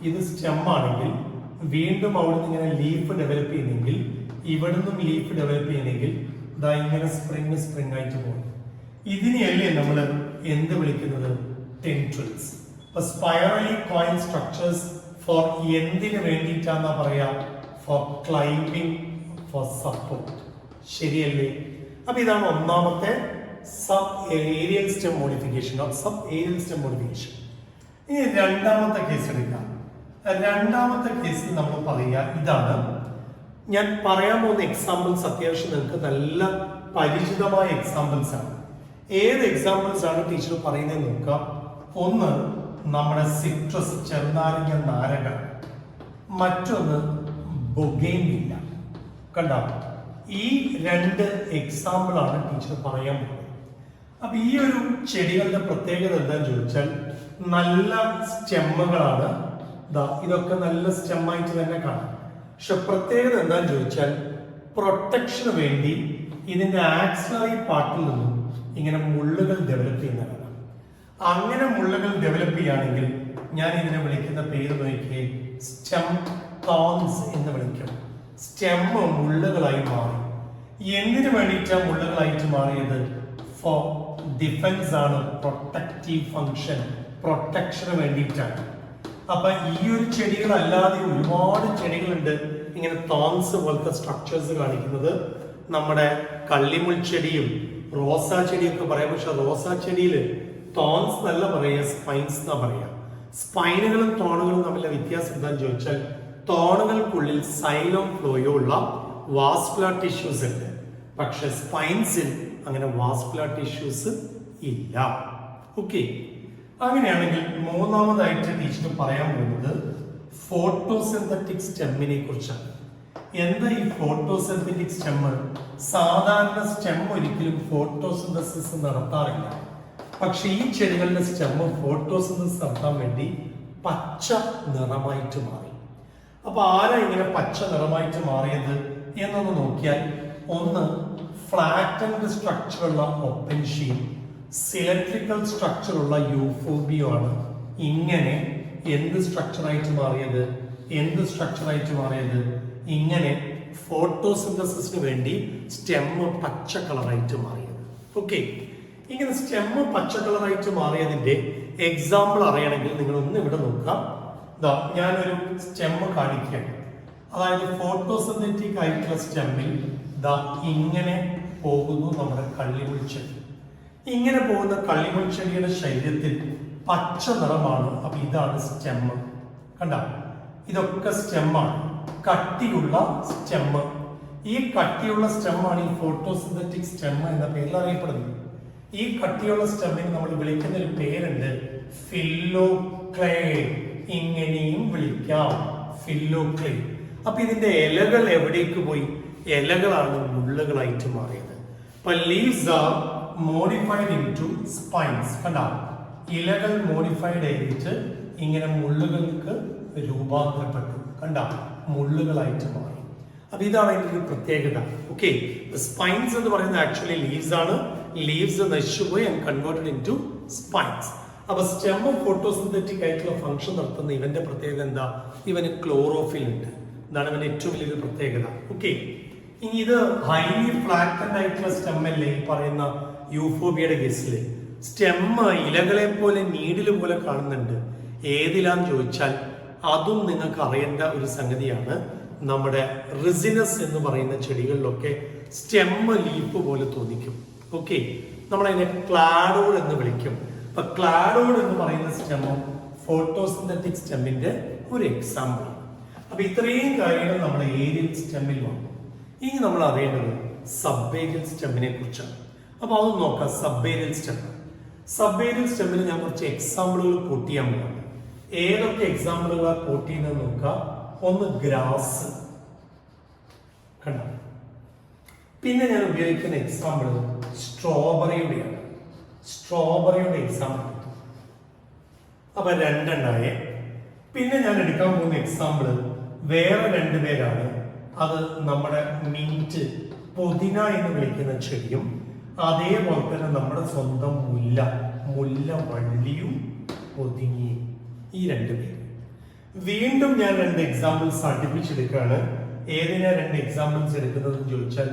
Speaker 1: ഇത് സ്റ്റെം ആണെങ്കിൽ വീണ്ടും അവിടുന്ന് ഇങ്ങനെ ലീഫ് ഡെവലപ്പ് ചെയ്യുന്നെങ്കിൽ, ഇവിടുന്നും ലീഫ് ഡെവലപ്പ് ചെയ്യുന്നെങ്കിൽ ഇങ്ങനെ സ്പ്രിങ് ആയിട്ട് പോകും. ഇതിനെയല്ലേ നമ്മൾ എന്ത് വിളിക്കുന്നത്? ടെൻട്രിൽസ്. അപ്പൊ സ്പൈറലി കോയിൽ സ്ട്രക്ചേഴ്സ് ഫോർ എന്തിനു വേണ്ടിയിട്ടാന്നാ പറയാ? For climbing, for support. ശരിയല്ലേ? അപ്പൊ ഇതാണ് ഒന്നാമത്തെ സബ് ഏരിയൽ സ്റ്റെം മോഡിഫിക്കേഷൻ. ഇനി രണ്ടാമത്തെ കേസ് എടുക്കാം. രണ്ടാമത്തെ കേസിൽ നമ്മൾ പറയുക ഇതാണ്. ഞാൻ പറയാൻ പോകുന്ന എക്സാമ്പിൾസ് അത്യാവശ്യം നിങ്ങൾക്ക് നല്ല പരിചിതമായ എക്സാമ്പിൾസ് ആണ്. ഏത് എക്സാമ്പിൾസ് ആണ് ടീച്ചർ പറയുന്നത് നോക്കുക. ഒന്ന് നമ്മുടെ സിട്രസ്, ചെറുനാരങ്ങ, നാരക. മറ്റൊന്ന് ബൊഗെയിൻവില്ല. കണ്ടോ? ഈ രണ്ട് എക്സാമ്പിൾ ആണ് ടീച്ചർ പറയാൻ പോകുന്നത്. അപ്പൊ ഈ ഒരു ചെടികളുടെ പ്രത്യേകത എന്താന്ന് ചോദിച്ചാൽ നല്ല സ്റ്റെമ്മുകളാണ്. ഇതൊക്കെ നല്ല സ്റ്റെമ്മായിട്ട് തന്നെ കാണാം. പക്ഷെ പ്രത്യേകത എന്താന്ന് ചോദിച്ചാൽ പ്രൊട്ടക്ഷന് വേണ്ടി ഇതിന്റെ ആക്സിലറി പാർട്ടിൽ നിന്നും ഇങ്ങനെ മുള്ളുകൾ ഡെവലപ്പ് ചെയ്യുന്നതാണ്. അങ്ങനെ മുള്ളുകൾ ഡെവലപ്പ് ചെയ്യുകയാണെങ്കിൽ ഞാൻ ഇതിനെ വിളിക്കുന്ന പേര് നോക്കിയേ, സ്റ്റെം തോൺസ് എന്ന് വിളിക്കും. സ്റ്റെമ്മ് മുള്ളുകളായി മാറി. എന്തിനു വേണ്ടിയിട്ടാണ് മുള്ളുകളായിട്ട് മാറിയത്? ഫോർ ഡിഫൻസ് ആണ്, പ്രൊട്ടക്റ്റീവ് ഫങ്ഷൻ, പ്രൊട്ടക്ഷന് വേണ്ടിയിട്ടാണ്. അപ്പൊ ഈ ഒരു ചെടികളല്ലാതെ ഒരുപാട് ചെടികളുണ്ട് ഇങ്ങനെ തോൺസ് പോലത്തെ സ്ട്രക്ചേഴ്സ് കാണിക്കുന്നത്. നമ്മുടെ കള്ളിമുൾ ചെടിയും റോസാ ചെടിയൊക്കെ പറയാം. പക്ഷെ റോസാ ചെടിയിൽ തോൺസ് എന്നല്ല പറയുക, സ്പൈൻസ് എന്നാ പറയുക. സ്പൈനുകളും തോണുകളും തമ്മിലുള്ള വ്യത്യാസം എന്താണെന്ന് ചോദിച്ചാൽ തോണുകൾക്കുള്ളിൽ സൈലോം ഫ്ലോയോ ഉള്ള വാസ്കുലർ ടിഷ്യൂസ് ഉണ്ട്. പക്ഷെ സ്പൈൻസിൽ അങ്ങനെ വാസ്കുലർ ടിഷ്യൂസ് ഇല്ല. ഓക്കെ, അങ്ങനെയാണെങ്കിൽ മൂന്നാമതായിട്ട് ടീച്ചർ പറയാൻ പോകുന്നത് ഫോട്ടോസിന്തറ്റിക് സ്റ്റെമ്മിനെ കുറിച്ചാണ്. എന്താ ഈ ഫോട്ടോസിന്തറ്റിക് സ്റ്റെമ്മ്? സാധാരണ സ്റ്റെം ഒരിക്കലും ഫോട്ടോസിന്തസിസ് നടത്താറില്ല. പക്ഷെ ഈ ചെടികളുടെ സ്റ്റെമ്മ് ഫോട്ടോസിന്തസിസ് നടത്താൻ വേണ്ടി പച്ച നിറമായിട്ട് മാറി. അപ്പൊ ആരാ ഇങ്ങനെ പച്ച നിറമായിട്ട് മാറിയത് എന്നൊന്ന് നോക്കിയാൽ, ഒന്ന് ഫ്ലാറ്റൻഡ് സ്ട്രക്ചറുള്ള ഒപ്പൻഷിയും സിലിണ്ട്രിക്കൽ സ്ട്രക്ചറുള്ള യൂഫോബിയോ ആണ് ഇങ്ങനെ എന്ത് സ്ട്രക്ചറായിട്ട് മാറിയത്? ഇങ്ങനെ ഫോട്ടോസിന്തസിസിന് വേണ്ടി സ്റ്റെമ്മ് പച്ച കളറായിട്ട് മാറിയത്. ഓക്കെ, ഇങ്ങനെ സ്റ്റെമ്മ് പച്ച കളറായിട്ട് മാറിയതിന്റെ എക്സാമ്പിൾ അറിയണമെങ്കിൽ നിങ്ങൾ ഒന്ന് ഇവിടെ നോക്കാം. ഞാനൊരു സ്റ്റെമ്മ് കാണിക്കുകയാണ്. അതായത് ഫോട്ടോസിന്തറ്റിക് ആയിട്ടുള്ള സ്റ്റെമ്മിൽ ഇങ്ങനെ പോകുന്നു നമ്മുടെ കള്ളിമുൾ ചെടി. ഇങ്ങനെ പോകുന്ന കള്ളിമുൾ ചെടിയുടെ ശരീരത്തിൽ പച്ച നിറമാണ്. അപ്പൊ ഇതാണ് സ്റ്റെമ്മ്. കണ്ട, ഇതൊക്കെ സ്റ്റെമ്മാണ്, കട്ടിയുള്ള സ്റ്റെമ്മ്. ഈ കട്ടിയുള്ള സ്റ്റെമ്മാണ് ഈ ഫോട്ടോസിന്തറ്റിക് സ്റ്റെമ്മ് എന്ന പേരിൽ അറിയപ്പെടുന്നത്. ഈ കട്ടിയുള്ള സ്റ്റെമ്മിന് നമ്മൾ വിളിക്കുന്ന ഒരു പേരുണ്ട്, ഫില്ലോക്ലേഡ്. ഇങ്ങനെയും വിളിക്കാം, ഫില്ലോക്ലേഡ്. അപ്പൊ ഇതിന്റെ ഇലകൾ എവിടേക്ക് പോയി? ഇലകളാണ് മുള്ളുകളായിട്ട് മാറിയത്. അപ്പൊ leaves are modified into spines. കണ്ട, ഇലകൾ മോഡിഫൈഡ് ചെയ്തിട്ട് ഇങ്ങനെ മുള്ളുകൾക്ക് രൂപാന്തരപ്പെട്ടു. കണ്ട, മുള്ളുകളായിട്ട് മാറി. അപ്പൊ ഇതാണ് അതിന്റെ ഒരു പ്രത്യേകത. ഓക്കെ, സ്പൈൻസ് എന്ന് പറയുന്നത് ആക്ച്വലി ലീവ്സ് ആണ്. ലീവ്സ് നശിച്ചുപോയി and converted into spines. അപ്പൊ സ്റ്റെം ഫോട്ടോസിന്തറ്റിക് ആയിട്ടുള്ള ഫംഗ്ഷൻ നടത്തുന്ന ഇവന്റെ പ്രത്യേകത എന്താ? ഇവന് ക്ലോറോഫിൽ ഉണ്ട്. ഇതാണ് ഇവന്റെ ഏറ്റവും വലിയൊരു പ്രത്യേകത. ഓക്കെ, ഇനി ഇത് ഹൈലി ഫ്ലാറ്റൻഡ് ആയിട്ടുള്ള സ്റ്റെം അല്ലേ ഈ പറയുന്ന യൂഫോബിയയുടെ കേസില്? സ്റ്റെം ഇലകളെ പോലെ നീഡില് പോലെ കാണുന്നുണ്ട്. ഏതിലാന്ന് ചോദിച്ചാൽ അതും നിങ്ങൾക്ക് അറിയേണ്ട ഒരു സംഗതിയാണ്. നമ്മുടെ റിസിനസ് എന്ന് പറയുന്ന ചെടികളിലൊക്കെ സ്റ്റെം ലീഫ് പോലെ തോന്നിക്കും. ഓക്കെ, നമ്മളതിനെ ക്ലാഡോഡ് എന്ന് വിളിക്കും. അപ്പൊ ക്ലാഡോഡ് എന്ന് പറയുന്ന സ്റ്റെമ്മും ഫോട്ടോസിന്തറ്റിക് സ്റ്റെമ്മിന്റെ ഒരു എക്സാമ്പിൾ ആണ്. അപ്പൊ ഇത്രയും കാര്യങ്ങൾ നമ്മൾ ഏരിയൽ സ്റ്റെമ്മിൽ വന്നു. ഇനി നമ്മൾ അറിയേണ്ടത് സബ്ബേരിയൽ സ്റ്റെമ്മിനെ കുറിച്ചാണ്. അപ്പൊ അത് നോക്കാം. സബ്ബേരിയൽ സ്റ്റെമ്മിൽ ഞാൻ കുറച്ച് എക്സാമ്പിളുകൾ കോട്ട് ചെയ്യാൻ പോകാം. ഏതൊക്കെ എക്സാമ്പിളുകളാണ് കോട്ട് ചെയ്യുന്നത് നോക്കാം. ഒന്ന് ഗ്രാസ്, കണ്ട. പിന്നെ ഞാൻ ഉപയോഗിക്കുന്ന എക്സാമ്പിൾ സ്ട്രോബെറിയുടെയാണ്. സ്ട്രോബെറിയുടെ എക്സാമ്പിൾ എടുത്തു. അപ്പൊ രണ്ടെണ്ണായേ. പിന്നെ ഞാൻ എടുക്കാൻ പോകുന്ന എക്സാമ്പിൾ വേറെ രണ്ടുപേരാണ്. അത് നമ്മുടെ മിന്റ്, പുതിന എന്ന് വിളിക്കുന്ന ചെടിയും അതേപോലെ തന്നെ നമ്മുടെ സ്വന്തം മുല്ലവള്ളിയും പുതിനയും. ഈ രണ്ടുപേരും. വീണ്ടും ഞാൻ രണ്ട് എക്സാമ്പിൾസ് അടുപ്പിച്ചെടുക്കുകയാണ്. ഏതിനാ രണ്ട് എക്സാമ്പിൾസ് എടുക്കുന്നത് ചോദിച്ചാൽ,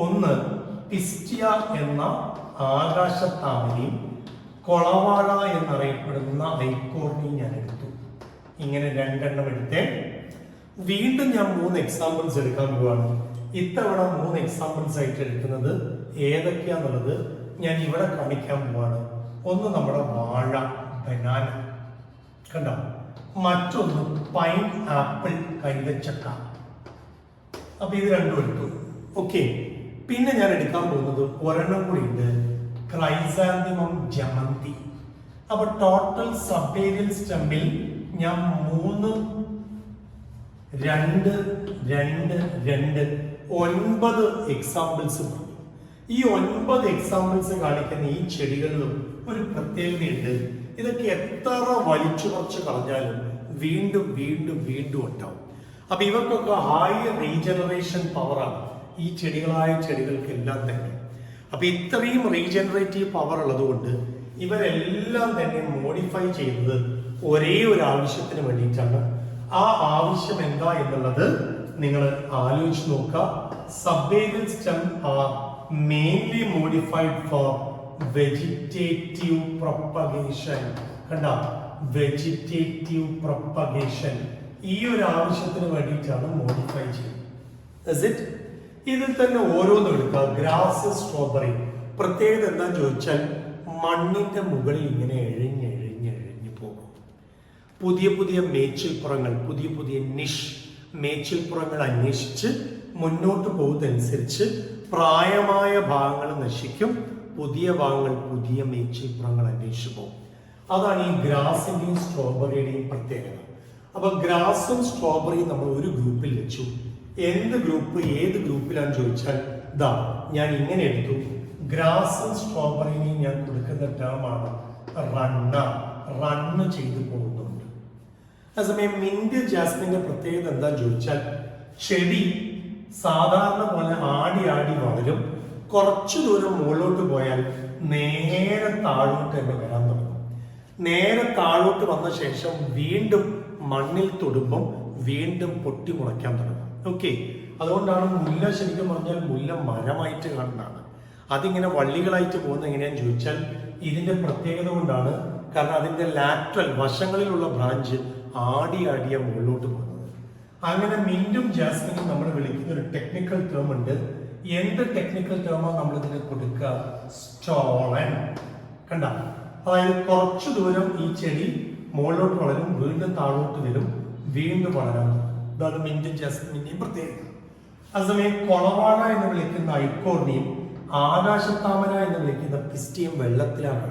Speaker 1: ഒന്ന് പിസ്റ്റിയ എന്ന ആകാശത്താമരയും കൊളവാഴ എന്നറിയപ്പെടുന്ന ഐക്കോർണിയും ഞാൻ എടുത്തു. ഇങ്ങനെ രണ്ടെണ്ണം എടുത്തേ. വീണ്ടും ഞാൻ 3 എക്സാമ്പിൾസ് എടുക്കാൻ പോവാണ്. ഇത്തവണ 3 എക്സാമ്പിൾസ് ആയിട്ട് എടുക്കുന്നത് ഏതൊക്കെയാന്നുള്ളത് ഞാൻ ഇവിടെ കാണിക്കാൻ പോവാണ്. ഒന്ന് നമ്മുടെ വാഴ, ബനാന, കണ്ടോ. മറ്റൊന്ന് പൈൻ ആപ്പിൾ, കൈതച്ചക്ക. അപ്പൊ ഇത് രണ്ടും എടുത്തു. ഓക്കെ, പിന്നെ ഞാൻ എടുക്കാൻ പോകുന്നത് ഒരെണ്ണം കൂടി ഉണ്ട്, ക്രൈസാന്തിമം, ജമന്തി. അപ്പൊ ടോട്ടൽ സബ്ബേരിയൽ സ്റ്റെമ്മിൽ ഞാൻ 3, 2, 9 എക്സാമ്പിൾസ് പറഞ്ഞു. ഈ 9 എക്സാമ്പിൾസ് കാണിക്കുന്ന ഈ ചെടികളിലും ഒരു പ്രത്യേകതയുണ്ട്. ഇതൊക്കെ എത്ര വലിച്ചു കുറച്ച് കളഞ്ഞാലും വീണ്ടും വീണ്ടും വീണ്ടും ഉണ്ടാവും. അപ്പൊ ഇവർക്കൊക്കെ ഹൈ റീജനറേഷൻ പവറാണ് ഈ ചെടികൾക്ക് എല്ലാം തന്നെ. അപ്പൊ ഇത്രയും റീജനറേറ്റീവ് പവർ ഉള്ളതുകൊണ്ട് ഇവരെല്ലാം തന്നെ മോഡിഫൈ ചെയ്തത് ഒരേ ഒരു ആവശ്യത്തിന് വേണ്ടിയിട്ടാണ്. ആ ആവശ്യം എന്താ എന്നുള്ളത് നിങ്ങൾ ആലോചിച്ച് നോക്കുക. Subaerial stem are mainly modified for vegetative propagation. കണ്ട, വെജിറ്റേറ്റീവ് പ്രൊപ്പഗേഷൻ ഈ ഒരു ആവശ്യത്തിന് വേണ്ടിയിട്ടാണ് മോഡിഫൈ ചെയ്യുന്നത്. ഇതിൽ തന്നെ ഓരോന്നും എടുക്കുക. Grass, strawberry. പ്രത്യേകത എന്താന്ന് ചോദിച്ചാൽ മണ്ണിന്റെ മുകളിൽ ഇങ്ങനെ എഴിഞ്ഞ് പോകും. പുതിയ മേച്ചിൽപ്പുറങ്ങൾ, പുതിയ നിഷ് മേച്ചിൽപ്പുറങ്ങൾ അന്വേഷിച്ച് മുന്നോട്ട് പോകുന്നതനുസരിച്ച് പ്രായമായ ഭാഗങ്ങൾ നശിക്കും, പുതിയ ഭാഗങ്ങൾ പുതിയ മേച്ചിൽപ്പുറങ്ങൾ അന്വേഷിച്ചു പോകും. അതാണ് ഈ ഗ്രാസിന്റെയും സ്ട്രോബെറിയുടെയും പ്രത്യേകത. അപ്പൊ ഗ്രാസും സ്ട്രോബെറിയും നമ്മൾ ഒരു ഗ്രൂപ്പിൽ വെച്ചു. ഏത് ഗ്രൂപ്പിലാന്ന് ചോദിച്ചാൽ ദാ ഞാൻ ഇങ്ങനെ എടുത്തു. ഗ്രാസും സ്ട്രോബെറിനെയും ഞാൻ കൊടുക്കുന്ന ടേമാണ് റണ്ണ് ചെയ്തു പോകുന്നുണ്ട്. അതേസമയം മിന്റ്, ജാസ്മിന്റെ പ്രത്യേകത എന്താന്ന് ചോദിച്ചാൽ ചെടി സാധാരണ പോലെ ആടി വളരും. കുറച്ചു ദൂരം മുകളിലോട്ട് പോയാൽ നേരെ താഴോട്ട് തന്നെ വരാൻ തുടങ്ങും. നേരെ താഴോട്ട് വന്ന ശേഷം വീണ്ടും മണ്ണിൽ തൊടുമ്പം വീണ്ടും പൊട്ടി മുളയ്ക്കാൻ തുടങ്ങും. ഓക്കെ, അതുകൊണ്ടാണ് മുല്ല ശരിക്കും പറഞ്ഞാൽ മുല്ല മരമായിട്ട് കാണുന്നതാണ്. അതിങ്ങനെ വള്ളികളായിട്ട് പോകുന്നത് എങ്ങനെയാന്ന് ചോദിച്ചാൽ ഇതിന്റെ പ്രത്യേകത കൊണ്ടാണ്. കാരണം അതിന്റെ ലാറ്ററൽ വശങ്ങളിലുള്ള ബ്രാഞ്ച് ആടിയ മുകളിലോട്ട് പോകുന്നത്. അങ്ങനെ മിന്റും ജാസ്മിനും നമ്മൾ വിളിക്കുന്ന ഒരു ടെക്നിക്കൽ ടേം ഉണ്ട്. എന്ത് ടെക്നിക്കൽ ടേമാണ് നമ്മൾ ഇതിന് കൊടുക്കുക? സ്റ്റോളൻ. കണ്ട, അതായത് കുറച്ചു ദൂരം ഈ ചെടി മുകളിലോട്ട് വളരും, വീണ്ടും താഴോട്ട് വരും, വീണ്ടും വളരാൻ. ഇതാണ് മിന്റും ജാസ്മിന്റെയും പ്രത്യേകത. അതേസമയം കൊളവാഴ എന്ന് വിളിക്കുന്ന ഐക്കോർണിയും ആകാശത്താമര എന്ന് വിളിക്കുന്ന പിസ്റ്റിയും വെള്ളത്തിലാണ്.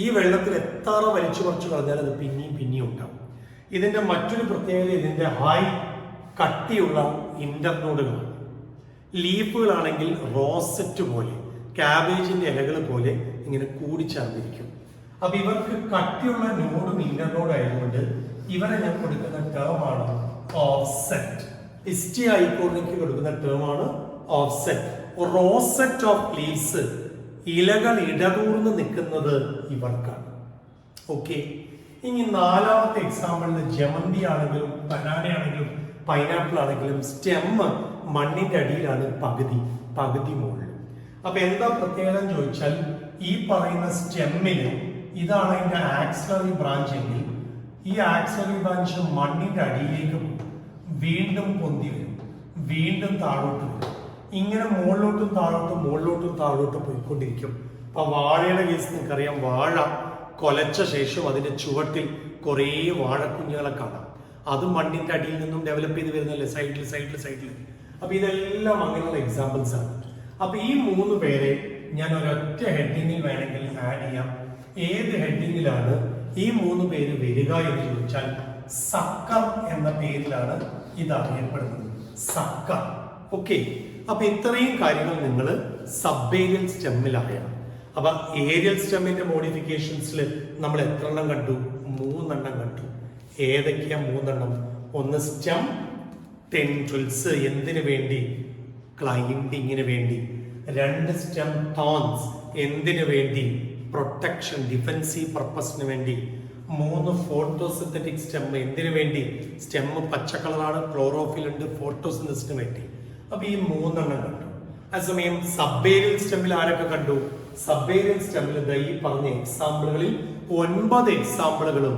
Speaker 1: ഈ വെള്ളത്തിൽ എത്ര വലിച്ചു കുറച്ച് കളഞ്ഞാൽ അത് പിന്നെയും ഉണ്ടാവും. ഇതിന്റെ മറ്റൊരു പ്രത്യേകത ഇതിന്റെ ഹൈ കട്ടിയുള്ള ഇന്റർനോഡുകളാണ്. ലീഫുകളാണെങ്കിൽ റോസറ്റ് പോലെ, ക്യാബേജിന്റെ ഇലകൾ പോലെ ഇങ്ങനെ കൂടിച്ചേർന്നിരിക്കും. അപ്പൊ ഇവർക്ക് കട്ടിയുള്ള നോഡും ഇന്നർ നോഡും ആയതുകൊണ്ട് ഇവരെ ഞാൻ കൊടുക്കുന്ന ടേം ആണ് ഓഫ്സെറ്റ്. ഇസ്റ്റി ഐക്കോണിക്ക് കൊടുക്കുന്ന ടേം ആണ് ഓഫ്സെറ്റ്. റോസെറ്റ് ഓഫ് ലീവ്സ്, ഇലകൾ ഇടകൂർന്ന് നിൽക്കുന്നത് ഇവർക്കാണ്. ഓക്കെ, ഇനി നാലാമത്തെ എക്സാമ്പിളിൽ ജമന്തി ആണെങ്കിലും ബനാന ആണെങ്കിലും പൈനാപ്പിൾ ആണെങ്കിലും സ്റ്റെം മണ്ണിന്റെ അടിയിലാണ് പകുതി മുകളിൽ. അപ്പൊ എന്താ പ്രത്യേകത ചോദിച്ചാൽ ഈ പറയുന്ന സ്റ്റെമ്മില് ഇതാണ് അതിന്റെ ആക്സിലറി ബ്രാഞ്ച് എങ്കിൽ ഈ ആക്സിലറി ബ്രാഞ്ച് മണ്ണിന്റെ അടിയിലേക്ക് പോകും, വീണ്ടും പൊന്തി വരും, വീണ്ടും താഴോട്ട് വരും, ഇങ്ങനെ മുകളിലോട്ടും താഴോട്ടും പോയിക്കൊണ്ടിരിക്കും. അപ്പൊ വാഴയുടെ കേസ് നിങ്ങൾക്കറിയാം, വാഴ കൊലച്ച ശേഷം അതിന്റെ ചുവട്ടിൽ കുറേ വാഴക്കുഞ്ഞുങ്ങളെ കാണാം. അത് മണ്ണിന്റെ അടിയിൽ നിന്നും ഡെവലപ്പ് ചെയ്ത് വരുന്നല്ലേ, സൈഡിൽ. അപ്പൊ ഇതെല്ലാം അങ്ങനെയുള്ള എക്സാമ്പിൾസ് ആണ്. അപ്പൊ ഈ 3 പേരെ ഞാൻ ഒരൊറ്റ ഹെഡിങ്ങിൽ വേണമെങ്കിൽ ആഡ് ചെയ്യാം. ഏത് ഹെഡിങ്ങിലാണ് ഈ 3 പേര് വരിക എന്ന് ചോദിച്ചാൽ സക്കർ എന്ന പേരിലാണ് ഇത് അറിയപ്പെടുന്നത്. സക്കർ. ഓക്കെ, അപ്പൊ ഇത്രയും കാര്യങ്ങൾ നിങ്ങൾ സബേരിയൽ സ്റ്റെമ്മിൽ അറിയണം. അപ്പൊ ഏരിയൽ സ്റ്റെമ്മിന്റെ മോഡിഫിക്കേഷൻസിൽ നമ്മൾ എത്ര എണ്ണം കണ്ടു? 3 എണ്ണം കണ്ടു. ഏതൊക്കെയാ 3 എണ്ണം? ഒന്ന് സ്റ്റെം ടെൻഡ്രിൽസ്, എന്തിനു വേണ്ടി? ക്ലൈംബിങ്ങിന് വേണ്ടി. 2 സ്റ്റെം തോൺസ്, എന്തിനു വേണ്ടി? പ്രൊട്ടക്ഷൻ, ഡിഫെൻസീവ് പർപ്പസിന് വേണ്ടി. 3 ഫോട്ടോസിന്തറ്റിക് സ്റ്റെം, എന്തിനു വേണ്ടി? സ്റ്റെം പച്ച കളറാണ്, ക്ലോറോഫിൽ ഉണ്ട്, ഫോട്ടോസിന്തസിന് വേണ്ടി. അപ്പൊ ഈ 3 എണ്ണം കണ്ടു. അതേസമയം സബേരിയൽ സ്റ്റെമ്മിൽ ആരൊക്കെ കണ്ടു? സബേരിയൽ സ്റ്റെമ്മിൽ ഈ പറഞ്ഞ എക്സാമ്പിളുകളിൽ 9 എക്സാമ്പിളുകളും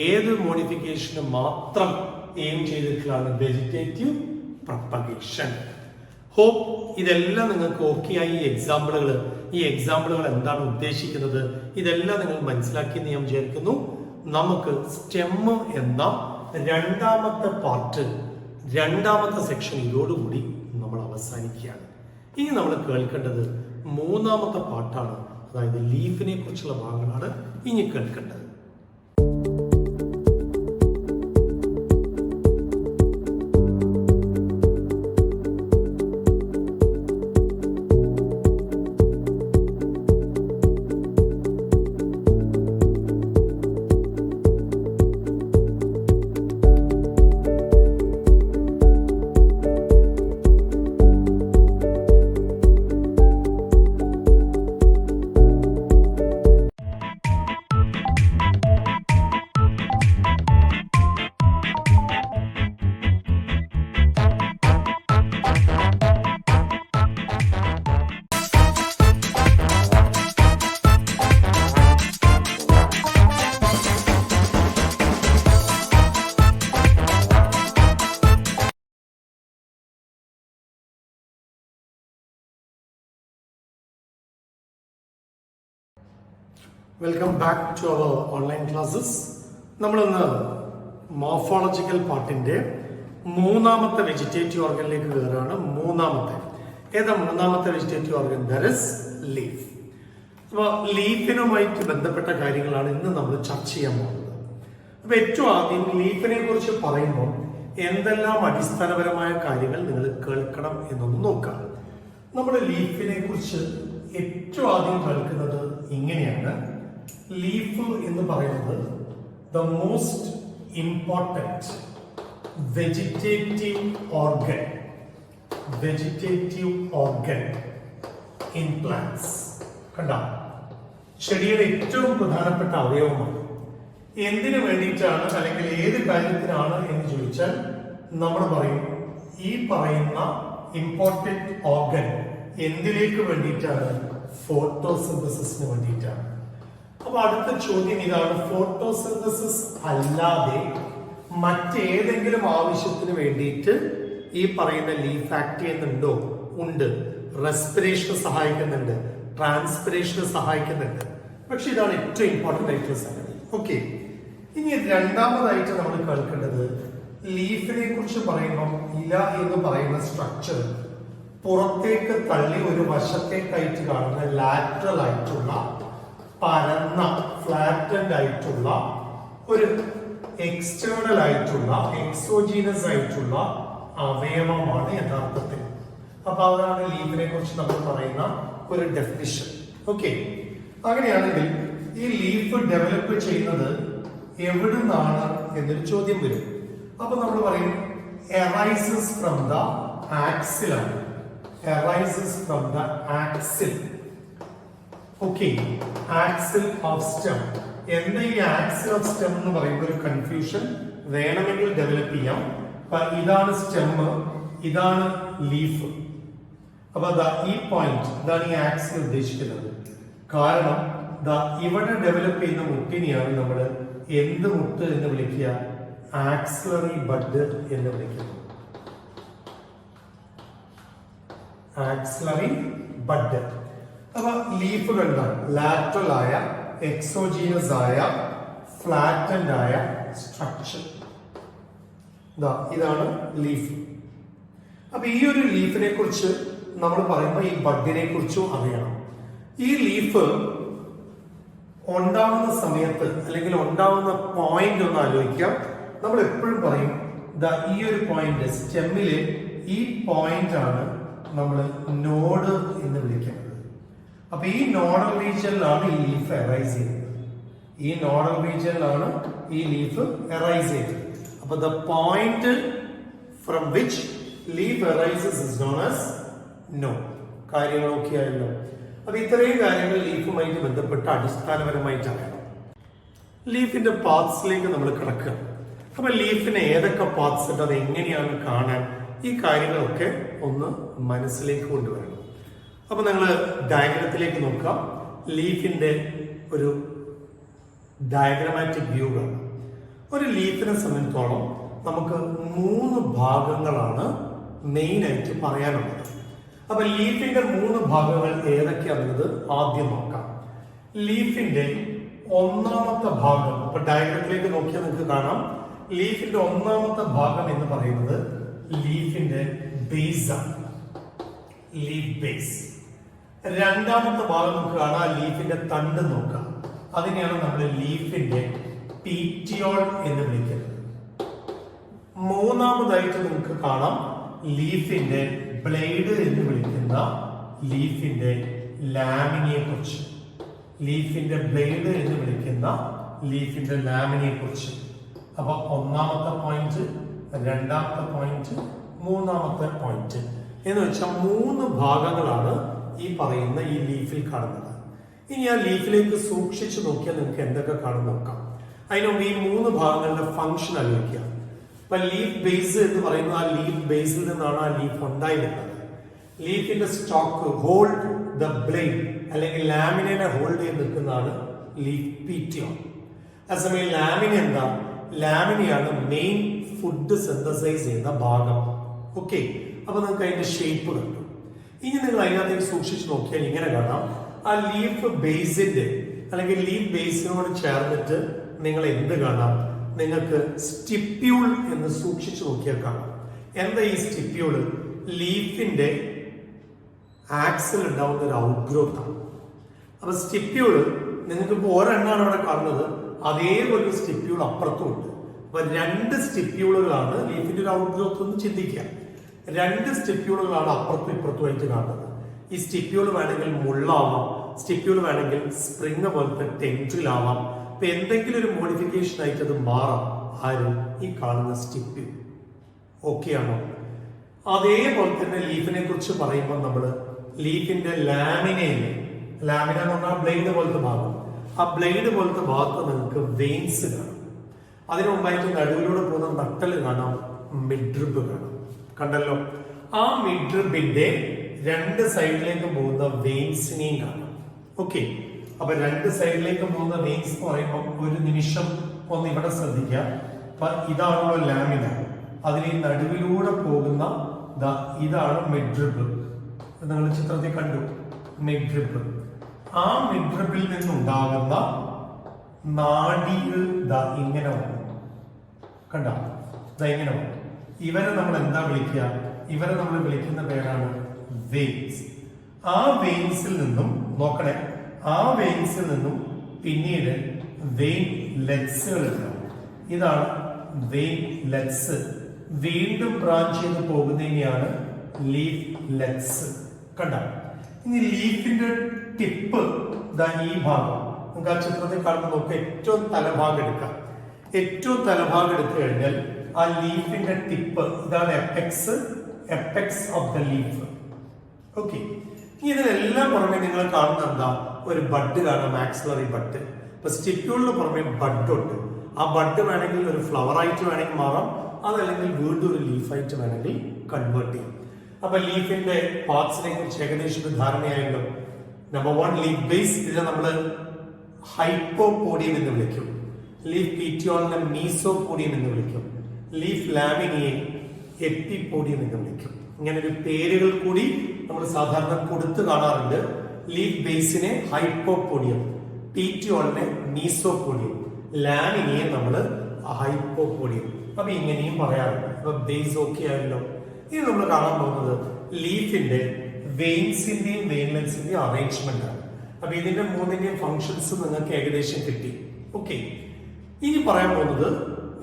Speaker 1: ഏത് മോഡിഫിക്കേഷന് മാത്രം എയിം ചെയ്തിട്ടുള്ളതാണ്? Vegetative propagation. ഹോപ്പ് ഇതെല്ലാം നിങ്ങൾക്ക് ഓക്കെ ആയി. ഈ എക്സാമ്പിളുകൾ എന്താണ് ഉദ്ദേശിക്കുന്നത്, ഇതെല്ലാം നിങ്ങൾ മനസ്സിലാക്കിയെന്ന് ഞാൻ വിചാരിക്കുന്നു. നമുക്ക് സ്റ്റെം എന്ന രണ്ടാമത്തെ പാർട്ട്, രണ്ടാമത്തെ സെക്ഷൻ ഇതോടുകൂടി നമ്മൾ അവസാനിക്കുകയാണ്. ഇനി നമ്മൾ കേൾക്കേണ്ടത് 3ാമത്തെ പാർട്ടാണ്. അതായത് ലീഫിനെ കുറിച്ചുള്ള ഭാഗങ്ങളാണ് ഇനി കേൾക്കേണ്ടത്. Welcome back to our online classes. നമ്മളിന്ന് മോർഫോളജിക്കൽ പാർട്ടിന്റെ 3ാമത്തെ വെജിറ്റേറ്റീവ് ഓർഗനിലേക്ക് കയറുകയാണ്. ഏതാ 3ാമത്തെ vegetative organ? That is leaf. അപ്പോൾ ലീഫിനുമായിട്ട് ബന്ധപ്പെട്ട കാര്യങ്ങളാണ് ഇന്ന് നമ്മൾ ചർച്ച ചെയ്യാൻ പോകുന്നത്. അപ്പൊ ഏറ്റവും ആദ്യം ലീഫിനെ കുറിച്ച് പറയുമ്പോൾ എന്തെല്ലാം അടിസ്ഥാനപരമായ കാര്യങ്ങൾ നിങ്ങൾ കേൾക്കണം എന്നൊന്ന് നോക്കാം. നമ്മുടെ ലീഫിനെ കുറിച്ച് ഏറ്റവും ആദ്യം കേൾക്കുന്നത് ഇങ്ങനെയാണ്. ലീഫ് എന്ന് പറയുന്നത് the most important vegetative organ in plants. കണ്ട, ചെടിയുടെ ഏറ്റവും പ്രധാനപ്പെട്ട അവയവമാണ്. എന്തിനു വേണ്ടിയിട്ടാണ് അല്ലെങ്കിൽ ഏത് കാര്യത്തിനാണ് എന്ന് ചോദിച്ചാൽ നമ്മൾ പറയും ഈ പറയുന്ന ഇമ്പോർട്ടൻറ്റ് ഓർഗൻ എന്തിലേക്ക് വേണ്ടിയിട്ടാണ്? ഫോട്ടോസിന്തസിന് വേണ്ടിയിട്ടാണ്. അപ്പൊ അടുത്ത ചോദ്യം ഇതാണ്, ഫോട്ടോസിന്തസിസ് അല്ലാതെ മറ്റേതെങ്കിലും ആവശ്യത്തിന് വേണ്ടിയിട്ട് ഈ പറയുന്ന ലീഫ് ആക്ട് ചെയ്യുന്നുണ്ടോ? ഉണ്ട്. റെസ്പിറേഷന് സഹായിക്കുന്നുണ്ട്, ട്രാൻസ്പിറേഷന് സഹായിക്കുന്നുണ്ട്. പക്ഷെ ഇതാണ് ഏറ്റവും ഇമ്പോർട്ടൻ്റ് ആയിട്ടുള്ള സംഗതി. ഓക്കെ, ഇനി രണ്ടാമതായിട്ട് നമ്മൾ കേൾക്കേണ്ടത് ലീഫിനെ കുറിച്ച് പറയുമ്പോൾ ഇല എന്ന് പറയുന്ന സ്ട്രക്ചർ പുറത്തേക്ക് തള്ളി ഒരു വശത്തേക്കായിട്ട് കാണുന്ന ലാറ്ററൽ ആയിട്ടുള്ള പരന്ന ഫ്ലാറ്റൻഡ് ആയിട്ടുള്ള ഒരു എക്സ്റ്റേണൽ ആയിട്ടുള്ള എക്സോജീനസ് ആയിട്ടുള്ള അവയവമാണ് യഥാർത്ഥത്തിൽ. അപ്പൊ അതാണ് ലീഫിനെ കുറിച്ച് നമ്മൾ പറയുന്ന ഒരു ഡെഫിനിഷൻ. ഓക്കെ, അങ്ങനെയാണെങ്കിൽ ഈ ലീഫ് ഡെവലപ്പ് ചെയ്യുന്നത് എവിടുന്നാണ് എന്നൊരു ചോദ്യം വരും. അപ്പൊ നമ്മൾ പറയും arises from the axil ആണ്. arises from the axil. Okay, axil of stem. എന്താ ഈ ആക്സിൽ ഓഫ് സ്റ്റെം എന്ന് പറയുമ്പോൾ ഒരു കൺഫ്യൂഷൻ വേണമെങ്കിൽ ഡെവലപ്പ് ചെയ്യാം. ഇതാണ് സ്റ്റെം, ഇതാണ് ലീഫ്. അപ്പൊ ഈ പോയിന്റ് ഇതാണ് ഈ ആക്സിൽ ഉദ്ദേശിക്കുന്നത്. കാരണം ഇവിടെ ഡെവലപ്പ് ചെയ്യുന്ന മുട്ടിനെയാണ് നമ്മൾ എന്ത് മുട്ട് എന്ന് വിളിക്കുക? ആക്സിലറി ബഡ് എന്ന് വിളിക്കുന്നു. Axillary bud. അപ്പൊ ലീഫുകളുടെ ലാറ്ററൽ ആയ, എക്സോജീനസ് ആയ, ഫ്ലാറ്റൻഡ് ആയ സ്ട്രക്ചർ. ഇതാണ് ലീഫ്. അപ്പൊ ഈ ഒരു ലീഫിനെ കുറിച്ച് നമ്മൾ പറയുമ്പോൾ ഈ ബഡിനെ കുറിച്ചും അറിയണം. ഈ ലീഫ് ഉണ്ടാവുന്ന സമയത്ത് അല്ലെങ്കിൽ ഉണ്ടാവുന്ന പോയിന്റ് ഒന്ന് ആലോചിക്കാം. നമ്മൾ എപ്പോഴും പറയും ഈ ഒരു പോയിന്റ് സ്റ്റെമ്മിലെ ഈ പോയിന്റ് ആണ് നമ്മൾ നോഡ് എന്ന് വിളിക്കുന്നത്. അപ്പൊ ഈ നോഡൽ റീജിയനിലാണ് ഈ ലീഫ് അറൈസ് ചെയ്യുന്നത്. ഈ നോഡൽ റീജിയനിലാണ് ഈ ലീഫ് അറൈസ് ചെയ്യുന്നത്. അപ്പൊ the point from which leaf arises is known as node. കാര്യങ്ങളൊക്കെ ആയല്ലോ. അപ്പൊ ഇത്രയും കാര്യങ്ങൾ ലീഫുമായിട്ട് ബന്ധപ്പെട്ട് അടിസ്ഥാനപരമായിട്ട് അറിയണം. ലീഫിന്റെ പാർട്സിലേക്ക് നമ്മൾ കിടക്കുക. അപ്പൊ ലീഫിന് ഏതൊക്കെ പാർട്സ് ഉണ്ട്, അത് എങ്ങനെയാണ് കാണാൻ, ഈ കാര്യങ്ങളൊക്കെ ഒന്ന് മനസ്സിലേക്ക് കൊണ്ടുവരണം. അപ്പൊ നിങ്ങൾ ഡയഗ്രത്തിലേക്ക് നോക്കാം. ലീഫിന്റെ ഒരു ഡയഗ്രമാറ്റിക് വ്യൂ കാണാം. ഒരു ലീഫിനെ സംബന്ധിച്ചോളം നമുക്ക് 3 ഭാഗങ്ങളാണ് മെയിൻ ആയിട്ട് പറയാനുള്ളത്. അപ്പൊ ലീഫിന്റെ 3 ഭാഗങ്ങൾ ഏതൊക്കെയാണെന്നത് ആദ്യം നോക്കാം. ലീഫിന്റെ ഒന്നാമത്തെ ഭാഗം, അപ്പൊ ഡയഗ്രത്തിലേക്ക് നോക്കിയാൽ നിങ്ങൾക്ക് കാണാം, ലീഫിന്റെ ഒന്നാമത്തെ ഭാഗം എന്ന് പറയുന്നത് ലീഫിന്റെ ബേസ് ആണ്, ലീഫ് ബേസ്. രണ്ടാമത്തെ ഭാഗം നമുക്ക് കാണാം, ലീഫിന്റെ തണ്ട് നോക്കാം. അതിനെയാണ് നമ്മൾ ലീഫിന്റെ പീറ്റിയോൾ എന്ന് വിളിക്കുന്നത്. മൂന്നാമതായിട്ട് നിങ്ങൾക്ക് കാണാം ലീഫിന്റെ ബ്ലേഡ് എന്ന് വിളിക്കുന്ന ലീഫിന്റെ ലാമിനിയെ കുറിച്ച്. ലീഫിന്റെ ബ്ലേഡ് എന്ന് വിളിക്കുന്ന ലീഫിന്റെ ലാമിനിയെ കുറിച്ച്. അപ്പൊ ഒന്നാമത്തെ പോയിന്റ്, രണ്ടാമത്തെ പോയിന്റ്, മൂന്നാമത്തെ പോയിന്റ് എന്ന് വെച്ചാൽ 3 ഭാഗങ്ങളാണ് ഈ പറയുന്ന ഈ ലീഫിൽ കാണുന്നത്. ഇനി ആ ലീഫിലേക്ക് സൂക്ഷിച്ചു നോക്കിയാൽ നിങ്ങൾക്ക് എന്തൊക്കെ കാണും നോക്കാം. അതിനുമുമ്പ് ഈ 3 ഭാഗങ്ങളുടെ ഫംഗ്ഷൻ ആലോചിക്കുക. അപ്പൊ ലീഫ് ബേസ് എന്ന് പറയുന്നത് ആ ലീഫ് ബേസിൽ നിന്നാണ് ആ ലീഫ് ഉണ്ടായിരുന്നത്. ലീഫിന്റെ സ്റ്റോക്ക് ഹോൾഡ് ദ ബ്ലേഡ് അല്ലെങ്കിൽ ലാമിനെ ഹോൾഡ് ചെയ്ത് നിൽക്കുന്നതാണ് ലീഫ് പീറ്റിയോൾ. അതേസമയം ലാമിന എന്താ? ലാമിനയാണ് മെയിൻ ഫുഡ് സിന്തസൈസ് ചെയ്യുന്ന ഭാഗം. ഓക്കെ, അപ്പൊ നിങ്ങൾക്ക് അതിന്റെ ഷേപ്പ് കണ്ടു. ഇനി നിങ്ങൾ അതിനകത്തേക്ക് സൂക്ഷിച്ചു നോക്കിയാൽ ഇങ്ങനെ കാണാം, ആ ലീഫ് ബേസിന്റെ അല്ലെങ്കിൽ ലീഫ് ബേസിനോട് ചേർന്നിട്ട് നിങ്ങൾ എന്ത് കാണാം? നിങ്ങൾക്ക് സ്റ്റിപ്യൂൾ എന്ന് സൂക്ഷിച്ചു നോക്കിയാൽ കാണാം. എന്താ ഈ സ്റ്റിപ്യൂള്? ലീഫിന്റെ ആക്സിൽ ഉണ്ടാവുന്ന ഒരു ഔട്ട്ഗ്രോത്ത് ആണ്. അപ്പൊ സ്റ്റിപ്യൂള് നിങ്ങൾക്ക് ഇപ്പോൾ ഒരെണ്ണാണ് അവിടെ കാണുന്നത്, അതേപോലെ സ്റ്റിപ്യൂൾ അപ്പുറത്തും ഉണ്ട്. അപ്പൊ 2 സ്റ്റിപ്യൂളുകളാണ് ലീഫിന്റെ ഒരു ഔട്ട്ഗ്രോത്ത് എന്ന് ചിന്തിക്കുക. 2 സ്റ്റിപ്യൂളുകളാണ് അപ്പുറത്തും ഇപ്പുറത്തുമായിട്ട് കാണുന്നത്. ഈ സ്റ്റിപ്യൂൾ വേണമെങ്കിൽ മുള്ളാവാം, സ്റ്റിപ്യൂൾ വേണമെങ്കിൽ സ്പ്രിങ് പോലത്തെ ടെൻട്രിലാവാം. അപ്പൊ എന്തെങ്കിലും ഒരു മോഡിഫിക്കേഷൻ ആയിട്ട് അത് മാറാം. ആരും ഈ കാണുന്ന സ്റ്റിപ്യൂൾ. ഓക്കെ ആണോ? അതേപോലെ തന്നെ ലീഫിനെ കുറിച്ച് പറയുമ്പോൾ നമ്മൾ ലീഫിന്റെ ലാമിനയില്, ലാമിന എന്ന് പറഞ്ഞാൽ ബ്ലേഡ് പോലത്തെ ഭാഗം, ആ ബ്ലേഡ് പോലത്തെ ഭാഗത്ത് നിങ്ങൾക്ക് വെയിൻസ് കാണാം. അതിനു മുമ്പായിട്ട് നടുവിലൂടെ പോകുന്ന നട്ടല് കാണാം, മിഡ്രിബ് കാണാം. കണ്ടല്ലോ? ആ മിഡ്രിബിന്റെ 2 സൈഡിലേക്ക് പോകുന്ന വെയിൻസിനെയും കാണാം. ഓക്കെ, അപ്പൊ 2 സൈഡിലേക്ക് പോകുന്ന വെയിൻസ് എന്ന് പറയുമ്പോൾ ഒരു നിമിഷം ഒന്ന് ഇവിടെ ശ്രദ്ധിക്കുക. അപ്പൊ ഇതാണല്ലോ ലാമിന, അതിന് ഈ നടുവിലൂടെ പോകുന്ന ഇതാണ് മിഡ്രിബ്. നിങ്ങൾ ചിത്രത്തിൽ കണ്ടു മിഡ്രിബ്. ആ മിഡ്രിബിൽ നിന്നുണ്ടാകുന്ന നാഡികൾ ഇങ്ങനെ വന്നു. കണ്ട, ഇങ്ങനെ വന്നു. ഇവരെ നമ്മൾ എന്താ വിളിക്കുക? ഇവരെ നമ്മൾ വിളിക്കുന്ന പേരാണ് വെയിൻസ്. ആ വെയിൻസിൽ നിന്നും നോക്കണേ, ആ വെയിൻസിൽ നിന്നും പിന്നീട് വെയിൻ ലെറ്റ്സുകൾ ഉണ്ടാവും. ഇതാണ് വെയിൻ ലെറ്റ്സ്. വീണ്ടും ബ്രാഞ്ച് ചെയ്ത് പോകുന്നതിനെയാണ് ലീഫ്ലെറ്റ്സ്. കണ്ട, ഇനി ലീഫിന്റെ ടിപ്പ് ഈ ഭാഗം നമുക്ക് ആ ചിത്രത്തിൽ കാണുമ്പോൾ നമുക്ക് ഏറ്റവും തലഭാഗം എടുക്കാം. ഏറ്റവും തലഭാഗം എടുത്തു കഴിഞ്ഞാൽ ആ ലീഫിന്റെ ടിപ്പ് ഇതാണ് apex of the leaf. Okay, ഇതിനെല്ലാം പുറമെ നിങ്ങൾ കാണുന്ന എന്താ, ഒരു ബഡ് കാണാം, മാക്സിലറി ബഡ്. ഇപ്പൊ സ്റ്റിപ്യൂളിന് പുറമെ ബഡ് ഉണ്ട്. ആ ബഡ് വേണമെങ്കിൽ ഒരു ഫ്ലവർ ആയിട്ട് വേണമെങ്കിൽ മാറാം, അതല്ലെങ്കിൽ വീണ്ടും ഒരു ലീഫായിട്ട് വേണമെങ്കിൽ കൺവേർട്ട് ചെയ്യാം. അപ്പൊ ലീഫിന്റെ പാർട്സിനെ കുറിച്ച് ഏകദേശം ഒരു ധാരണയായല്ലോ. നമ്പർ 1 ലീഫ് ബേസ്, ഇതിനെ നമ്മൾ ഹൈപ്പോപോഡിയം എന്ന് വിളിക്കും. ലീഫ് പീറ്റിയോളിനെ മീസോപോഡിയം എന്ന് വിളിക്കും. ലീഫ് ലാമിനിയെ എപ്പിപോഡിയം എന്ന് വിളിക്കും. ഇങ്ങനെ ഒരു പേരുകൾ കൂടി നമ്മൾ സാധാരണ കൊടുത്തു കാണാറുണ്ട്. ലീഫ് ബേസിനെ ഹൈപ്പോപോഡിയം, പീറ്റിയോളിനെ മീസോപോഡിയം, ലാമിനിയെ നമ്മൾ ഹൈപ്പോപോഡിയം. അപ്പൊ ഇങ്ങനെയും പറയാറുണ്ട്. അപ്പൊ ബേസ് ഓക്കെ ആയല്ലോ. ഇനി നമ്മൾ കാണാൻ പോകുന്നത് ലീഫിന്റെ വെയിൻസിന്റെയും വെയിൻലെറ്റ്സിന്റെയും അറേഞ്ച്മെന്റ് ആണ്. അപ്പൊ ഇതിന്റെ മൂന്നിന്റെയും ഫങ്ഷൻസ് നിങ്ങൾക്ക് ഏകദേശം കിട്ടി. ഓക്കെ, ഇനി പറയാൻ പോകുന്നത്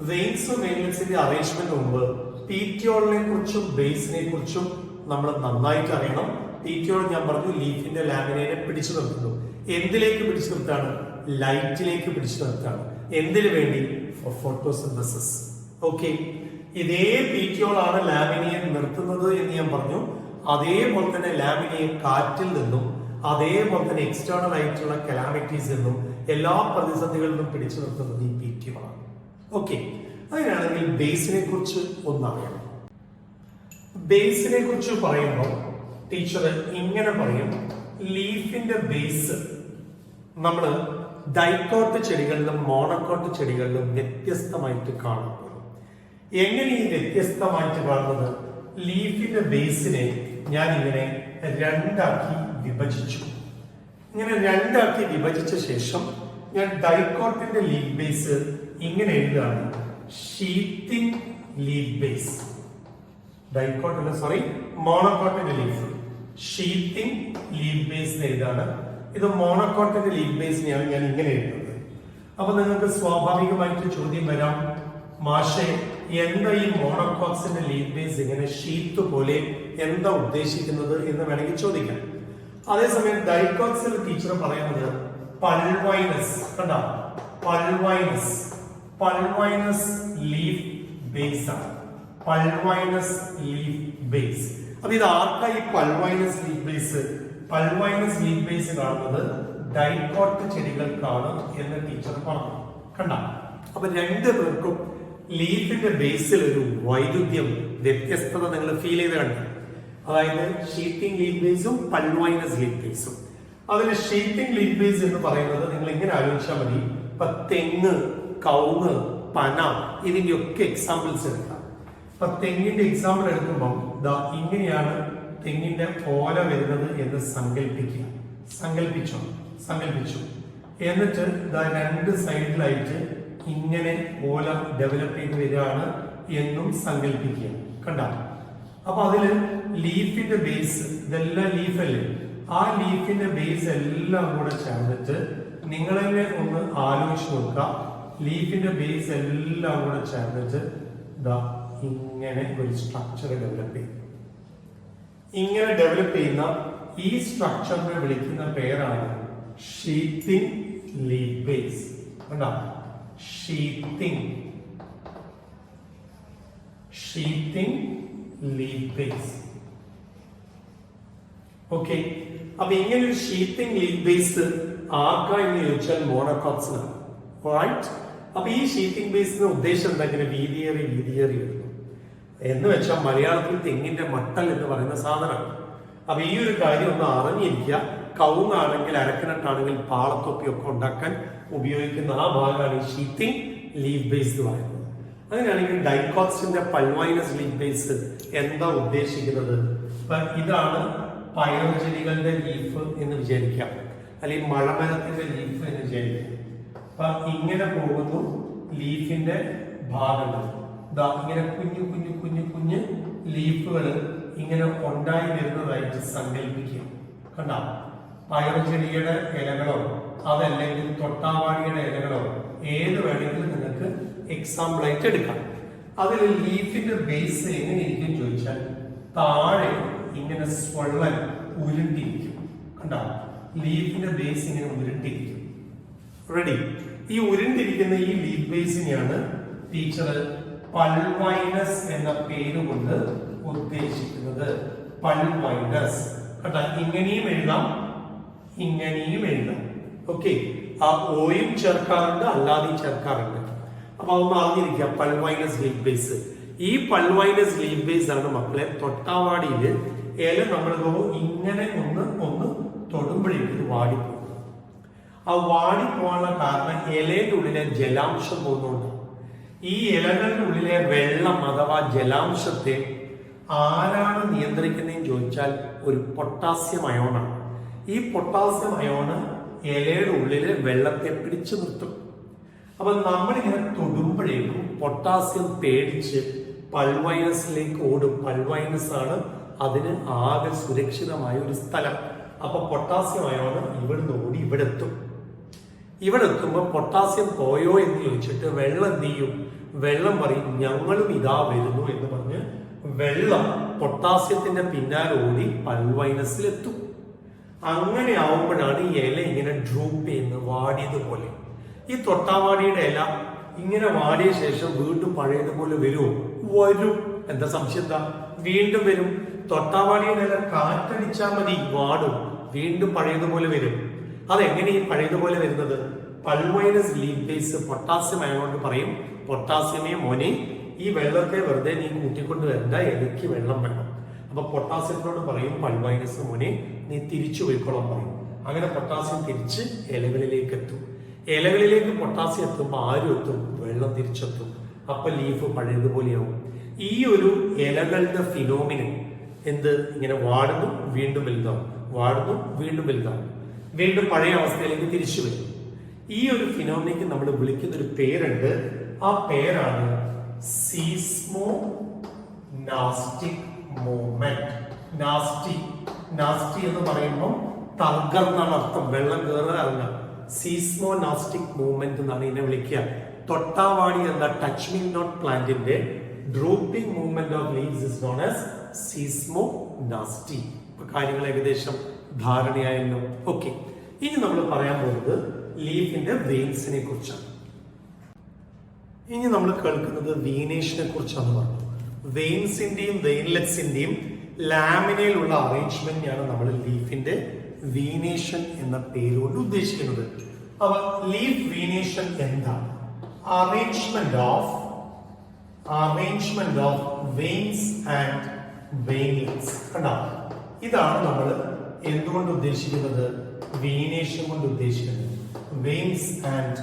Speaker 1: വെയിൻസും വെയിൻലെറ്റ്സിന്റെ അറേഞ്ച്മെന്റ് മുമ്പ് പീറ്റിയോളിനെ കുറിച്ചും ബേസിനെ കുറിച്ചും നമ്മൾ നന്നായിട്ട് അറിയണം. പീറ്റിയോൾ ഞാൻ പറഞ്ഞു ലീഫിന്റെ ലാമിനയെ പിടിച്ചു നിർത്തുന്നു. എന്തിലേക്ക് പിടിച്ചു നിർത്താണ്? ലൈറ്റിലേക്ക് പിടിച്ചു നിർത്താണ്. എന്തിനു വേണ്ടി? ഫോട്ടോസിന്തസിസ്. ഓക്കെ, ഇതേ പീറ്റിയോൾ ആണ് ലാമിനയെ നിർത്തുന്നത് എന്ന് ഞാൻ പറഞ്ഞു. അതേപോലെ തന്നെ ലാമിനയെ കാറ്റിൽ നിന്നും അതേപോലെ തന്നെ എക്സ്റ്റേണൽ ആയിട്ടുള്ള കലാമിറ്റീസ് എന്നും എല്ലാ പ്രതിസന്ധികളിൽ നിന്നും പിടിച്ചു നിർത്തുന്നത് ഈ പീറ്റിയോൾ ആണ്. ഓക്കെ, അങ്ങനെയാണെങ്കിൽ ബേസിനെ കുറിച്ച് ഒന്നറിയണം. ബേസിനെ കുറിച്ച് പറയുമ്പോൾ ടീച്ചർ ഇങ്ങനെ പറയും, ലീഫിന്റെ ബേസ് നമ്മൾ ഡൈക്കോട്ട് ചെടികളിലും മോണോക്കോട്ട് ചെടികളിലും വ്യത്യസ്തമായിട്ട് കാണുന്നു. എങ്ങനെ ഈ വ്യത്യസ്തമായിട്ട് കാണുന്നത്? ലീഫിന്റെ ബേസിനെ ഞാൻ ഇങ്ങനെ രണ്ടാക്കി വിഭജിച്ചു. ഇങ്ങനെ രണ്ടാക്കി വിഭജിച്ച ശേഷം ഞാൻ ഡൈക്കോട്ടിന്റെ ലീഫ് ബേസ് ഇങ്ങനെ എഴുതുകയാണ്, ഷീറ്റിംഗ് ലീഫ് ബേസ്. ഡൈക്കോട്ടിന്റെ മോണോക്കോട്ടിന്റെ ലീഫ് ഷീറ്റിംഗ് ലീഫ് ബേസ് എഴുതാണ്. ഇത് മോണോക്കോട്ടിന്റെ ലീഫ് ബേസിനെയാണ് ഞാൻ ഇങ്ങനെ എഴുതുന്നത്. അപ്പൊ നിങ്ങൾക്ക് സ്വാഭാവികമായിട്ട് ചോദ്യം വരാം, മാഷെ എന്താ ഈ മോണോക്കോക്സിന്റെ ലീഫ് ബേസ് ഇങ്ങനെ ഷീറ്റ് പോലെ എന്താ ഉദ്ദേശിക്കുന്നത് എന്ന് വേണമെങ്കിൽ ചോദിക്കാം. അതേസമയം ഡൈക്കോക്സിൽ ടീച്ചർ പറയുന്നത് പൾവൈനസ്, കണ്ട, പൾവൈനസ് ലീഫ് ബേസ് ആണ്. പൾവൈനസ് ലീഫ് ബേസ്. അപ്പൊ ഇത് ആർക്കാ ഈ പൾവൈനസ് ലീഫ് ബേസ്? പൾവൈനസ് ലീഫ് ബേസ് കാണുന്നത് ഡൈക്കോട്ട് ചെടികൾക്കാണ് എന്ന് ടീച്ചർ പറഞ്ഞു. കണ്ട, അപ്പൊ രണ്ടു പേർക്കും ലീഫിന്റെ ബേസിൽ ഒരു വൈരുദ്ധ്യം, വ്യത്യസ്തത നിങ്ങൾ ഫീൽ ചെയ്ത് കണ്ടു. അതായത് ഷീറ്റിംഗ് ലീഫ് ബേസും പൾവൈനസ് ലീഫ് ബേസും. അതിൽ ഷീറ്റിംഗ് ലീഫ് ബേസ് എന്ന് പറയുന്നത് നിങ്ങൾ ഇങ്ങനെ ആലോചിച്ചാൽ മതി. ഇപ്പൊ തെങ്ങ്, കവുങ്ങ്, പന, ഇതിന്റെ ഒക്കെ എക്സാമ്പിൾസ് എടുക്കാം. ഇപ്പൊ തെങ്ങിന്റെ എക്സാമ്പിൾ എടുക്കുമ്പോൾ ഇങ്ങനെയാണ് തെങ്ങിന്റെ ഓല വരുന്നത് എന്ന് സങ്കല്പിച്ചു. എന്നിട്ട് രണ്ട് സൈഡിലായിട്ട് ഇങ്ങനെ ഓല ഡെവലപ്പ് ചെയ്ത് വരികയാണ് എന്നും സങ്കല്പിക്കുക. കണ്ട, അപ്പൊ അതില് ലീഫിന്റെ ബേസ്, ഇതെല്ലാം ലീഫല്ലേ, ആ ലീഫിന്റെ ബേസ് എല്ലാം കൂടെ ചേർന്നിട്ട് നിങ്ങൾ തന്നെ ഒന്ന് ആലോചിച്ച് നോക്കുക. ലീഫിന്റെ ബേസ് എല്ലാം കൂടെ ചേർന്നിട്ട് ഇങ്ങനെ ഒരു സ്ട്രക്ചർ ഡെവലപ്പ് ചെയ്യും. ഇങ്ങനെ ഡെവലപ്പ് ചെയ്യുന്ന ഈ സ്ട്രക്ചറിനെ വിളിക്കുന്ന പേരാണ് ഷീറ്റിംഗ് ലീഫ് ബേസ്. കണ്ടോ, ഷീറ്റിംഗ് ലീഫ് ബേസ്. ഓക്കെ, അപ്പൊ ഇങ്ങനെ ഒരു ഷീറ്റിംഗ് ലീഫ് ബേസ് ആർക്കാ എന്ന് ചോദിച്ചാൽ മോണോകോട്സിനാണ്. റൈറ്റ്? അപ്പൊ ഈ ഷീറ്റിംഗ് ബേസിന് ഉദ്ദേശം എന്താ? ഇങ്ങനെ വീതിയേറി വരുന്നു എന്ന് വെച്ചാൽ മലയാളത്തിൽ തെങ്ങിന്റെ മട്ടൽ എന്ന് പറയുന്ന സാധനമാണ്. അപ്പൊ ഈ ഒരു കാര്യം ഒന്ന് അറിഞ്ഞിരിക്കുക. കവുങ്ങാണെങ്കിൽ, അരക്കിനട്ടാണെങ്കിൽ പാളത്തൊപ്പിയൊക്കെ ഉണ്ടാക്കാൻ ഉപയോഗിക്കുന്ന ആ ഭാഗമാണ് ഈ ഷീറ്റിംഗ് ലീഫ് ബേസ് എന്ന് പറയുന്നത്. അങ്ങനെയാണെങ്കിൽ ഡൈക്കോട്സിന്റെ പൾവൈനസ് ലീഫ് ബേസ് എന്താ ഉദ്ദേശിക്കുന്നത്? ഇതാണ് പയറുചെടികളുടെ ലീഫ് എന്ന് വിചാരിക്കാം, അല്ലെങ്കിൽ മഴമരത്തിന്റെ ലീഫ് എന്ന് വിചാരിക്കാം. അപ്പൊ ഇങ്ങനെ പോകുന്നു ലീഫിന്റെ ഭാഗങ്ങൾ. ഇങ്ങനെ കുഞ്ഞു ലീഫുകൾ ഇങ്ങനെ ഉണ്ടായി വരുന്നതായിട്ട് സങ്കല്പിക്കുക. കണ്ട, പയറുചെടിയുടെ ഇലകളോ അതല്ലെങ്കിൽ തൊട്ടാവാടിയുടെ ഇലകളോ ഏത് വേണമെങ്കിലും നിങ്ങൾക്ക് എക്സാമ്പിൾ ആയിട്ട് എടുക്കാം. അതിൽ ലീഫിന്റെ ബേസ് എങ്ങനെയിരിക്കും ചോദിച്ചാൽ താഴെ ഇങ്ങനെ സ്വള്ളൻ ഉരുണ്ടിരിക്കും. കണ്ടോ? ലീഫിന്റെ ബേസ് ഇങ്ങനെ ഉരുണ്ടിരിക്കും. റെഡി? ഈ ഉരുണ്ടിരിക്കുന്ന ഈ ലീഫ് ബേസിനെയാണ് ടീച്ചർ പൾവൈനസ് എന്ന പേര് കൊണ്ട് ഉദ്ദേശിക്കുന്നത്. പൾവൈനസ്. കണ്ടോ? ഇങ്ങനെയും എഴുതാം, ഇങ്ങനെയും എഴുതാം. ഓക്കെ, ആ ഓയും ചേർക്കാറുണ്ട്, അല്ലാതെയും ചേർക്കാറുണ്ട്. അപ്പൊ അതൊന്ന് അറിഞ്ഞിരിക്കുക. പൾവൈനസ് ലീഫ് ബേസ്. ഈ പൾവൈനസ് ലീഫ് ബേസ് ആണ് മക്കളെ തൊട്ടാവാടിയില് ഇല നമ്മൾ ഇങ്ങനെ ഒന്ന് തൊടുമ്പോഴേക്ക് ഇത് വാടിപ്പോകും. ആ വാടിപ്പോകാനുള്ള കാരണം ഇലയുടെ ഉള്ളിലെ ജലാംശം പോകുന്നുണ്ട്. ഈ ഇലകളുടെ ഉള്ളിലെ വെള്ളം അഥവാ ജലാംശത്തെ ആരാണ് നിയന്ത്രിക്കുന്നതെന്ന് ചോദിച്ചാൽ ഒരു പൊട്ടാസ്യം അയോണാണ്. ഈ പൊട്ടാസ്യം അയോണ് ഇലയുടെ ഉള്ളിലെ വെള്ളത്തെ പിടിച്ചു നിർത്തും. അപ്പൊ നമ്മളിങ്ങനെ തൊടുമ്പോഴേക്കും പൊട്ടാസ്യം പേടിച്ച് പൾവൈനസിലേക്ക് ഓടും. പൾവൈനസ് ആണ് അതിന് ആകെ സുരക്ഷിതമായ ഒരു സ്ഥലം. അപ്പൊ പൊട്ടാസ്യം അയോണ് ഇവിടുന്ന് ഓടി ഇവിടെ എത്തും. ഇവിടെ എത്തുമ്പോൾ പൊട്ടാസ്യം പോയോ എന്ന് ചോദിച്ചിട്ട് വെള്ളം എന്ത് ചെയ്യും? വെള്ളം പറയും ഞങ്ങളും ഇതാ വരുന്നു എന്ന് പറഞ്ഞ് വെള്ളം പൊട്ടാസ്യത്തിന്റെ പിന്നാലെ ഓടി പൾവൈനസിലെത്തും. അങ്ങനെ ആവുമ്പോഴാണ് ഈ ഇല ഇങ്ങനെ ഡ്രൂപ്പ് ചെയ്യുന്നത്, വാടിയതുപോലെ. ഈ തൊട്ടാവാടിയുടെ ഇല ഇങ്ങനെ വാടിയ ശേഷം വീണ്ടും പഴയതുപോലെ വരുമോ? വരും. എന്താ സംശയം? എന്താ? വീണ്ടും വരും. തൊട്ടാവാടിയുടെ ഇല കാറ്റടിച്ചാൽ മതി, വാടും, വീണ്ടും പഴയതുപോലെ വരും. അതെങ്ങനെ ഈ പഴയതുപോലെ വരുന്നത്? പൾവൈനസ് ലീഫ് ബേസ് പൊട്ടാസ്യം ആയതുകൊണ്ട് പറയും, പൊട്ടാസ്യമേ മോനെ, ഈ വെള്ളത്തെ വെറുതെ നീ കൂട്ടിക്കൊണ്ട് വരണ്ട, ഇലയ്ക്ക് വെള്ളം വേണം. അപ്പൊ പൊട്ടാസ്യത്തിനോട് പറയും പൾവൈനസ് മോനെ നീ തിരിച്ചു പോയിക്കോളാൻ പറയും. അങ്ങനെ പൊട്ടാസ്യം തിരിച്ച് ഇലകളിലേക്ക് എത്തും. ഇലകളിലേക്ക് പൊട്ടാസ്യം എത്തുമ്പോൾ ആരും എത്തും? വെള്ളം തിരിച്ചെത്തും. അപ്പൊ ലീഫ് പഴയതുപോലെയാവും. ഈ ഒരു ഇലകളുടെ ഫിനോമിനൻ എന്ത്? ഇങ്ങനെ വാടുന്നു, വീണ്ടും വലുതാവും, വാടുന്നു, വീണ്ടും വലുതാവും, വീണ്ടും പഴയ അവസ്ഥയിലേക്ക് തിരിച്ചു വരും. ഈ ഒരു ഫിനോമിനയ്ക്ക് നമ്മൾ വിളിക്കുന്ന ഒരു പേരുണ്ട്. ആ പേരാണ് സീസ്മോനാസ്റ്റിക് മൂവ്മെന്റ്. നാസ്റ്റി എന്ന് പറയുമ്പോൾ തകർന്നാണ് അർത്ഥം, വെള്ളം കയറുക അല്ല. സീസ്മോനാസ്റ്റിക് മൂവ്മെന്റ് എന്നാണ് ഇതിനെ വിളിക്കുക. തൊട്ടാവാടി എന്ന ടച്ച് മീ നോട്ട് പ്ലാന്റിന്റെ drooping movement of leaves is known as seismonasty. കാര്യങ്ങൾ ഏകദേശം ധാരണയായല്ലോ. ഓക്കെ, ഇനി നമ്മൾ പറയാൻ പോകുന്നത് ലീഫിന്റെ വെയിൻസിനെ കുറിച്ചാണ്. ഇനി നമ്മൾ കേൾക്കുന്നത് വീനേഷനെ കുറിച്ചാണ് പറഞ്ഞു. വെയിൻസിന്റെയും വെയിൻലെറ്റ്സിന്റെയും ലാമിനയിലുള്ള അറേഞ്ച്മെന്റിനെയാണ് നമ്മൾ ലീഫിന്റെ വീനേഷൻ എന്ന പേരുകൊണ്ട് ഉദ്ദേശിക്കുന്നത്. അപ്പൊ ലീഫ് വീനേഷൻ എന്താണ്? Arrangement of veins and veinlets. കണ്ടോ? ഇതാണ് നമ്മൾ എന്തുകൊണ്ട് ഉദ്ദേശിക്കുന്നത്? വീനേഷൻ കൊണ്ട് ഉദ്ദേശിക്കുന്നത് വെയിൻസ് ആൻഡ്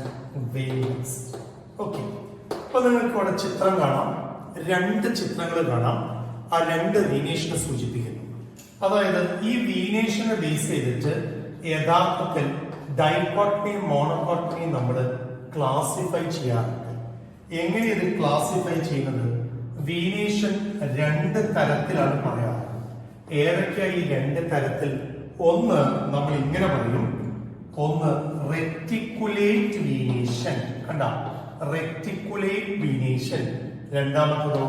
Speaker 1: വെയിൻലെറ്റ്സ്. ഓക്കെ, അപ്പൊ നിങ്ങൾക്ക് ഇവിടെ ചിത്രം കാണാം, രണ്ട് ചിത്രങ്ങൾ കാണാം. ആ രണ്ട് വീനേഷനെ സൂചിപ്പിക്കുന്നു. അതായത് ഈ വീനേഷനെ ബേസ് ചെയ്തിട്ട് യഥാർത്ഥത്തിൽ ഡൈക്കോട്ടമിയും മോണോക്കോട്ടമിയും നമ്മൾ ക്ലാസിഫൈ ചെയ്യാറുണ്ട്. എങ്ങനെ ഇത് ക്ലാസിഫൈ ചെയ്യുന്നത്? വീനേഷൻ രണ്ട് തരത്തിലാണ് പറയാറ്. ഏതൊക്കെയാ ഈ രണ്ട് തരത്തിൽ? ഒന്ന് നമ്മൾ ഇങ്ങനെ പറയും, ഒന്ന് റെറ്റിക്കുലേറ്റ് വീനേഷൻ. കണ്ട? Reticulate venation. രണ്ടാമത്തതോ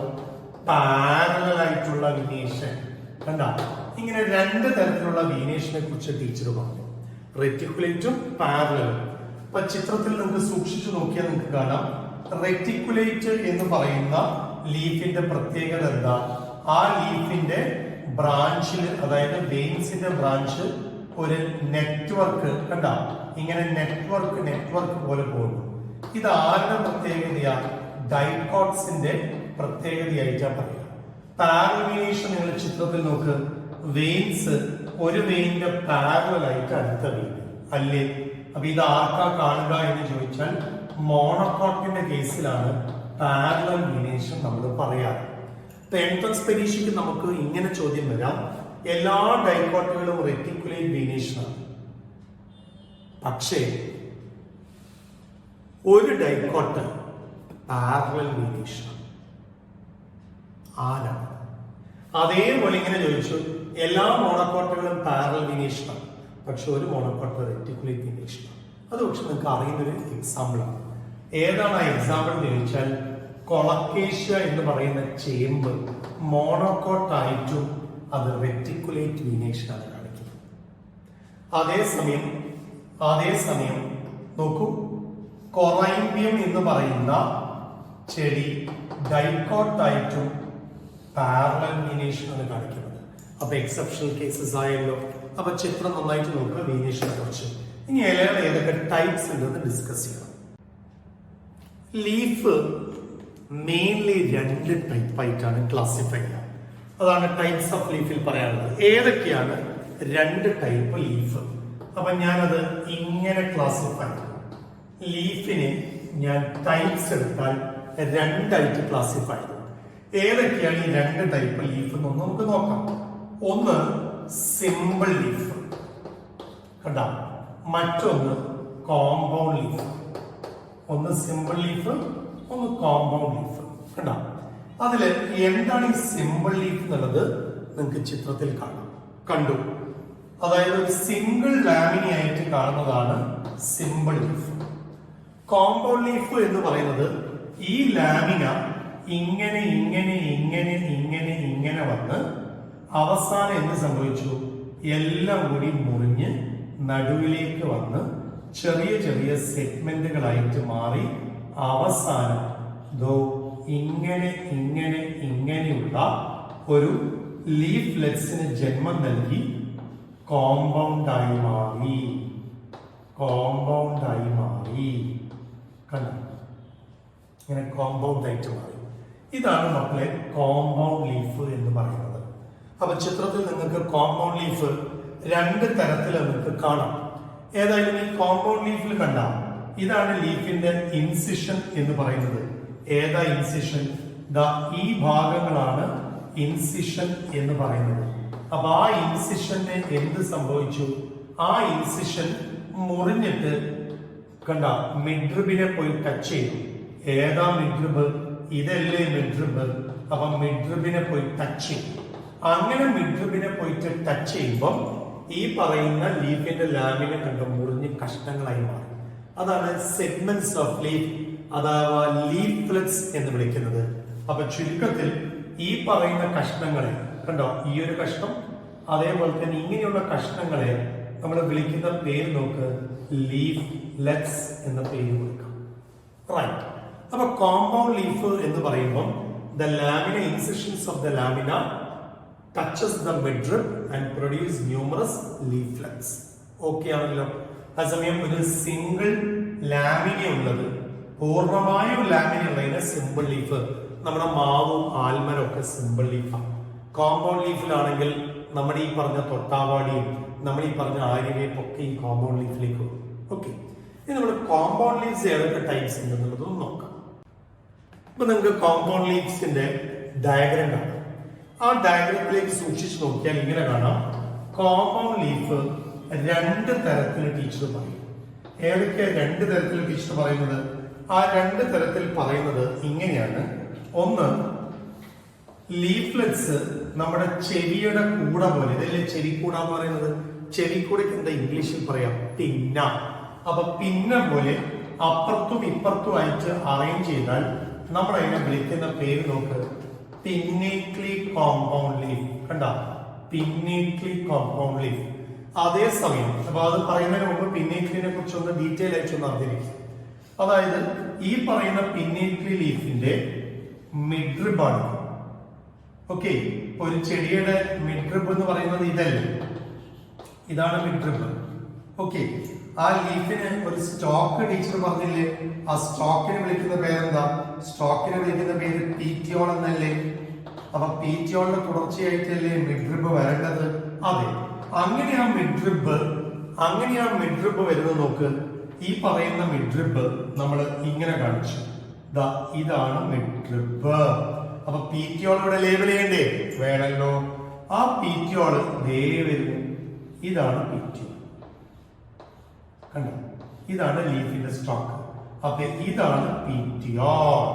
Speaker 1: പാരലൽ ആയിട്ടുള്ള വീനേഷൻ. കണ്ട? ഇങ്ങനെ രണ്ട് തരത്തിലുള്ള വീനേഷനെ കുറിച്ച് ടീച്ചർ പറഞ്ഞു, റെറ്റിക്കുലേറ്റും പാരലലും. അപ്പൊ ചിത്രത്തിൽ നിങ്ങൾക്ക് സൂക്ഷിച്ചു നോക്കിയാൽ നിങ്ങൾക്ക് കാണാം, റെറ്റിക്കുലേറ്റ് എന്ന് പറയുന്ന ലീഫിന്റെ പ്രത്യേകത എന്താ? ആ ലീഫിന്റെ ബ്രാഞ്ചിൽ, അതായത് വെയിൻസിന്റെ ബ്രാഞ്ച് ഒരു നെറ്റ്വർക്ക്, കണ്ട? ഇങ്ങനെ നെറ്റ്വർക്ക് പോലെ പോകുന്നു. ഇത് ആരുടെ പ്രത്യേകതയാ? ഡൈക്കോട്സിന്റെ പ്രത്യേകതയായിട്ടാ പറയുക. പാരലൽ വീനേഷൻ നിങ്ങൾ ചിത്രത്തിൽ നോക്ക്, വെയിൻസ് ഒരു വെയിനിന്റെ പാരലൽ ആയിട്ട് അടുത്ത വെയിൻ അല്ലേ? അപ്പൊ ഇത് ആർക്കാ കാണുക എന്ന് ചോദിച്ചാൽ മോണോക്കോട്ടിന്റെ കേസിലാണ് പാരലൽ വീനേഷൻ നമ്മൾ പറയാറ്. എൻട്രൻസ് പരീക്ഷയ്ക്ക് നമുക്ക് ഇങ്ങനെ ചോദ്യം വരാം, എല്ലാ ഡൈക്കോട്ടുകളും റെറ്റിക്കുലേറ്റ് വീനേഷനാണ്, പക്ഷേ ഒരു ഡൈക്കോട്ട് പാരലൽ വീനേഷൻ ആരാണ്? അതേപോലെ ഇങ്ങനെ ചോദിച്ചു, എല്ലാ മോണോക്കോട്ടുകളും പാരലൽ വീനേഷനാണ്, പക്ഷെ ഒരു മോണോക്കോട്ട് റെറ്റിക്കുലേറ്റ് വീനേഷനാണ്. അത് പക്ഷെ നിങ്ങൾക്ക് അറിയുന്നൊരു എക്സാമ്പിളാണ്. ഏതാണ് ആ എക്സാമ്പിൾ എന്ന് ചോദിച്ചാൽ കൊളക്കേഷ്യ എന്ന് പറയുന്ന ചേമ്പ് മോണോക്കോട്ടായിട്ടും അത് റെറ്റിക്കുലേറ്റ് വീനേഷൻ ആണ് കാണിക്കുന്നത്. അതേസമയം നോക്കൂ, കൊറൈമ്പിയം എന്ന് പറയുന്ന ചെടി ഡൈക്കോട്ടായിട്ടും പാരലൽ വീനേഷൻ ആണ് കാണിക്കുന്നത്. അപ്പൊ എക്സെപ്ഷണൽ കേസസ് ആയല്ലോ. അപ്പൊ ചിത്രം നന്നായിട്ട് നോക്കുക വീനേഷനെ കുറിച്ച്. ഇനി ഇലയുടെ ഏതൊക്കെ ടൈപ്സ് ഉണ്ടെന്ന് ഡിസ്കസ് ചെയ്യണം. ലീഫ് മെയിൻലി 2 ടൈപ്പായിട്ടാണ് ക്ലാസിഫൈ ചെയ്യുക. അതാണ് ടൈപ്സ് ഓഫ് ലീഫിൽ പറയാനുള്ളത്. ഏതൊക്കെയാണ് 2 ടൈപ്പ് ലീഫ്? അപ്പൊ ഞാനത് ഇങ്ങനെ ക്ലാസിഫൈ ചെയ്യും. ലീഫിനെ ഞാൻ ടൈപ്സ് എടുത്താൽ 2 ആയിട്ട് ക്ലാസിഫൈ ചെയ്യും. ഏതൊക്കെയാണ് ഈ 2 ടൈപ്പ് ലീഫ് എന്ന് നമുക്ക് നോക്കാം. ഒന്ന് സിമ്പിൾ ലീഫ്, കണ്ടോ? മറ്റൊന്ന് കോമ്പൗണ്ട് ലീഫ്. ഒന്ന് സിമ്പിൾ ലീഫ്, ഒന്ന് കോമ്പൗണ്ട് ലീഫ്, കണ്ടോ? അതില് എന്താണ് ഈ സിമ്പിൾ ലീഫ് എന്നുള്ളത് നിങ്ങൾക്ക് ചിത്രത്തിൽ കണ്ടു. അതായത് ഒരു സിംഗിൾ ലാമിനി ആയിട്ട് കാണുന്നതാണ് സിമ്പിൾ ലീഫ്. കോമ്പൗണ്ട് ലീഫ് എന്ന് പറയുന്നത് ഈ ലാമിന ഇങ്ങനെ ഇങ്ങനെ ഇങ്ങനെ ഇങ്ങനെ ഇങ്ങനെ വന്ന് അവസാനം എന്ത് സംഭവിച്ചു? എല്ലാം കൂടി മുറിഞ്ഞ് നടുവിലേക്ക് വന്ന് ചെറിയ ചെറിയ സെഗ്മെന്റുകളായിട്ട് മാറി അവസാനം ഇങ്ങനെ ഇങ്ങനെ ഇങ്ങനെയുള്ള ഒരു ലീഫ്ലെറ്റ്സിന് ജന്മം നൽകി കോമ്പൗണ്ടായി മാറി. കണ്ടോ? ഇങ്ങനെ കോമ്പൗണ്ട് ആയിട്ട് മാറി. ഇതാണ് മക്കളെ കോമ്പൗണ്ട് ലീഫ് എന്ന് പറയുന്നത്. അപ്പൊ ചിത്രത്തിൽ നിങ്ങൾക്ക് കോമ്പൗണ്ട് ലീഫ് 2 തരത്തിൽ നിങ്ങൾക്ക് കാണാം. ഏതായാലും ഈ കോമ്പൗണ്ട് ലീഫിൽ കണ്ട ഇതാണ് ലീഫിന്റെ ഇൻസിഷൻ എന്ന് പറയുന്നത്. ഏതാ ഇൻസിഷൻ? ഈ ഭാഗങ്ങളാണ് ഇൻസിഷൻ എന്ന് പറയുന്നത്. അപ്പൊ ആ ഇൻസിഷന് എന്ത് സംഭവിച്ചു? ആ ഇൻസിഷൻ മുറിഞ്ഞിട്ട് കണ്ട മിഡ്രിബിനെ പോയി ടച്ച് ചെയ്തു. ഏതാ മിഡ്രിബ്? ഇതല്ലേ മിഡ്രിബ്? അപ്പൊ മിഡ്രിബിനെ പോയി ടച്ച് ചെയ്തു. അങ്ങനെ മിഡ്രിബിനെ പോയിട്ട് ടച്ച് ചെയ്യുമ്പോൾ ഈ പറയുന്ന ലീഫിന്റെ ലാമിനെ കണ്ട് മുറിഞ്ഞ് കഷ്ണങ്ങളായി മാറി. അതാണ് സെഗ്മെന്റ്സ് ഓഫ് ലീഫ് അഥവാ ലീഫ്ലെറ്റ്സ് എന്ന് വിളിക്കുന്നത്. അപ്പൊ ചുരുക്കത്തിൽ ഈ പറയുന്ന കഷ്ണങ്ങളെ കണ്ടോ, ഈ ഒരു കഷ്ണം, അതേപോലെ തന്നെ ഇങ്ങനെയുള്ള കഷ്ണങ്ങളെ നമ്മൾ വിളിക്കുന്ന പേര് നോക്ക്, ലീഫ്ലെറ്റ്സ് എന്ന പേര് കൊടുക്കാം. റൈറ്റ്. അപ്പൊ കോമ്പൗണ്ട് ലീഫ് എന്ന് പറയുമ്പോൾ the lamina incisions of the lamina touches the midrib and produce numerous leaflets. Okay ആണല്ലോ. അതേസമയം ഒരു സിംഗിൾ ലാമിന ഉള്ളത്, പൂർണ്ണമായ ലാമിന ഉള്ളതിന് സിമ്പിൾ ലീഫ്. നമ്മുടെ മാവും ആൽമരം ഒക്കെ സിമ്പിൾ ലീഫാണ്. കോമ്പൗണ്ട് ലീഫിലാണെങ്കിൽ നമ്മുടെ ഈ പറഞ്ഞ തൊട്ടാവാടിയും നമ്മൾ ഈ പറഞ്ഞ ആര്യവേപ്പ് ഒക്കെ ഈ കോമ്പൗണ്ട് ലീഫിലേക്ക് വരും. ഓക്കെ, ഇനി നമ്മൾ കോമ്പൗണ്ട് ലീവ്സ് ഏതൊക്കെ ടൈപ്സ് ഉണ്ടെന്നുള്ളതും നോക്കാം. ഇപ്പൊ നിങ്ങൾക്ക് കോമ്പൗണ്ട് ലീവ്സിന്റെ ഡയഗ്രാം കാണാം. ആ ഡയഗ്രത്തിലേക്ക് സൂക്ഷിച്ചു നോക്കിയാൽ ഇങ്ങനെ കാണാം. കോമ്പൗണ്ട് ലീഫ് 2 തരത്തിൽ ടീച്ചർ പറയും. ഏതൊക്കെ 2 തരത്തിൽ ടീച്ചർ പറയുന്നത്? ആ 2 തരത്തിൽ പറയുന്നത് ഇങ്ങനെയാണ്. ഒന്ന്, ലീഫ്ലെറ്റ്സ് നമ്മുടെ ചെവിയുടെ കൂട പോലെ, ഇതല്ലേ ചെവിക്കൂട എന്ന് പറയുന്നത്? ചെവിക്കൂടയ്ക്ക് എന്താ ഇംഗ്ലീഷിൽ പറയാം? പിന്ന. അപ്പൊ പിന്ന പോലെ അപ്പുറത്തും ഇപ്പുറത്തുമായിട്ട് അറേഞ്ച് ചെയ്താൽ നമ്മൾ അതിനെ വിളിക്കുന്ന പേര് നോക്ക്, പിന്നേറ്റ്ലി കോമ്പൗണ്ട് ലീഫ്. കണ്ട, പിന്നേറ്റ്ലി കോമ്പൗണ്ട് ലീഫ്. അതേസമയം അപ്പൊ അത് പറയുന്നതിന് മുമ്പ് പിന്നേറ്റ്ലിനെ കുറിച്ച് ഒന്ന് ഡീറ്റെയിൽ ആയിട്ടൊന്ന് അറിഞ്ഞിരിക്കും. അതായത് ഈ പറയുന്ന പിന്നേറ്റ്ലി ലീഫിന്റെ മിഡ്രിബ് ആണ്. ഓക്കെ, ഒരു ചെടിയുടെ മിഡ്രിബ് എന്ന് പറയുന്നത് ഇതല്ലേ, ഇതാണ് മിഡ്രിബ്. ഓക്കെ, ആ ലീഫിന് ഒരു സ്റ്റോക്ക് ടീച്ചർ പറഞ്ഞില്ലേ? ആ സ്റ്റോക്കിനെ വിളിക്കുന്ന പേരെന്താ? സ്റ്റോക്കിനെ വിളിക്കുന്ന പേര് പീറ്റിയോൾ എന്നല്ലേ? അപ്പൊ പീറ്റിയോളിന്റെ തുടർച്ചയായിട്ടല്ലേ മിഡ്രിബ് വരേണ്ടത്? അതെ. അങ്ങനെ ആ മിഡ്രിബ് വരുന്നത് നോക്ക്. ഈ പറയുന്ന മിഡ്രിബ് നമ്മൾ ഇങ്ങനെ കാണിച്ചു. ഇതാണ് മിഡ്രിബ്. അപ്പൊ പീറ്റിയോൾ ഇവിടെ ലേബൽ ചെയ്യണ്ടേ? വേണല്ലോ. ആ പീറ്റിയോള് ദേ വരുന്നു. ഇതാണ് പീറ്റിയോൾ. കണ്ടോ, ഇതാണ് ലീഫിന്റെ സ്റ്റോക്ക്. അപ്പൊ ഇതാണ് പീറ്റിയോൾ.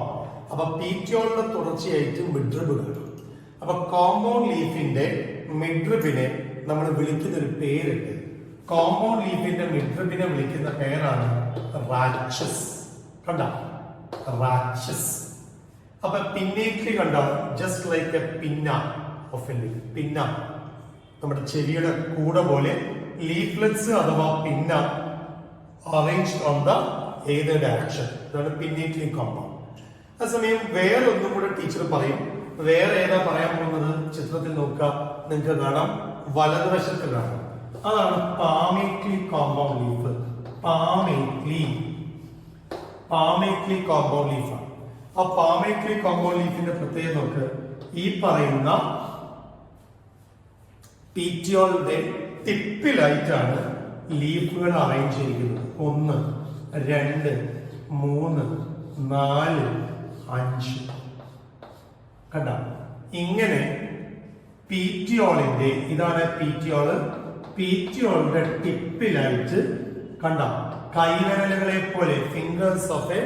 Speaker 1: അപ്പൊ പീറ്റിയോളിന്റെ തുടർച്ചയായിട്ട് മിഡ്രിബ് കാണും. അപ്പൊ കോമ്പൗണ്ട് ലീഫിന്റെ മിഡ്രിബിനെ നമ്മൾ വിളിക്കുന്ന ഒരു പേരുണ്ട്. കോമ്പൗണ്ട് ലീഫിന്റെ മിഡ്രിബിനെ വിളിക്കുന്ന പേരാണ് റാച്ചസ്. കണ്ട, റാച്ചസ്. അപ്പൊ പിന്നേറ്ററി കണ്ട ജസ്റ്റ് ലൈക്ക് എ പിന്ന ഓഫ് എ ലീഫ്. പിന്ന നമ്മുടെ ചെടിയുടെ കൂടെ പോലെ ലീഫ്ലെറ്റ്സ് അഥവാ പിന്ന അറേഞ്ച് ഓൺ ദ ഏത് ഡയറക്ഷൻ. ഇതാണ് പിന്നേറ്ററി കോമ്പൗണ്ട്. അതേസമയം വേറെ ഒന്നും കൂടെ ടീച്ചർ പറയും. വേറെ ഏതാ പറയാൻ പോകുന്നത്? ചിത്രത്തിൽ നോക്കുക, നിങ്ങൾക്ക് കാണാം, വലതുവശത്ത് കാണാം. അതാണ് palmately compound leaf. Palmately compound ലീഫാണ്. ആ പാമേറ്റ്ലി കോമ്പൗണ്ട് ലീഫിന്റെ പ്രത്യേകത നോക്ക്. ഈ പറയുന്ന പീറ്റിയോളിന്റെ ടിപ്പിലായിട്ടാണ് ലീഫുകൾ അറേഞ്ച് ചെയ്തിരിക്കുന്നത്. 1, 2, 3, 4, 5 കണ്ട. ഇങ്ങനെ പീറ്റിയോളിന്റെ, ഇതാണ് പീറ്റിയോളിന്റെ ടിപ്പിലായിട്ട് കണ്ട കൈവിരലുകളെ പോലെ ഫിംഗേഴ്സ് ഓഫ് എ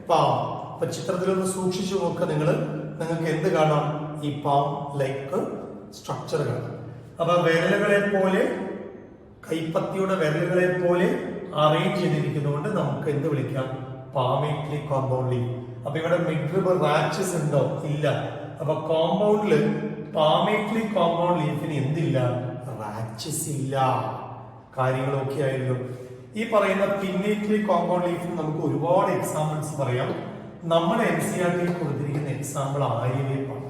Speaker 1: പാം. അപ്പൊ ചിത്രത്തിലൊന്ന് സൂക്ഷിച്ചു നോക്കുക നിങ്ങൾക്ക് എന്ത് കാണാം? ഈ പാം ലൈക്ക് സ്ട്രക്ചർ കാണാം. അപ്പൊ വിരലുകളെ പോലെ, കൈപ്പത്തിയുടെ വിരലുകളെ പോലെ അറേഞ്ച് ചെയ്തിരിക്കുന്നതുകൊണ്ട് നമുക്ക് എന്ത് വിളിക്കാം? Palmately compound leaf. അപ്പൊ ഇവിടെ മിഡ്രിബ് റാച്ചസ് ഉണ്ടോ? ഇല്ല. അപ്പൊ കോമ്പൗണ്ടില് പാമേറ്റ്ലി കോമ്പൗണ്ട് ലീഫിന് എന്തില്ല? റാച്ചസ് ഇല്ല. കാര്യങ്ങളൊക്കെ ആയിരുന്നു. ഈ പറയുന്ന പിന്നേറ്റ്ലി കോമ്പൗണ്ട് ലീഫിന് നമുക്ക് ഒരുപാട് എക്സാമ്പിൾസ് പറയാം. നമ്മുടെ NCERT കൊടുത്തിരിക്കുന്ന എക്സാമ്പിൾ ആര്യവേപ്പാണ്.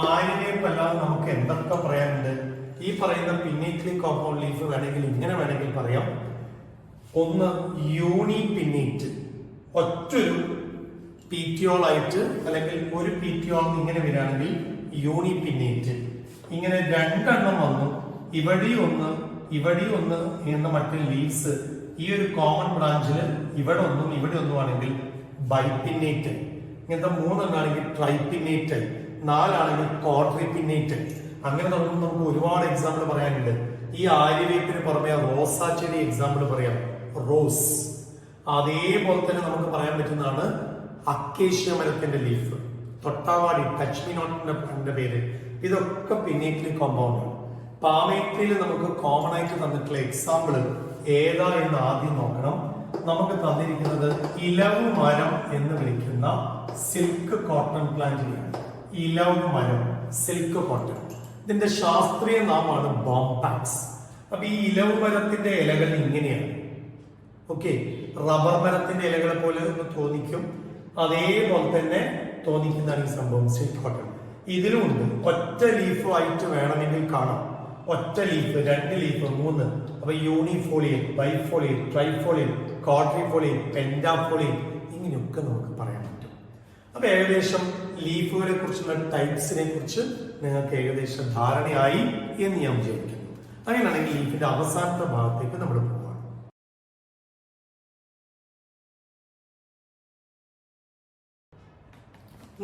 Speaker 1: ആര്യവേപ്പ് അല്ലാതെ നമുക്ക് എന്തൊക്കെ പറയാനുണ്ട്? ഈ പറയുന്ന പിന്നേറ്റ്ലി കോമ്പൗണ്ട് ലീഫ് വേണമെങ്കിൽ ഇങ്ങനെ വേണമെങ്കിൽ പറയാം. ഒന്ന് യൂണി പിന്നേറ്റ്, ഒറ്റൊരു പീറ്റിയോളായിട്ട്, അല്ലെങ്കിൽ ഒരു പീറ്റിയോൾ ഇങ്ങനെ വരികയാണെങ്കിൽ യൂണി പിന്നേറ്റ്. ഇങ്ങനെ 2 എണ്ണം വന്നു, ഇവിടെ ഒന്ന് എന്ന മറ്റേ ലീവ്സ് ഈ ഒരു കോമൺ ബ്രാഞ്ചിൽ ഇവിടെ ഒന്നും ആണെങ്കിൽ ബൈപിന്നേറ്റ്. ഇങ്ങനത്തെ 3 എണ്ണാണെങ്കിൽ ട്രൈപിന്നേറ്റ്, 4 ആണെങ്കിൽ ക്വാഡ്രിപിന്നേറ്റ്. അങ്ങനെ നമുക്ക് ഒരുപാട് എക്സാമ്പിൾ പറയാനുണ്ട്. ഈ ആര്യവേപ്പിന് പുറമെ റോസാ ചെടി എക്സാമ്പിൾ പറയാം, റോസ്. അതേപോലെ തന്നെ നമുക്ക് പറയാൻ പറ്റുന്നതാണ് അക്കേഷ്യ മരത്തിന്റെ ലീഫ്, തൊട്ടാവാടി, ടച്ച് മീ നോട്ടിന്റെ പേര്. ഇതൊക്കെ പിന്നേറ്റ്ലി കോമ്പൗണ്ട് ആണ്. പാമേറ്റ്ലിയിൽ നമുക്ക് കോമൺ ആയിട്ട് തന്നിട്ടുള്ള എക്സാമ്പിൾ ഏതാ എന്ന് ആദ്യം നോക്കണം. നമുക്ക് തന്നിരിക്കുന്നത് ഇലവ് മരം എന്ന് വിളിക്കുന്ന സിൽക്ക് കോട്ടൺ പ്ലാന്റിനെയാണ്. ഇലവ് മരം, സിൽക്ക് കോട്ടൺ. ഇതിന്റെ ശാസ്ത്രീയ നാമമാണ് ബോംപാക്സ്. അപ്പൊ ഈ ഇലവ് മരത്തിന്റെ ഇലകൾ ഇങ്ങനെയാണ്. ഓക്കെ, റബ്ബർ മരത്തിന്റെ ഇലകളെ പോലെ ഒന്ന് തോന്നിക്കും. അതേപോലെ തന്നെ തോന്നിക്കുന്നതാണ് ഈ സംഭവം സിൽക്ക് കോട്ടൺ. ഇതിലും ഉണ്ട്. ഒറ്റ ലീഫ് ആയിട്ട് വേണമെങ്കിൽ കാണാം. ഒറ്റ ലീഫ്, 2 ലീഫ്, 3. അപ്പൊ യൂണിഫോളിയൽ, ബൈഫോളിയൽ, ട്രൈഫോളിയൽ, ക്വാഡ്രിഫോളിയൽ, പെന്റാഫോളിയൽ, ഇങ്ങനെയൊക്കെ നമുക്ക് പറയാൻ പറ്റും. അപ്പൊ ഏകദേശം ലീഫുകളെ കുറിച്ചുള്ള ടൈപ്സിനെ കുറിച്ച് നിങ്ങൾക്ക് ഏകദേശം ധാരണയായി എന്ന് ഞാൻ വിചാരിക്കുന്നു. അങ്ങനെയാണെങ്കിൽ ലീഫിന്റെ അവസാനത്തെ ഭാഗത്തേക്ക് നമ്മൾ പോവാം.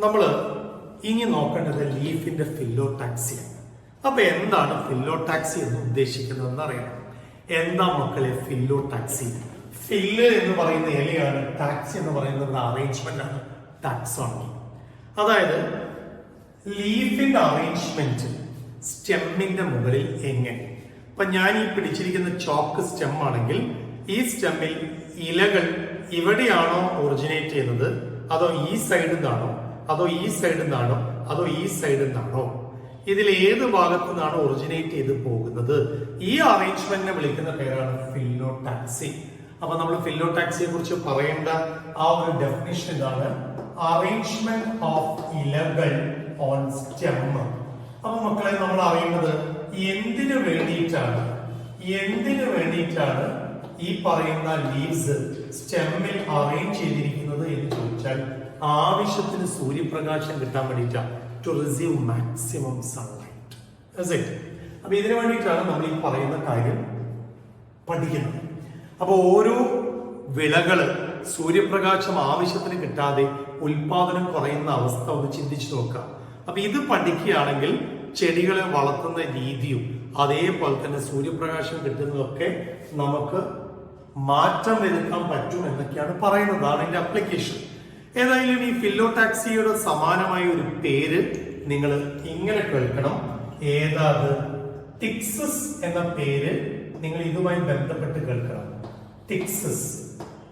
Speaker 1: നമ്മൾ ഇനി നോക്കേണ്ടത് ലീഫിന്റെ ഫില്ലോടാക്സി. അപ്പൊ എന്താണ് ഫില്ലോടാക്സി എന്ന് ഉദ്ദേശിക്കുന്നതെന്ന് അറിയണം. എന്താ മക്കളെ ഫില്ലോടാക്സി? ഫില്ല് എന്ന് പറയുന്ന ഇലയാണ്, ടാക്സി എന്ന് പറയുന്നത് അറേഞ്ച്മെന്റ് ആണ്, ടാക്സോണമി. അതായത് ലീഫിന്റെ അറേഞ്ച്മെന്റ് സ്റ്റെമ്മിന്റെ മുകളിൽ എങ്ങനെ. അപ്പൊ ഞാൻ ഈ പിടിച്ചിരിക്കുന്ന ചോക്ക് സ്റ്റെം ആണെങ്കിൽ ഈ സ്റ്റെമ്മിൽ ഇലകൾ ഇവിടെയാണോ ഒറിജിനേറ്റ് ചെയ്യുന്നത്, അതോ ഈ സൈഡിൽ നിന്നാണോ, അതോ ഈ സൈഡിൽ നിന്നാണോ, അതോ ഈ സൈഡിൽ നിന്നാണോ, ഇതിൽ ഏത് ഭാഗത്തു നിന്നാണ് ഒറിജിനേറ്റ് ചെയ്ത് പോകുന്നത്, ഈ അറേഞ്ച്മെന്റിനെ വിളിക്കുന്ന പേരാണ് ഫില്ലോടാക്സി. അപ്പൊ നമ്മൾ ഫില്ലോടാക്സിയെ കുറിച്ച് പറയേണ്ട ആ ഒരു ഡെഫിനിഷൻ ഇതാണ്, അറേഞ്ച്മെന്റ് ഓഫ് ഇലകൾ ഓൺ സ്റ്റെം. അപ്പൊ മക്കളെ നമ്മൾ അറിയുന്നത് എന്തിനു വേണ്ടിയിട്ടാണ് ഈ പറയുന്ന ലീവ്സ് സ്റ്റെമ്മിൽ അറേഞ്ച് ചെയ്തിരിക്കുന്നത് എന്ന് ചോദിച്ചാൽ ആവശ്യത്തിന് സൂര്യപ്രകാശം കിട്ടാൻ വേണ്ടിയിട്ടാണ്. To receive maximum sunlight. അപ്പൊ ഇതിനു വേണ്ടിയിട്ടാണ് നമ്മൾ ഈ പറയുന്ന കാര്യം പഠിക്കുന്നത്. അപ്പൊ ഓരോ വിളകള് സൂര്യപ്രകാശം ആവശ്യത്തിന് കിട്ടാതെ ഉൽപാദനം കുറയുന്ന അവസ്ഥ ഒന്ന് ചിന്തിച്ചു നോക്കാം. അപ്പൊ ഇത് പഠിക്കുകയാണെങ്കിൽ ചെടികളെ വളർത്തുന്ന രീതിയും അതേപോലെ തന്നെ സൂര്യപ്രകാശം കിട്ടുന്നതൊക്കെ നമുക്ക് മാറ്റം വരുത്താൻ പറ്റും എന്നൊക്കെയാണ് പറയുന്നത്. ആണ് ഇതിന്റെ അപ്ലിക്കേഷൻ. ഏതായാലും ഈ ഫില്ലോടാക്സിയുടെ സമാനമായ ഒരു പേര് നിങ്ങൾ ഇങ്ങനെ കേൾക്കണം. ഏതാത്? തിക്സസ് എന്ന പേര് നിങ്ങൾ ഇതുമായി ബന്ധപ്പെട്ട് കേൾക്കണം.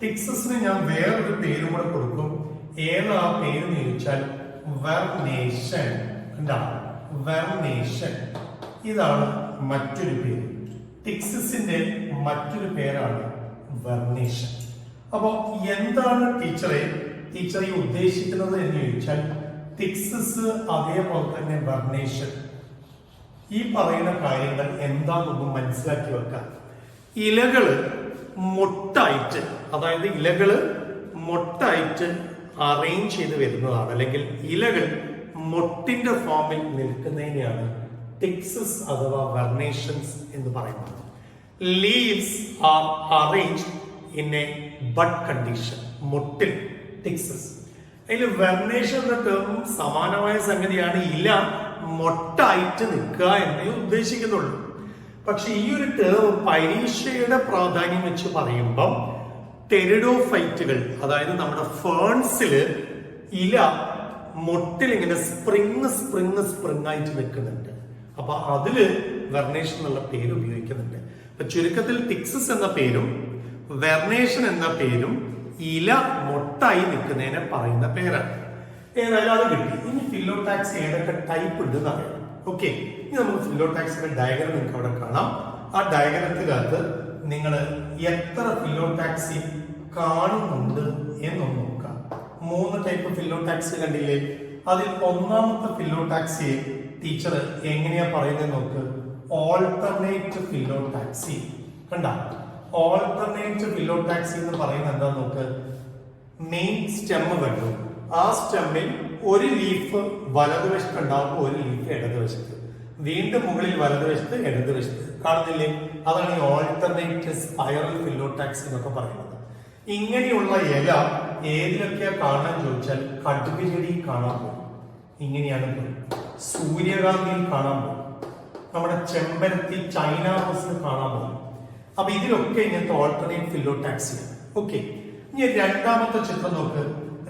Speaker 1: തിക്സസിന് ഞാൻ വേറൊരു പേരും കൂടെ കൊടുക്കും. ഏതാ പേര് എന്ന് ചോദിച്ചാൽ വെർനേഷൻ. എന്താണ് വെർനേഷൻ? ഇതാണ് മറ്റൊരു പേര്. ടിക്സിന്റെ മറ്റൊരു പേരാണ് വെർനേഷൻ. അപ്പോ എന്താണ് ടീച്ചറെ ഉദ്ദേശിക്കുന്നത് എന്ന് ചോദിച്ചാൽ ടിക്സിസ് അതേപോലെ തന്നെ വെർനേഷൻ, ഈ പറയുന്ന കാര്യങ്ങൾ എന്താണെന്നൊന്നും മനസ്സിലാക്കി വെക്കാം. ഇലകള് മൊട്ടായിട്ട്, അതായത് ഇലകള് മൊട്ടായിട്ട് അറേഞ്ച് ചെയ്ത് വരുന്നതാണ്, അല്ലെങ്കിൽ ഇലകൾ മൊട്ടിന്റെ ഫോമിൽ നിൽക്കുന്നതിനെയാണ് ടിക്സിസ് അഥവാ വെർനേഷൻസ് എന്ന് പറയുന്നത്. Leaves are arranged in a bud condition. മൊട്ടിൽ ടിക്സിസ്. അതിൽ വെർനേഷൻ എന്ന ടേമും സമാനമായ സംഗതിയാണ്. ഇല മൊട്ടായിട്ട് നിൽക്കുക എന്നേ ഉദ്ദേശിക്കുന്നുള്ളൂ. പക്ഷെ ഈ ഒരു ടേം പരീക്ഷയുടെ പ്രാധാന്യം വെച്ച് പറയുമ്പം ടെറിഡോഫൈറ്റുകൾ, അതായത് നമ്മുടെ ഫേൺസില് ഇല മൊട്ടിൽ ഇങ്ങനെ സ്പ്രിങ് ആയിട്ട് നിൽക്കുന്നുണ്ട്. അപ്പൊ അതില് വെർനേഷൻ എന്നുള്ള പേര് ഉപയോഗിക്കുന്നുണ്ട്. അപ്പൊ ചുരുക്കത്തിൽ ടിക്സിസ് എന്ന പേരും വെർനേഷൻ എന്ന പേരും ഇല മൊട്ടായി നിൽക്കുന്നതിനെ പറയുന്ന പേരാണ്. ഏതായാലും അത് കിട്ടി. ഇനി ഫില്ലോടാക്സി ഏതൊക്കെ ടൈപ്പ് ഉണ്ട് എന്നറിയാം. ഓക്കെ, ഇനി നമുക്ക് ഫില്ലോടാക്സിന്റെ ഡയഗ്രം നിങ്ങൾക്ക് അവിടെ കാണാം. ആ ഡയഗ്രത്തിനകത്ത് നിങ്ങൾ എത്ര ഫില്ലോടാക്സി കാണുന്നുണ്ട് എന്നൊന്ന് നോക്കാം. 3 ടൈപ്പ് ഫില്ലോടാക്സി കണ്ടില്ലേ? അതിൽ ഒന്നാമത്തെ ഫില്ലോടാക്സിയെ ടീച്ചർ എങ്ങനെയാ പറയുന്നത് നോക്ക്. Alternate phyllotaxy. കണ്ട, ഓൾട്ടർനേറ്റ് ഫില്ലോടാക്സി എന്ന് പറയുന്നത് എന്താ നോക്ക്. മെയിൻ സ്റ്റെം കണ്ടു. ആ സ്റ്റെമ്മിൽ ഒരു ലീഫ് വലതുവശത്ത് ഉണ്ടാകുമ്പോൾ ഒരു ലീഫ് ഇടതുവശത്ത്, വീണ്ടും മുകളിൽ വലതുവശത്ത് ഇടതുവശത്ത്. കാണുന്നില്ലേ? അതാണ് ഈ ഓൾട്ടർനേറ്റ് സ്പൈറൽ ഫില്ലോടാക്സി എന്നൊക്കെ പറയുന്നത്. ഇങ്ങനെയുള്ള ഇല ഏതിലൊക്കെയാ കാണാൻ ചോദിച്ചാൽ കടുക് ചെടി കാണാൻ പോകും. ഇങ്ങനെയാണ് സൂര്യകാന്തിയിൽ കാണാൻ പോകും. നമ്മുടെ ചെമ്പരത്തി, ചൈന റോസിൽ കാണാൻ പോകും. അപ്പൊ ഇതിലൊക്കെ ഇങ്ങനത്തെ ഓൾട്ടർനേറ്റ് ഫില്ലോടാക്സി. ഓക്കെ, ഇനി രണ്ടാമത്തെ ചിത്രം നോക്ക്.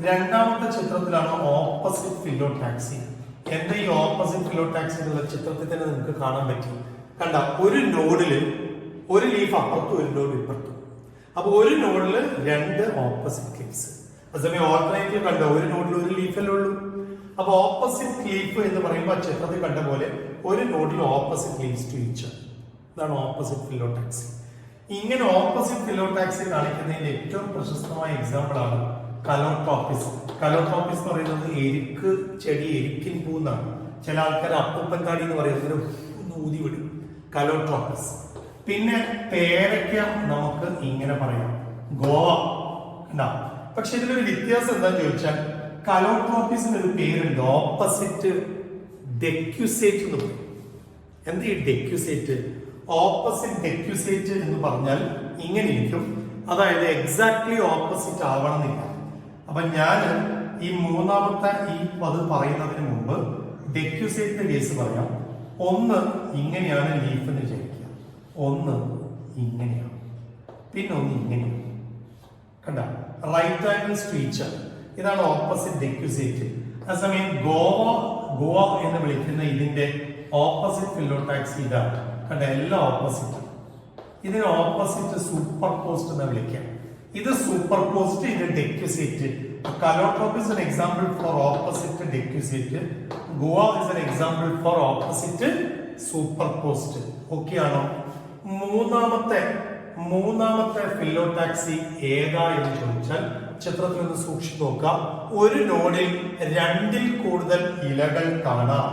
Speaker 1: രണ്ടാമത്തെ ചിത്രത്തിലാണ് ഓപ്പോസിറ്റ് ഫില്ലോടാക്സി. എന്താ ഈ ഓപ്പോസിറ്റ് ഫില്ലോടാക്സി എന്നുള്ള ചിത്രത്തിൽ തന്നെ നിങ്ങൾക്ക് കാണാൻ പറ്റും. കണ്ട, ഒരു നോഡില് ഒരു ലീഫ് അപ്പുറത്തും ഒരു നോഡ് ഇപ്പുറത്തും. അപ്പൊ ഒരു നോഡില് 2 ഓപ്പോസിറ്റ് ലീഫ്സ്. അതേസമയം ഓൾട്ടർനേറ്റീവ് കണ്ട ഒരു നോഡിൽ ഒരു ലീഫല്ലേ ഉള്ളൂ. അപ്പൊ ഓപ്പോസിറ്റ് ലീഫ് എന്ന് പറയുമ്പോൾ ചിത്രത്തിൽ കണ്ട പോലെ ഒരു നോഡിൽ ഓപ്പോസിറ്റ് ലീഫ്സ് ടു ഈച്ച്. ഇതാണ് ഓപ്പോസിറ്റ് ഫില്ലോടാക്സി. ഇങ്ങനെ ഓപ്പോസിറ്റ് ഫില്ലോടാക്സി കാണിക്കുന്നതിന്റെ ഏറ്റവും പ്രശസ്തമായ എക്സാമ്പിൾ ആണ് കലോട്രോപ്പിസ്. കലോട്രോപ്പിസ് എന്ന് പറയുന്നത് എരിക്ക് ചെടി, എരിക്കിൻ പൂ എന്നാണ്. ചില ആൾക്കാർ അപ്പൂപ്പൻകാടി എന്ന് പറയുന്നത് ഊതി വിടും. കലോട്രോപ്പിസ്. പിന്നെ പേരയ്ക്ക നമുക്ക് ഇങ്ങനെ പറയാം, ഗോവ. ഉണ്ടാവും. പക്ഷെ ഇതിലൊരു വ്യത്യാസം എന്താന്ന് ചോദിച്ചാൽ കലോട്രോപ്പിസിന് ഒരു പേരുണ്ട്, ഓപ്പോസിറ്റ് ഡെക്യുസേറ്റ് എന്ന് പറയും. എന്താ ഈ ഡെക്യുസേറ്റ്? ഓപ്പോസിറ്റ് ഡെക്യുസേറ്റ് എന്ന് പറഞ്ഞാൽ ഇങ്ങനെ ഇരിക്കും. അതായത് എക്സാക്ട്ലി ഓപ്പോസിറ്റ് ആവണമെന്നില്ല. അപ്പൊ ഞാൻ ഈ മൂന്നാമത്തെ ഈ അത് പറയുന്നതിന് മുമ്പ് ഡെക്യുസേറ്റിന്റെ കേസ് പറയാം. ഒന്ന് ഇങ്ങനെയാണ് ലീഫ് എന്ന് വിചാരിക്കുക, ഒന്ന് ഇങ്ങനെയാണ്, പിന്നെ ഒന്ന് ഇങ്ങനെയാണ്. കണ്ട, റൈറ്റ് ആംഗിൾ സ്ട്രീച്ചർ. ഇതാണ് ഓപ്പോസിറ്റ് ഡെക്യുസേറ്റ്. അതേസമയം ഗോവ എന്ന് വിളിക്കുന്ന ഇതിന്റെ ഓപ്പോസിറ്റ് ഫില്ലോടാക്സി ഇതാണ്. കണ്ട, എല്ലാം ഓപ്പോസിറ്റ്. ഇതിന് ഓപ്പോസിറ്റ് സൂപ്പർ പോസ്റ്റ് എന്ന് വിളിക്കാം. ഇത് സൂപ്പർ പോസ്റ്റ്, ഇത് decussate. Calotrope is an example for opposite decussate. Guava is an example for opposite superpost. Okay ആണോ? മൂന്നാമത്തെ ഫില്ലോടാക്സി ഏതാ എന്ന് ചോദിച്ചാൽ ചിത്രത്തിൽ ഒന്ന് സൂക്ഷിച്ചു നോക്കാം. ഒരു നോഡിൽ 2ൽ കൂടുതൽ ഇലകൾ കാണാം.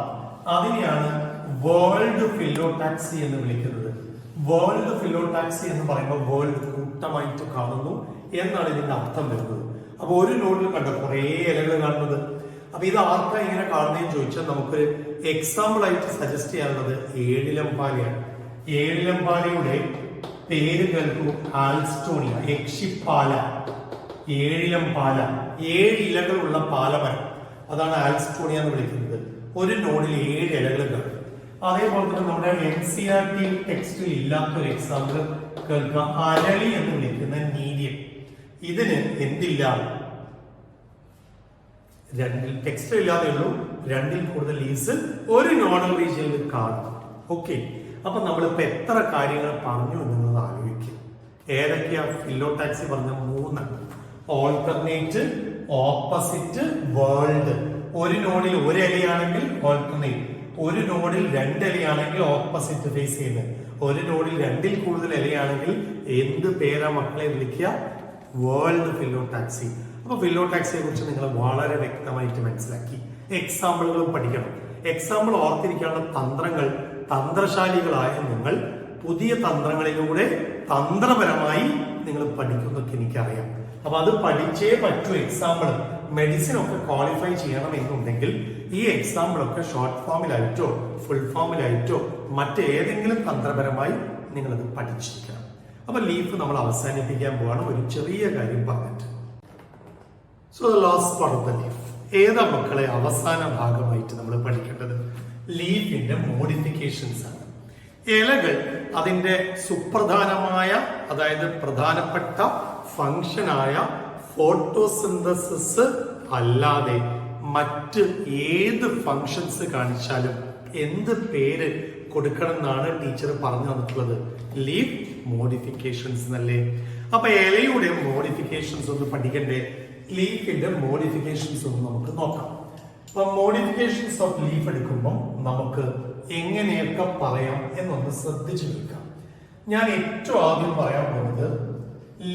Speaker 1: അതിനെയാണ് വേൾഡ് ഫില്ലോടാക്സി എന്ന് വിളിക്കുന്നത്. വേൾഡ് ഫില്ലോടാക്സി എന്ന് പറയുമ്പോൾ വേൾഡ് കൂട്ടമായിട്ട് കാണുന്നു എന്നാണ് ഇതിന്റെ അർത്ഥം വരുന്നത്. അപ്പൊ ഒരു നോഡിൽ കണ്ടോ കുറേ ഇലകൾ കാണുന്നത്. അപ്പൊ ഇത് ആർക്കാ ഇങ്ങനെ കാണുന്നതെന്ന് ചോദിച്ചാൽ നമുക്ക് എക്സാമ്പിൾ ആയിട്ട് സജസ്റ്റ് ചെയ്യാനുള്ളത് ഏഴിലംപാലയാണ്. ഏഴിലംപാലയുടെ പേര് കേൾക്കൂ, ആൽസ്റ്റോണിയ യക്ഷിപ്പാല. ഏഴിലംപാല, 7 ഇലകളുള്ള പാലമരം, അതാണ് ആൽസ്റ്റോണിയ എന്ന് വിളിക്കുന്നത്. ഒരു നോഡിൽ 7 ഇലകൾ കാണും. അതേപോലെ തന്നെ നമ്മുടെ NCERT ടെക്സ്റ്റിൽ ഇല്ലാത്തൊരു എക്സാമ്പിൾ കേൾക്കുക, അരളി എന്ന് വിളിക്കുന്ന നീര്യം. ഇതിന് എന്തില്ല? 2 ടെക്സ്റ്റ് ഇല്ലാതെ ഉള്ളൂ, 2ൽ കൂടുതൽ ലീവ്സ് ഒരു നോഡൽ റീജിയനിൽ കാണും. ഓക്കെ, അപ്പൊ നമ്മളിപ്പോ എത്ര കാര്യങ്ങൾ പറഞ്ഞു എന്നുള്ളത് ആലോചിക്കും. ഏതൊക്കെയാ ഫില്ലോടാക്സി പറഞ്ഞ 3: ഓൾട്ടർനേറ്റ്, ഓപ്പോസിറ്റ്, വേൾഡ്. ഒരു നോഡിൽ ഒരു ഇലയാണെങ്കിൽ ഓൾട്ടർനേറ്റ്, ഒരു നോഡിൽ രണ്ട് ഇലയാണെങ്കിൽ ഓപ്പോസിറ്റ് ഫേസ് ചെയ്യുന്നത്, ഒരു നോഡിൽ രണ്ടിൽ കൂടുതൽ ഇലയാണെങ്കിൽ എന്ത് പേരാ മക്കളെ വിളിക്കുക? വേൾഡ് ഫിലോടാക്സി. അപ്പൊ ഫിലോടാക്സിയെ കുറിച്ച് നിങ്ങൾ വളരെ വ്യക്തമായിട്ട് മനസ്സിലാക്കി. എക്സാമ്പിളുകളും പഠിക്കണം. എക്സാമ്പിൾ ഓർത്തിരിക്കാനുള്ള തന്ത്രങ്ങൾ തന്ത്രശാലികളായ നിങ്ങൾ പുതിയ തന്ത്രങ്ങളിലൂടെ തന്ത്രപരമായി നിങ്ങൾ പഠിക്കുന്നതൊക്കെ എനിക്കറിയാം. അപ്പൊ അത് പഠിച്ചേ പറ്റൂ. എക്സാമ്പിൾ മെഡിസിൻ ഒക്കെ ക്വാളിഫൈ ചെയ്യണം എന്നുണ്ടെങ്കിൽ ഈ എക്സാമ്പിൾ ഒക്കെ ഷോർട്ട് ഫോമിലായിട്ടോ ഫുൾ ഫോമിലായിട്ടോ മറ്റേതെങ്കിലും തന്ത്രപരമായി നിങ്ങളത് പഠിച്ചിരിക്കണം. അപ്പൊ ലീഫ് നമ്മൾ അവസാനിപ്പിക്കാൻ പോവാണ് ഒരു ചെറിയ കാര്യം പറഞ്ഞിട്ട്. So the last part of the leaf ഏതാ മക്കളെ അവസാന ഭാഗമായിട്ട് നമ്മൾ പഠിക്കേണ്ടത്? ലീഫിന്റെ മോഡിഫിക്കേഷൻസ് ആണ്. ഇലകൾ അതിന്റെ സുപ്രധാനമായ, അതായത് പ്രധാനപ്പെട്ട ഫംഗ്ഷനായ ഫോട്ടോസിന്തസിസ് അല്ലാതെ മറ്റ് ഏത് ഫങ്ഷൻസ് കാണിച്ചാലും എന്ത് പേര് കൊടുക്കണം എന്നാണ് ടീച്ചർ പറഞ്ഞു തന്നിട്ടുള്ളത്? ലീഫ് മോഡിഫിക്കേഷൻസ് എന്നല്ലേ. അപ്പൊ ഇലയുടെ മോഡിഫിക്കേഷൻസ് ഒന്ന് പഠിക്കണ്ടേ? ലീഫിന്റെ മോഡിഫിക്കേഷൻസ് ഒന്ന് നമുക്ക് നോക്കാം. അപ്പൊ മോഡിഫിക്കേഷൻസ് ഓഫ് ലീഫ് എടുക്കുമ്പോൾ നമുക്ക് എങ്ങനെയൊക്കെ പറയാം എന്നൊന്ന് ശ്രദ്ധിച്ചു നിൽക്കാം. ഞാൻ ഏറ്റവും ആദ്യം പറയാൻ പോകുന്നത്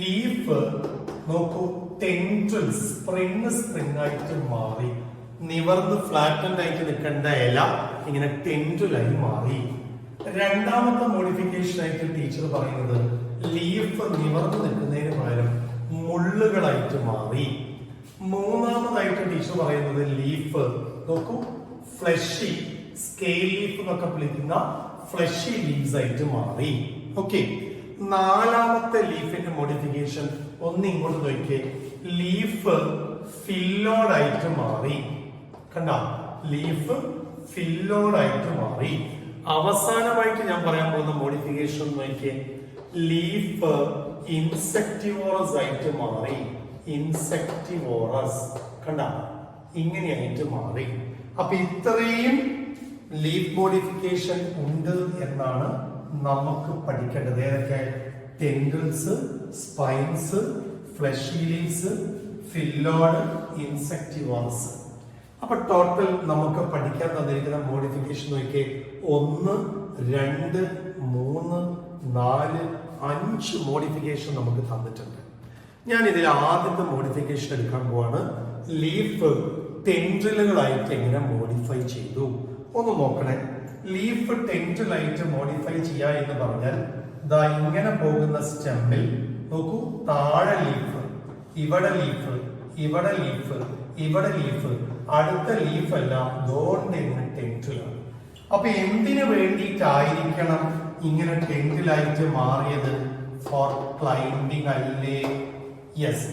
Speaker 1: ലീഫ് നോക്കൂ, ടെൻഡ്രിൽ സ്പ്രിങ് ആയിട്ട് മാറി, നിവർന്ന് ഫ്ലാറ്റൻഡ് ആയിട്ട് നിൽക്കേണ്ട ഇല ഇങ്ങനെ ടെൻഡ്രിലായി മാറി. രണ്ടാമത്തെ മോഡിഫിക്കേഷൻ ആയിട്ട് ടീച്ചർ പറയുന്നത് ലീഫ് നിവർന്ന് നിൽക്കുന്നതിന് പകരം മുള്ളുകളായിട്ട് മാറി. മൂന്നാമതായിട്ട് ടീച്ചർ പറയുന്നത് ലീഫ് നോക്കൂ, ഫ്ലഷി സ്കെയിൽ ലീഫ് എന്നൊക്കെ വിളിക്കുന്ന ഫ്ലഷി ലീവ്സ് ആയിട്ട് മാറി. ഓക്കെ, നാലാമത്തെ ലീഫിന്റെ മോഡിഫിക്കേഷൻ ഒന്ന് ഇങ്ങോട്ട് നോക്കിയേ, ലീഫ് ഫില്ലോഡ് ആയിട്ട് മാറി. കണ്ട, ലീഫ് ഫില്ലോഡ് ആയിട്ട് മാറി. അവസാനമായിട്ട് ഞാൻ പറയാൻ പോകുന്ന മോഡിഫിക്കേഷൻ നോക്കിയേ, ലീഫ് ഇൻസെക്ടിവോറസ് ആയിട്ട് മാറി. ഇൻസെക്ടിവോറസ് കണ്ട, ഇങ്ങനെയായിട്ട് മാറി. അപ്പൊ ഇത്രയും ലീഫ് മോഡിഫിക്കേഷൻ ഉണ്ട് എന്നാണ് നമുക്ക് പഠിക്കേണ്ടത്. ഏതൊക്കെ? Tendrils, spines, fleshy leaves, phyllode, insectivorous. അപ്പൊ ടോട്ടൽ നമുക്ക് പഠിക്കാൻ തന്നിരിക്കുന്ന മോഡിഫിക്കേഷൻ നോക്കിയേ, 1, 2, 3, 4, 5 മോഡിഫിക്കേഷൻ നമുക്ക് തന്നിട്ടുണ്ട്. ഞാൻ ഇതിൽ ആദ്യത്തെ മോഡിഫിക്കേഷൻ എടുക്കാൻ പോവാണ്. ലീഫ് ടെൻഡ്രിലുകളായിട്ട് എങ്ങനെ മോഡിഫൈ ചെയ്തു ഒന്ന് നോക്കണേ. ലീഫ് ടെൻഡ്രിലായിട്ട് മോഡിഫൈ ചെയ്യുക എന്ന് പറഞ്ഞാൽ ദാ ഇങ്ങനെ പോകുന്ന സ്റ്റെമ്മിൽ നോക്കൂ, താഴെ ലീഫ്, ഇവിടെ ലീഫ്, ഇവിടെ ലീഫ്, ഇവിടെ ലീഫ്, അടുത്ത ലീഫ് എല്ലാം ദോണ്ട് ഇങ്ങനെ ടെൻഡ്രിലാണ്. അപ്പൊ എന്തിനു വേണ്ടിയിട്ടായിരിക്കണം ഇങ്ങനെ ടെൻഡ്രിലായിട്ട് മാറിയത്? ഫോർ ക്ലൈംബിംഗ് അല്ലേ? യെസ്,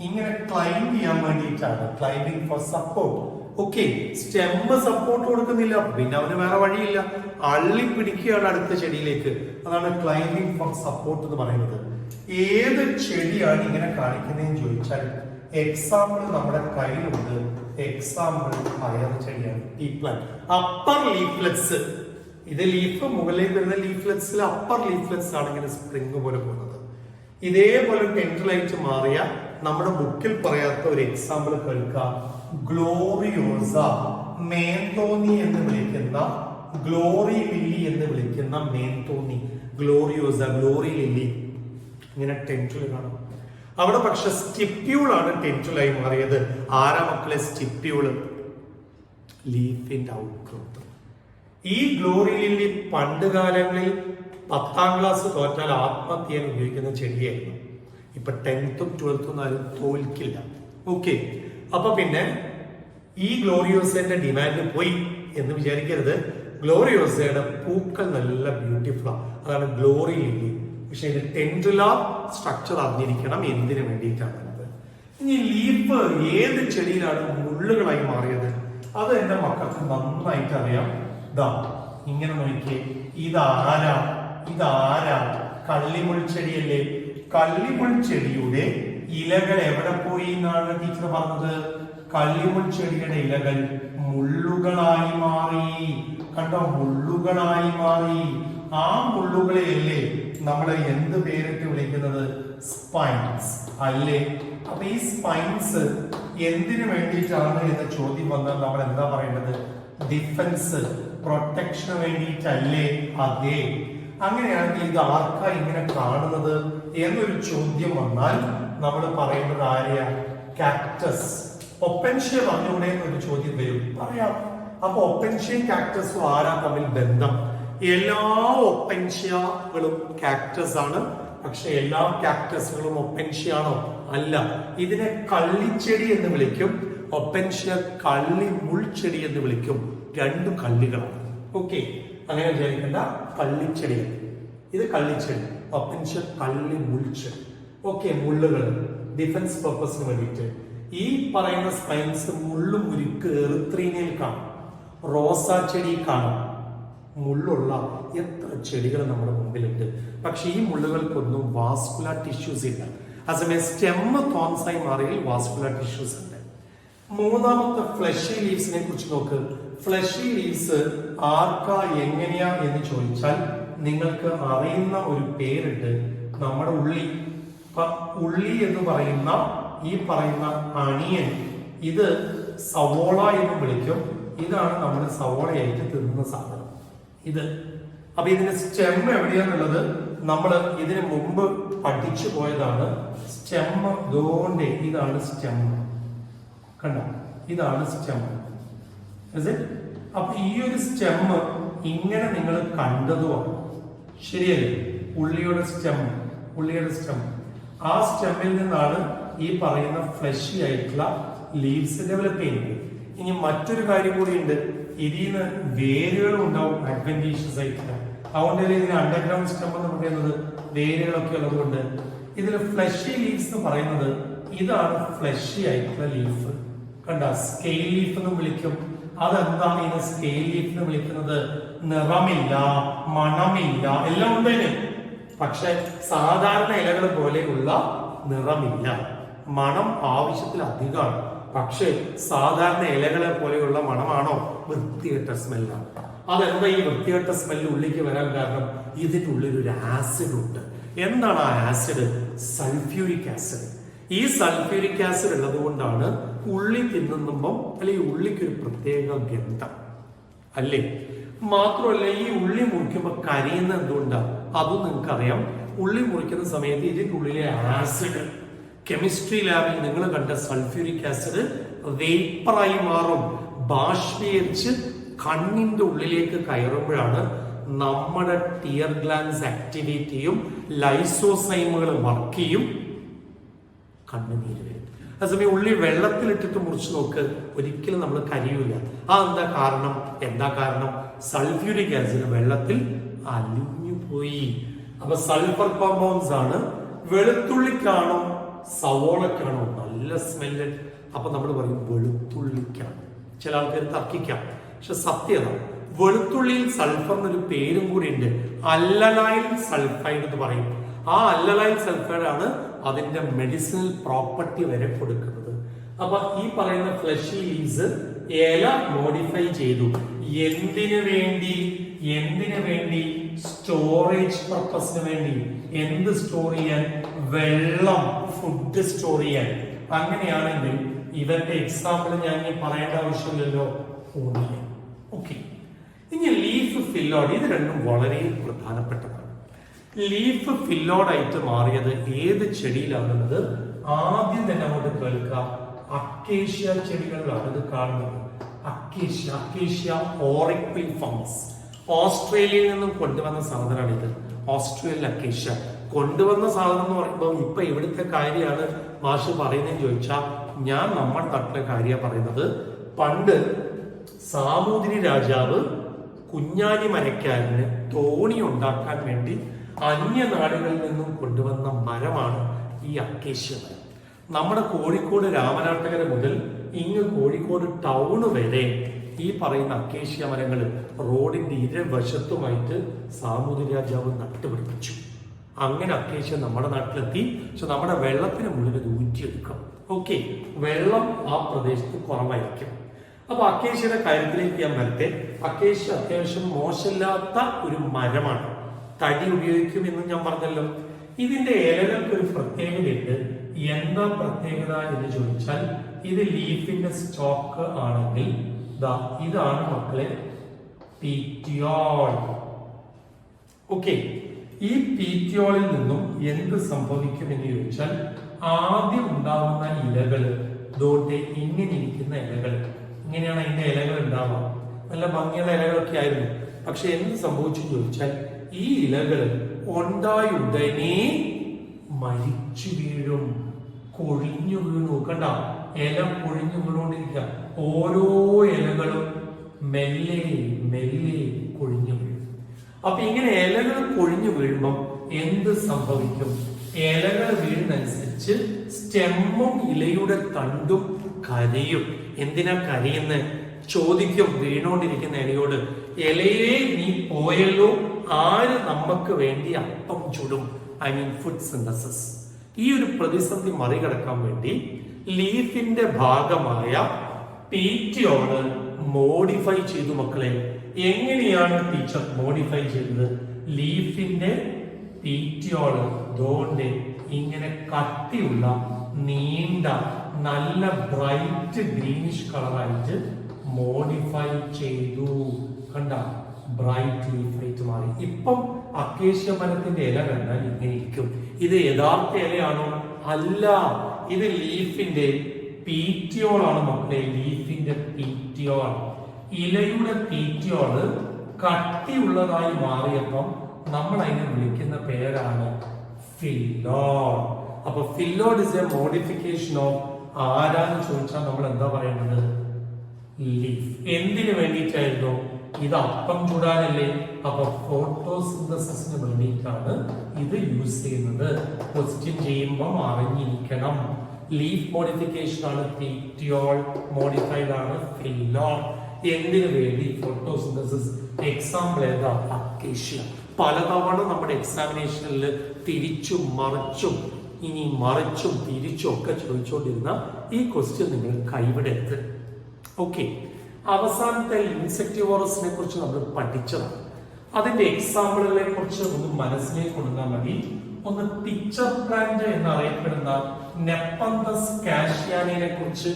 Speaker 1: ഇങ്ങനെ ക്ലൈംബ് ചെയ്യാൻ വേണ്ടിയിട്ടാണ്. Climbing for support. Okay, stem support കൊടുക്കുന്നില്ല, പിന്നെ അവന് വേറെ വഴിയില്ല, അള്ളി പിടിക്കുകയാണ് അടുത്ത ചെടിയിലേക്ക്. അതാണ് ക്ലൈംബിംഗ് ഫോർ സപ്പോർട്ട് എന്ന് പറയുന്നത്. ഏത് ചെടിയാണ് ഇങ്ങനെ കാണിക്കുന്നതെന്ന് ചോദിച്ചാൽ എക്സാമ്പിൾ നമ്മുടെ കയ്യിലുണ്ട്. എക്സാമ്പിൾ പയർ ചെടിയാണ്, ടീ പ്ലാന്റ്. അപ്പർ ലീഫ്ലെറ്റ്സ്, ഇത് ലീഫ് മുകളിലേക്ക് വരുന്ന ലീഫ്ലെറ്റ്സിൽ അപ്പർ ലീഫ്ലെറ്റ്സ് ആണ് ഇങ്ങനെ സ്പ്രിങ് പോലെ പോകുന്നത്. ഇതേപോലെ ടെൻഡ്രിലായിട്ട് മാറിയ നമ്മുടെ ബുക്കിൽ പറയാത്ത ഒരു എക്സാമ്പിൾ കേൾക്കുക. ഗ്ലോറിയോസ, മേന്തോന്നി എന്ന് വിളിക്കുന്ന, ഗ്ലോറി ലില്ലി എന്ന് വിളിക്കുന്ന മേന്തോന്നി, ഗ്ലോറിയോസ, ഗ്ലോറി ലില്ലി ഇങ്ങനെ ടെൻഡ്രിൽ കാണും. അവിടെ പക്ഷെ സ്റ്റിപ്യൂൾ ആണ് ടെൻഡ്രിലായി മാറിയത്. ആരാ മക്കളെ സ്റ്റിപ്യൂള്? ലീഫിന്റെ ഔട്ട്ഗ്രോത്ത്. ഈ ഗ്ലോറി ലില്ലി പണ്ട് കാലങ്ങളിൽ 10ാം ക്ലാസ് തോറ്റാൽ ആത്മഹത്യ ചെയ്യാൻ ഉപയോഗിക്കുന്ന ചെടിയായിരുന്നു. ഇപ്പൊ 10th 12th ആരും തോൽക്കില്ല. ഓക്കെ, അപ്പൊ പിന്നെ ഈ ഗ്ലോറിയോസയുടെ ഡിമാൻഡ് പോയി എന്ന് വിചാരിക്കരുത്. ഗ്ലോറിയോസയുടെ പൂക്കൾ നല്ല ബ്യൂട്ടിഫുൾ ആണ്, അതാണ് ഗ്ലോറി ലില്ലി. പക്ഷെ ഇത് ടെൻഡ്രിലാർ സ്ട്രക്ചർ അറിഞ്ഞിരിക്കണം എന്തിനു വേണ്ടിയിട്ടാണ്. ഇനി ലീഫ് ഏത് ചെടിയിലാണ് മുള്ളുകളായി മാറിയത്? അത് എന്റെ മക്കൾക്ക് നന്നായിട്ട് അറിയാം. ഇതാ ഇങ്ങനെ നോക്കിയേ, ഇതാരാ? കള്ളിമുൾ ചെടിയല്ലേ? കള്ളിമുൾ ചെടിയുടെ ഇലകൾ എവിടെ പോയി എന്നാണ് ടീച്ചർ പറഞ്ഞത്? കള്ളിമുൾ ചെടിയുടെ ഇലകൾ മുള്ളുകളായി മാറി. കണ്ടോ, മുള്ളുകളായി മാറി. ആ മുള്ളുകളെയല്ലേ നമ്മൾ എന്ത് പേരിട്ട് വിളിക്കുന്നത്? സ്പൈൻസ് അല്ലേ? അപ്പൊ ഈ സ്പൈൻസ് എന്തിനു വേണ്ടിയിട്ടാണ് എന്ന ചോദ്യം വന്നാൽ നമ്മൾ എന്താ പറയേണ്ടത്? ഡിഫൻസ്, പ്രൊട്ടക്ഷന് വേണ്ടിയിട്ടല്ലേ? അതെ. അങ്ങനെയാണെങ്കിൽ ഇത് ആർക്കാ ഇങ്ങനെ കാണുന്നത് എന്നൊരു ചോദ്യം വന്നാൽ നമ്മൾ പറയേണ്ടത് ആരെയാ? കാക്ടസ്. ഒപ്പൻഷ്യ പറഞ്ഞുകൂടെ എന്നൊരു ചോദ്യം വരും, പറയാം. അപ്പൊ ഒപ്പൻഷ്യയും കാക്ടസും ആരാ തമ്മിൽ ബന്ധം? എല്ലാ ഒപ്പൻഷ്യകളും കാക്ടസ് ആണ്. പക്ഷെ എല്ലാ കാക്ടസുകളും ഒപ്പൻഷ്യ ആണോ? അല്ല. ഇതിനെ കള്ളിച്ചെടി എന്ന് വിളിക്കും. ഒപ്പൻഷ്യ കള്ളി മുൾച്ചെടി എന്ന് വിളിക്കും. രണ്ടു കള്ളികളാണ്. ഓക്കെ, അങ്ങനെ വിചാരിക്കേണ്ട. കള്ളിച്ചെടി, ഇത് കള്ളിച്ചെടി. ഒപ്പൻഷ്യ കള്ളി മുൾച്ചെടി. ഓക്കെ, മുള്ളുകൾ ഡിഫൻസ് പർപ്പസിന് വേണ്ടിയിട്ട്. ഈ പറയുന്ന സ്പൈൻസ് മുള്ളും മുരുക്ക് എറിത്രീനയിൽ കാണും, റോസാ ചെടി കാണും. മുള്ളുള്ള എത്ര ചെടികൾ നമ്മുടെ മുമ്പിലുണ്ട്. പക്ഷെ ഈ മുള്ളുകൾക്കൊന്നും വാസ്കുലർ ടിഷ്യൂസ് ഇല്ല. അതേസമയം സ്റ്റെമ്മ് തോൺസായി മാറിയിൽ വാസ്കുലർ ടിഷ്യൂസ് ഉണ്ട്. മൂന്നാമത്തെ ഫ്ലഷി ലീവ്സിനെ കുറിച്ച് നോക്ക്. ഫ്ലഷി ലീവ്സ് ആർക്കാ എങ്ങനെയാ എന്ന് ചോദിച്ചാൽ നിങ്ങൾക്ക് അറിയുന്ന ഒരു പേരുണ്ട്, നമ്മുടെ ഉള്ളി. ഉള്ളി എന്ന് പറയുന്ന ഈ പറയുന്ന അണിയൻ, ഇത് സവോള എന്ന് വിളിക്കും. ഇതാണ് നമ്മൾ സവോളയായിട്ട് തിന്നുന്ന സാധനം ഇത്. അപ്പൊ ഇതിന്റെ സ്റ്റെം എവിടെയാന്നുള്ളത് നമ്മൾ ഇതിനു മുമ്പ് പഠിച്ചു പോയതാണ്. സ്റ്റെം ദോണ്ടേ, ഇതാണ് സ്റ്റെം. കണ്ടോ, ഇതാണ് സ്റ്റെം. അപ്പൊ ഈ ഒരു സ്റ്റെം ഇങ്ങനെ നിങ്ങൾ കണ്ടതുമാണ്, ശരിയല്ലേ? ഉള്ളിയുടെ സ്റ്റെം, ഉള്ളിയുടെ സ്റ്റെം. ആ സ്റ്റെമ്മിൽ നിന്നാണ് ഈ പറയുന്ന ഫ്ലഷി ആയിട്ടുള്ള ലീവ്സ് ഡെവലപ്പ് ചെയ്യുന്നത്. ഇനി മറ്റൊരു കാര്യം കൂടി ഉണ്ട്, ഇതിൽ നിന്ന് വേരുകളും ഉണ്ടാവും അഡ്വന്റീഷ്യസ് ആയിട്ടുള്ള. അതുകൊണ്ട് ഇതിന് അണ്ടർഗ്രൗണ്ട് സ്റ്റെം എന്ന് പറയുന്നത് വേരുകളൊക്കെ ഉള്ളതുകൊണ്ട് ഇതിൽ ഫ്ലഷി ലീവ്സ് എന്ന് പറയുന്നത് ഇതാണ് ഫ്ലഷി ആയിട്ടുള്ള ലീഫ്. കണ്ട, സ്കെയിൽ ലീഫ് എന്ന് വിളിക്കും. അതെന്താണ് ഇതിന് സ്കെയിൽ ലീഫ് എന്ന് വിളിക്കുന്നത്? നിറമില്ല, മണമില്ല, എല്ലാം ഉണ്ടേനെ. പക്ഷെ സാധാരണ ഇലകൾ പോലെയുള്ള നിറമില്ല, മണം ആവശ്യത്തിൽ അധികമാണ്. പക്ഷെ സാധാരണ ഇലകളെ പോലെയുള്ള മണമാണോ? വൃത്തികെട്ട സ്മെല്ലാണ്. അതെന്താ ഈ വൃത്തികെട്ട സ്മെല്ല് ഉള്ളിലേക്ക് വരാൻ കാരണം? ഇതിൻ്റെ ഉള്ളിൽ ഒരു ആസിഡ് ഉണ്ട്. എന്താണ് ആ ആസിഡ്? Sulphuric acid. ഈ സൾഫ്യൂരിക് ആസിഡ് ഉള്ളത് കൊണ്ടാണ് ഉള്ളി തിന്നുമ്പം അല്ലെങ്കിൽ ഉള്ളിക്ക് ഒരു പ്രത്യേക ഗന്ധം അല്ലേ? മാത്രമല്ല, ഈ ഉള്ളി മുറിക്കുമ്പോൾ കരിയുന്ന എന്തുകൊണ്ടാണ്? അതും നിങ്ങൾക്കറിയാം. ഉള്ളി മുറിക്കുന്ന സമയത്ത് ഇതിൻ്റെ ഉള്ളിലെ ആസിഡ്, കെമിസ്ട്രി ലാബിൽ നിങ്ങൾ കണ്ട സൾഫ്യൂരിക് ആസിഡ് വേപ്പറായി മാറും, ബാഷ്പീകരിച്ച് കണ്ണിന്റെ ഉള്ളിലേക്ക് കയറുമ്പോഴാണ് നമ്മുടെ ടിയർ ഗ്ലാൻസ് ആക്ടിവേറ്റ് ചെയ്യും, ലൈസോസൈമുകൾ വർക്ക് ചെയ്യും, കണ്ണുനീര് വരും. അതേസമയം ഉള്ളി വെള്ളത്തിലിട്ടിട്ട് മുറിച്ച് നോക്ക്, ഒരിക്കലും നമ്മൾ കരിയൂല. എന്താ കാരണം? സൾഫ്യൂരിക് ആസിഡ് വെള്ളത്തിൽ അലിഞ്ഞു പോയി. അപ്പൊ സൾഫർ കോമ്പൗണ്ട്സ് ആണ്. വെളുത്തുള്ളിക്കാണോ സവോളക്കാണോ നല്ല സ്മെല്ല്? അപ്പൊ നമ്മൾ പറയും വെളുത്തുള്ളിക്കാണ്. ചില ആൾക്കാർ തർക്കിക്കാം, പക്ഷെ സത്യത വെളുത്തുള്ളിയിൽ സൾഫറിനൊരു പേരും കൂടി ഉണ്ട്, അല്ലലൈൽ സൾഫൈഡ് എന്ന് പറയും. ആ അല്ലലൈൽ സൾഫൈഡ് ആണ് അതിന്റെ മെഡിസിനൽ പ്രോപ്പർട്ടി വരെ കൊടുക്കുന്നത്. അപ്പൊ ഈ പറയുന്ന ഫ്ലഷി ലീവ്സ് ഇല മോഡിഫൈ ചെയ്തു. എന്തിനു വേണ്ടി? സ്റ്റോറേജ് പർപ്പസിന് വേണ്ടി. എന്ത് സ്റ്റോർ ചെയ്യാൻ? വെള്ളം, ഫുഡ് സ്റ്റോർ ചെയ്യാൻ. അങ്ങനെയാണെങ്കിൽ ഇവരുടെ എക്സാമ്പിൾ ഞാൻ പറയേണ്ട ആവശ്യമില്ലല്ലോ. ഓക്കെ, ഇനി ലീഫ് ഫില്ലോഡ്, ഇത് രണ്ടും വളരെ പ്രധാനപ്പെട്ടതാണ്. ലീഫ് ഫില്ലോഡായിട്ട് മാറിയത് ഏത് ചെടിയിലാണെന്നത് ആദ്യം തന്നെ അങ്ങോട്ട് കേൾക്കുക. അക്കേഷ്യ ചെടികളിലാണ് ഇത് കാണുന്നത്. അക്കേഷ്യ ഓറിക്വിഫമസ്, ഓസ്ട്രേലിയയിൽ നിന്നും കൊണ്ടുവന്ന സാധനമാണ് ഇത്. ഓസ്ട്രേലിയൻ അക്കേഷ്യ കൊണ്ടുവന്ന സാധനം എന്ന് പറയുമ്പോൾ ഇപ്പൊ ഇവിടുത്തെ കാര്യമാണ് മാഷ് പറയുന്നതെന്ന് ചോദിച്ചാൽ ഞാൻ നമ്മുടെ നാട്ടിലെ കാര്യമാണ് പറയുന്നത്. പണ്ട് സാമൂതിരി രാജാവ് കുഞ്ഞാലി മരക്കാരന് തോണി ഉണ്ടാക്കാൻ വേണ്ടി അന്യനാടുകളിൽ നിന്നും കൊണ്ടുവന്ന മരമാണ് ഈ അക്കേഷ്യ മരം. നമ്മുടെ കോഴിക്കോട് രാമനാട്ടകര മുതൽ ഇങ്ങ് കോഴിക്കോട് ടൗണ് വരെ ഈ പറയുന്ന അക്കേഷ്യ മരങ്ങൾ റോഡിന്റെ ഇരുവശത്തുമായിട്ട് സാമൂതിരി രാജാവ് നട്ടുപിടിപ്പിച്ചു. അങ്ങനെ അക്കേഷ്യ നമ്മുടെ നാട്ടിലെത്തി. പക്ഷെ നമ്മുടെ വെള്ളത്തിന് മുകളിൽ ഊറ്റിയെടുക്കാം. ഓക്കെ, വെള്ളം ആ പ്രദേശത്ത് കുറവായിരിക്കും. അപ്പൊ അക്കേഷ്യയുടെ കാര്യത്തിലേക്ക് ഞാൻ വരട്ടെ. അക്കേഷ്യ അത്യാവശ്യം മോശമില്ലാത്ത ഒരു മരമാണ്. തടി ഉപയോഗിക്കും എന്ന് ഞാൻ പറഞ്ഞല്ലോ. ഇതിന്റെ ഇലകൾക്ക് ഒരു പ്രത്യേകതയുണ്ട്. എന്താ പ്രത്യേകത എന്ന് ചോദിച്ചാൽ, ഇത് ലീഫിന്റെ സ്റ്റോക്ക് ആണെങ്കിൽ ഇതാണ് മക്കളെ പീറ്റിയോൾ. ഓക്കെ, ഈ പീറ്റിയോളിൽ നിന്നും എന്ത് സംഭവിക്കും എന്ന് ചോദിച്ചാൽ, ആദ്യം ഉണ്ടാകുന്ന ഇലകള് ഇങ്ങനെ ഇരിക്കുന്ന ഇലകൾ, ഇങ്ങനെയാണ് അതിന്റെ ഇലകൾ ഉണ്ടാവുക. നല്ല ഭംഗിയുള്ള ഇലകളൊക്കെ ആയിരുന്നു. പക്ഷെ എന്ത് സംഭവിച്ചു ചോദിച്ചാൽ, ഈ ഇലകൾ ഉണ്ടായി ഉടനെ മരിച്ചു വീഴും, കൊഴിഞ്ഞു വീണു. കണ്ട, ഇല കൊഴിഞ്ഞു വീണുകൊണ്ടിരിക്കുക. ഓരോ ഇലകളും മെല്ലെ മെല്ലെ കൊഴിഞ്ഞു വീഴും. അപ്പൊ ഇങ്ങനെ ഇലകൾ കൊഴിഞ്ഞു വീഴുമ്പം എന്ത് സംഭവിക്കും? ഇലകൾ വീഴുന്നനുസരിച്ച് സ്റ്റെമ്മും ഇലയുടെ തണ്ടും കരയും. എന്തിനാ കരയുന്നത്? ചോദിക്കും വീണുകൊണ്ടിരിക്കുന്ന ഇലയോട്, ഇലയെ നീ പോയല്ലോ, ആര് നമുക്ക് വേണ്ടി അപ്പം ചുടും? I mean food synthesis. ഈ ഒരു പ്രതിസന്ധി മറികടക്കാൻ വേണ്ടി ലീഫിന്റെ ഭാഗമായ പീറ്റിയോള് മോഡിഫൈ ചെയ്തു മക്കളെ. എങ്ങനെയാണ് ടീച്ചർ മോഡിഫൈ ചെയ്തത്? ലീഫിന്റെ പീറ്റിയോള് ഇങ്ങനെ കട്ടിയുള്ള നീണ്ട നല്ല ബ്രൈറ്റ് ഗ്രീനിഷ് കളറായിട്ട് മോഡിഫൈ ചെയ്തു. കണ്ട, ബ്രൈറ്റ് ലീഫായിട്ട് മാറി. ഇപ്പം അക്കേഷ്യ മരത്തിന്റെ ഇല കണ്ടാൽ ഇങ്ങനെ ഇരിക്കും. ഇത് യഥാർത്ഥ ഇലയാണോ? അല്ല, ഇത് ലീഫിന്റെ പീറ്റിയോളാണ് മക്കളെ. ലീഫിന്റെ പീറ്റിയോൾ, ഇലയുടെ പീറ്റിയോള് കട്ടിയുള്ളതായി മാറിയപ്പം നമ്മൾ അതിനെ വിളിക്കുന്ന പേരാണ് ഫില്ലോഡ്. അപ്പൊ ഫില്ലോഡ് ഇസ് എ മോഡിഫിക്കേഷൻ ഓഫ് ആരാന്ന് ചോദിച്ചാൽ നമ്മൾ എന്താ പറയുന്നത്? ലീഫ്. എന്തിനു വേണ്ടിയിട്ടായിരുന്നു? ഇത് അപ്പം ചൂടാനല്ലേ? അപ്പൊ ഫോട്ടോസിന്തസിസിന് വേണ്ടിയിട്ടാണ് ഇത് യൂസ് ചെയ്യുന്നത്. ക്വസ്റ്റ്യൻ ചെയ്യുമ്പോൾ അറിഞ്ഞിരിക്കണം. ലീഫ് മോഡിഫിക്കേഷൻ ആണ് പീറ്റിയോൾ, മോഡിഫൈഡ് ആണ് ഫില്ലോഡ്. എന്തിനു വേണ്ടി? ഫോട്ടോസിന്തസിസ്. എക്സാമ്പിൾ ഏതാ? അക്കേഷ്യ. പലതവണ നമ്മുടെ എക്സാമിനേഷനിൽ തിരിച്ചും മറിച്ചും ഇനി മറിച്ചും തിരിച്ചും ഒക്കെ ചോദിച്ചുകൊണ്ടിരുന്ന ഈ ക്വസ്റ്റ്യൻ നിങ്ങൾ കൈവിടരുത്. ഓക്കെ, അവസാനത്തെ ഇൻസെക്ടിവോറസിനെ കുറിച്ച് നമ്മൾ പഠിച്ചതാണ്. അതിന്റെ എക്സാമ്പിളുകളെ കുറിച്ച് ഒന്ന് മനസ്സിലേക്ക് കൊണ്ടുവന്നാൽ മതി. ഒന്ന് പിക്ചർ പ്ലാന്റ് എന്നറിയപ്പെടുന്ന നെപ്പന്തസ് കാഷ്യാനിനെ കുറിച്ച്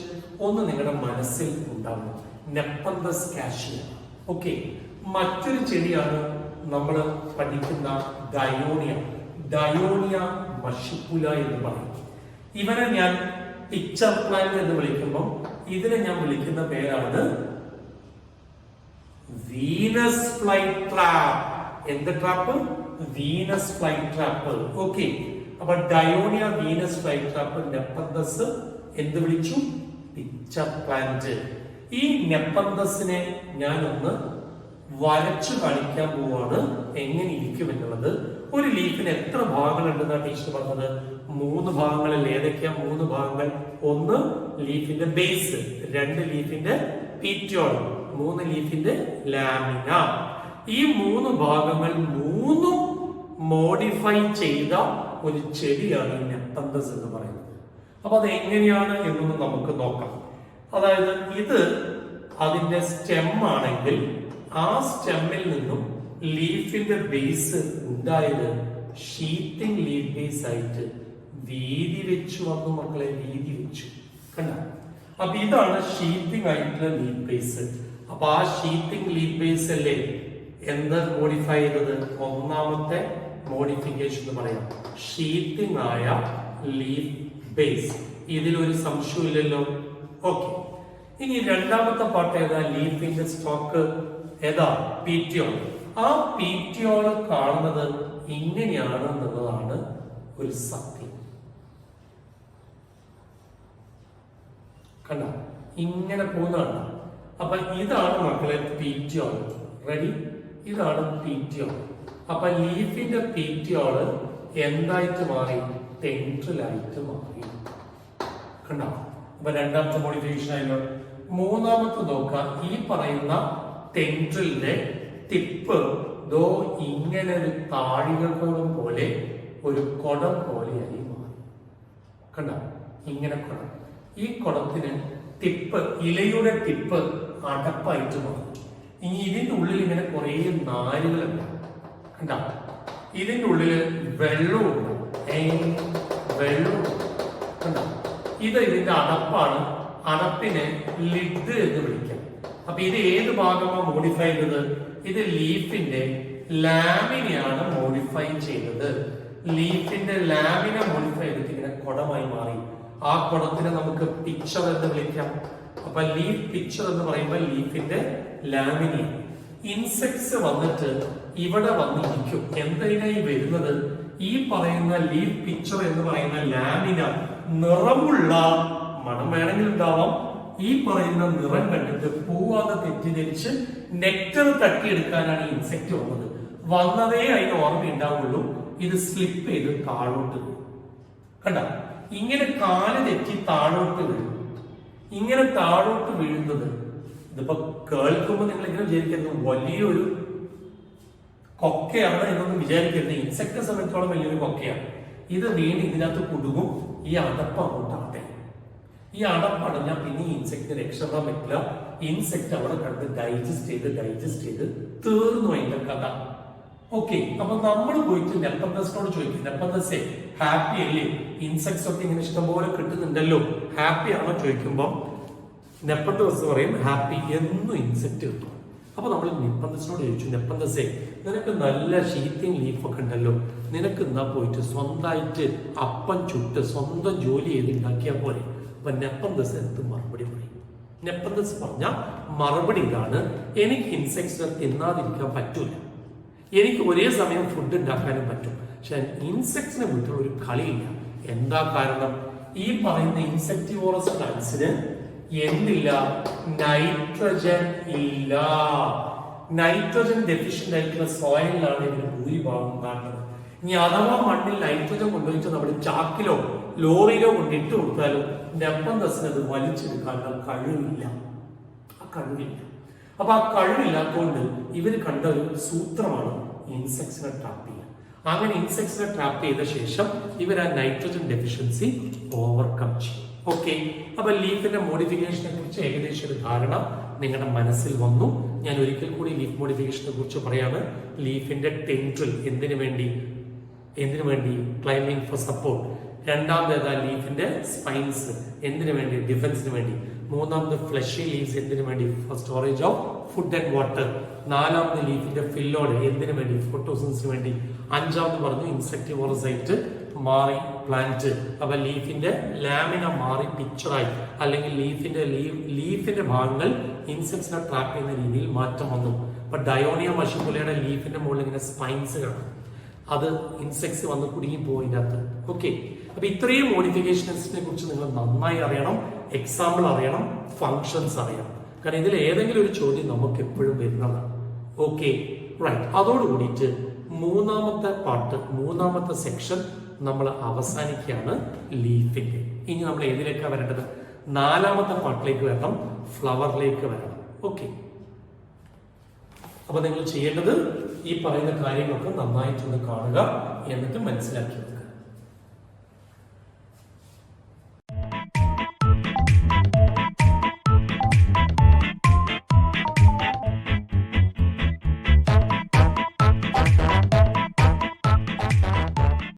Speaker 1: ഒന്ന് നിങ്ങളുടെ മനസ്സിൽ ഉണ്ടാവണം. നെപ്പന്തസ് കാഷ്യ. ഓക്കെ, മറ്റൊരു ചെടിയാണ് നമ്മൾ പഠിക്കുന്ന ഡയോണിയ. ഡയോണിയ മഷിപ്പുല എന്ന് പറയും. ഇവനെ ഞാൻ പിക്ചർ പ്ലാന്റ് എന്ന് വിളിക്കുമ്പോൾ ഇതിനെ ഞാൻ വിളിക്കുന്ന പേരാണ് വീനസ് ഫ്ലൈ ട്രാപ്പ്. എന്ത് trap? Venus fly trap. Okay, അപ്പൊ Dionaea, Venus fly trap, Nepenthes എന്ത് വിളിച്ചു? Pitcher plant. ഈ നെപ്പന്തസിനെ ഞാനൊന്ന് വരച്ചു കാണിക്കാൻ പോവാണ് എങ്ങനെ ഇരിക്കും എന്നുള്ളത്. ഒരു ലീഫിന് എത്ര ഭാഗങ്ങൾ ഉണ്ടെന്നാണ് ടീച്ചർ പറഞ്ഞത്? 3 ഭാഗങ്ങളിൽ. ഏതൊക്കെയാ 3 ഭാഗങ്ങൾ? 1 ലീഫിന്റെ ബേസ്, 2 ലീഫിന്റെ പീറ്റിയോൾ, 3 ലീഫിന്റെ ലാമിന. ഈ 3 ഭാഗങ്ങൾ 3ഉം മോഡിഫൈ ചെയ്ത ഒരു ചെടിയാണ് ഈ നെപ്പന്തസ് എന്ന് പറയുന്നത്. അപ്പൊ അത് എങ്ങനെയാണ് എന്നൊന്ന് നമുക്ക് നോക്കാം. അതായത് ഇത് അതിന്റെ സ്റ്റെം ആണെങ്കിൽ ആ സ്റ്റെമ്മിൽ നിന്നും ലീഫിന്റെ ബേസ് ഉണ്ടായത് ഷീറ്റിംഗ് ലീഫ് ബേസ് ആയിട്ട് വീതി വെച്ചു വന്നു മക്കളെ. വീതി വെച്ചു. കണ്ട, അപ്പൊ ഇതാണ് ഷീറ്റിംഗ് ആയിട്ടുള്ള ലീഫ് ബേസ്. അപ്പൊ ആ ഷീറ്റിംഗ് ലീഫ് ബേസ് അല്ലേ എന്ത് മോഡിഫൈ ചെയ്തത്? ഒന്നാമത്തെ മോഡിഫിക്കേഷൻ എന്ന് പറയാം, ഷീറ്റിംഗ് ആയ ലീഫ് ബേസ്. ഇതിലൊരു സംശയമില്ലല്ലോ. ഓക്കെ, ഇനി രണ്ടാമത്തെ പാർട്ട് ഏതാ? ലീഫിന്റെ സ്റ്റോക്ക് ഏതാ? പീറ്റിയോൾ. ആ പീറ്റിയോൾ കാണുന്നത് ഇങ്ങനെയാണ് എന്നുള്ളതാണ് ഒരു സത്യം. കണ്ട, ഇങ്ങനെ പോകുന്നതാണ്. അപ്പൊ ഇതാണ് മക്കളെ പീറ്റിയോൾ. റെഡി? ഇതാണ് പീറ്റിയോൾ. അപ്പൊ ലീഫിന്റെ പീറ്റിയോള് എന്തായിട്ട് മാറി? ടെൻട്രിലായിട്ട് മാറി. കണ്ട, അപ്പൊ രണ്ടാമത്തെ മോഡിഫിക്കേഷൻ ആയല്ലോ. മൂന്നാമത്തെ നോക്കാം. ഈ പറയുന്ന ടെൻട്രിലിന്റെ ടിപ്പ് ഇങ്ങനെ ഒരു താഴികൾക്കോളം പോലെ ഒരു കുടം പോലെയായി മാറി. കണ്ട, ഇങ്ങനെ കുടം. ഈ കുടത്തിന് ടിപ്പ്, ഇലയുടെ ടിപ്പ് അടപ്പായിട്ട് മാറി. ഇനി ഇതിന്റെ ഉള്ളിൽ ഇങ്ങനെ കുറെ നാരുകളുണ്ട്. കണ്ട, ഇതിന്റെ ഉള്ളിൽ വെള്ളമുണ്ട്. വെള്ളം. കണ്ടോ? ഇത് ഇതിന്റെ അടപ്പാണ്. അടപ്പിനെ ലിഡ് എന്ന് വിളിക്കാം. അപ്പൊ ഇത് ഏത് ഭാഗമാണ് മോഡിഫൈ ചെയ്തത്? ഇത് ലീഫിന്റെ ലാമിനെയാണ് മോഡിഫൈ ചെയ്തത്. ലീഫിന്റെ ലാമിന മോഡിഫൈ ചെയ്തിട്ട് ഇങ്ങനെ കുടമായി മാറി. ആ കുടത്തിനെ നമുക്ക് പിക്ചർ എന്ന് വിളിക്കാം. അപ്പൊ ലീഫ് പിക്ചർ എന്ന് പറയുമ്പോൾ ലീഫിന്റെ ലാമിന. ഇൻസെക്ട്സ് വന്നിട്ട് ഇവിടെ വന്നിരിക്കും. എന്തിനായി വരുന്നത്? ഈ പറയുന്ന ലീഫ് പിക്ചർ എന്ന് പറയുന്ന ലാമിന നിറമുള്ള, മണം വേണമെങ്കിൽ ഉണ്ടാവാം, ഈ പറയുന്ന നിറം കണ്ടിട്ട് പൂവാതെ തെറ്റിദ്ധരിച്ച് നെക്ടർ തട്ടിയെടുക്കാനാണ് ഇൻസെക്ട് വന്നത്. വന്നതേ അതിന് ഓർമ്മ ഉണ്ടാവുള്ളൂ. ഇത് സ്ലിപ്പ് ചെയ്ത് താഴോട്ട് വീഴും. കണ്ട, ഇങ്ങനെ കാല് തെറ്റി താഴോട്ട് വീഴും. ഇങ്ങനെ താഴോട്ട് വീഴുന്നത് ഇതിപ്പോ കേൾക്കുമ്പോൾ നിങ്ങൾ ഇങ്ങനെ വിചാരിക്കുന്നത് വലിയൊരു കൊക്കയാണ് എന്നൊന്നും വിചാരിക്കരുത്. ഇൻസെക്ടിനെ സംബന്ധിച്ചോളം വലിയൊരു കൊക്കയാണ്. ഇത് വീണ് ഇതിനകത്ത് കുടുങ്ങും. ഈ അടപ്പ് അങ്ങോട്ട് അടയും. ഈ അടപ്പടഞ്ഞാൽ പിന്നെ ഈ ഇൻസെക്ടിന് രക്ഷപ്പെടാൻ പറ്റില്ല. ഇൻസെക്ട് അവിടെ കണ്ട് ഡൈജസ്റ്റ് ചെയ്ത് തീർന്നു അതിന്റെ കഥ. ഓക്കെ, അപ്പൊ നമ്മൾ പോയിട്ട് നെപ്പന്തസിനോട് ചോദിക്കും, നെപ്പന്തസേ ഹാപ്പി അല്ലേ? ഇൻസെക്ട്സ് ഒക്കെ ഇങ്ങനെ ഇഷ്ടംപോലെ കിട്ടുന്നുണ്ടല്ലോ, ഹാപ്പി ആണോ ചോദിക്കുമ്പോൾ നെപ്പന്തസ് പറയും ഹാപ്പി. എന്നും ഇൻസെക്ട് കിട്ടും. അപ്പൊ നമ്മൾ നെപ്പന്തസിനോട് ചോദിച്ചു, നെപ്പന്തസേ നിനക്ക് നല്ല ഷീറ്റിംഗ് ലീഫൊക്കെ ഉണ്ടല്ലോ, നിനക്ക് എന്നാ പോയിട്ട് സ്വന്തമായിട്ട് അപ്പം ചുട്ട് സ്വന്തം ജോലി ചെയ്ത് ഉണ്ടാക്കിയാൽ പോലെ. അപ്പൊ നെപ്പന്തസ് എന്ത് മറുപടി പറയും? നെപ്പന്തസ് പറഞ്ഞ മറുപടി ഇതാണ്, എനിക്ക് ഇൻസെക്ട്സിനെ തിന്നാതിരിക്കാൻ പറ്റൂല. എനിക്ക് ഒരേ സമയം ഫുഡ് ഉണ്ടാക്കാനും പറ്റും, പക്ഷെ ഇൻസെക്ട്സിനെ വിട്ടുള്ള ഒരു കളിയില്ല. എന്താ കാരണം? ഈ പറയുന്ന ഇൻസെക്ടിവോറസ് പ്ലാന്റ്സിന് എന്തില്ല? നൈട്രജൻ ഇല്ല. നൈട്രജൻ ഡെഫിഷ്യന്റ് ആയിട്ടുള്ള സോയിലാണ് ഇതിന് ഭൂരിഭാഗം കാണുന്നത്. ഇനി അഥവാ മണ്ണിൽ നൈട്രജൻ കൊണ്ടുവച്ച് നമ്മുടെ ചാക്കിലോ ലോറിയിലോ കൊണ്ട് ഇട്ട് കൊടുത്താലും നെപ്പന്തസിന് അത് വലിച്ചെടുക്കാനുള്ള കഴിവില്ല. ആ കഴിവില്ല. അപ്പൊ ആ കഴിവില്ലാത്തതുകൊണ്ട് ഇവർ കണ്ട ഒരു സൂത്രമാണ് ഇൻസെക്ട്സിനെ ട്രാപ്പ് ചെയ്യുക. അങ്ങനെ ഇൻസെക്ട്സിനെ ട്രാപ്പ് ചെയ്ത ശേഷം ഇവർ ആ നൈട്രജൻ ഡെഫിഷ്യൻസി ഓവർകം ചെയ്യും. ഓക്കെ, അപ്പൊ ലീഫിന്റെ മോഡിഫിക്കേഷനെ കുറിച്ച് ഏകദേശം ഒരു ധാരണ നിങ്ങളുടെ മനസ്സിൽ വന്നു. ഞാൻ ഒരിക്കൽ കൂടി ലീഫ് മോഡിഫിക്കേഷനെ കുറിച്ച് പറയാണ്. ലീഫിന്റെ ടെൻട്രിൽ എന്തിനു വേണ്ടി? Climbing for support. രണ്ടാമത് ലീഫിന്റെ സ്പൈൻസ് എന്തിനു വേണ്ടി? ഡിഫൻസിന് വേണ്ടി. മൂന്നാമത് ഫ്ലഷി ലീവ്സ് എന്തിനു വേണ്ടി? For storage of food and water. നാലാമത് ലീഫിന്റെ ഫില്ലോഡ് എന്തിനു വേണ്ടി? ഫോട്ടോസിൻസിന് വേണ്ടി. അഞ്ചാമത് പറഞ്ഞു ഇൻസെക്ടിവോറസ് ആയിട്ട് മാറി പ്ലാന്റ്. അപ്പൊ ലീഫിന്റെ ലാമിന മാറി പിക്ചറായി, അല്ലെങ്കിൽ ലീഫിന്റെ ഭാഗങ്ങൾ ഇൻസെക്ട്സിനെ ട്രാപ്പ് ചെയ്യുന്ന രീതിയിൽ മാറ്റം വന്നു. അപ്പൊ ഡയോണിയ മഷിപ്പുലയുടെ ലീഫിന്റെ മുകളിൽ ഇങ്ങനെ സ്പൈൻസ് കാണും. അത് ഇൻസെക്ട്സ് വന്ന് കുടുങ്ങി പോയിനകത്ത്. ഓക്കെ, അപ്പൊ ഇത്രയും മോഡിഫിക്കേഷൻസിനെ കുറിച്ച് നിങ്ങൾ നന്നായി അറിയണം. എക്സാമ്പിൾ അറിയണം, ഫങ്ഷൻസ് അറിയണം. കാരണം ഇതിൽ ഏതെങ്കിലും ഒരു ചോദ്യം നമുക്ക് എപ്പോഴും വരുന്നതാണ്. Okay, right. അതോടുകൂടിയിട്ട് മൂന്നാമത്തെ സെക്ഷൻ നമ്മൾ അവസാനിക്കുകയാണ് ലീഫിന്റെ. ഇനി നമ്മൾ ഏതിലേക്കാണ് വരേണ്ടത്? നാലാമത്തെ പാർട്ടിലേക്ക് വരണം, ഫ്ലവറിലേക്ക് വരണം. ഓക്കെ, അപ്പൊ നിങ്ങൾ ചെയ്യേണ്ടത് ഈ പറയുന്ന കാര്യങ്ങളൊക്കെ നന്നായിട്ടൊന്ന് കാണുക, എന്നിട്ട് മനസ്സിലാക്കി വെക്കുക.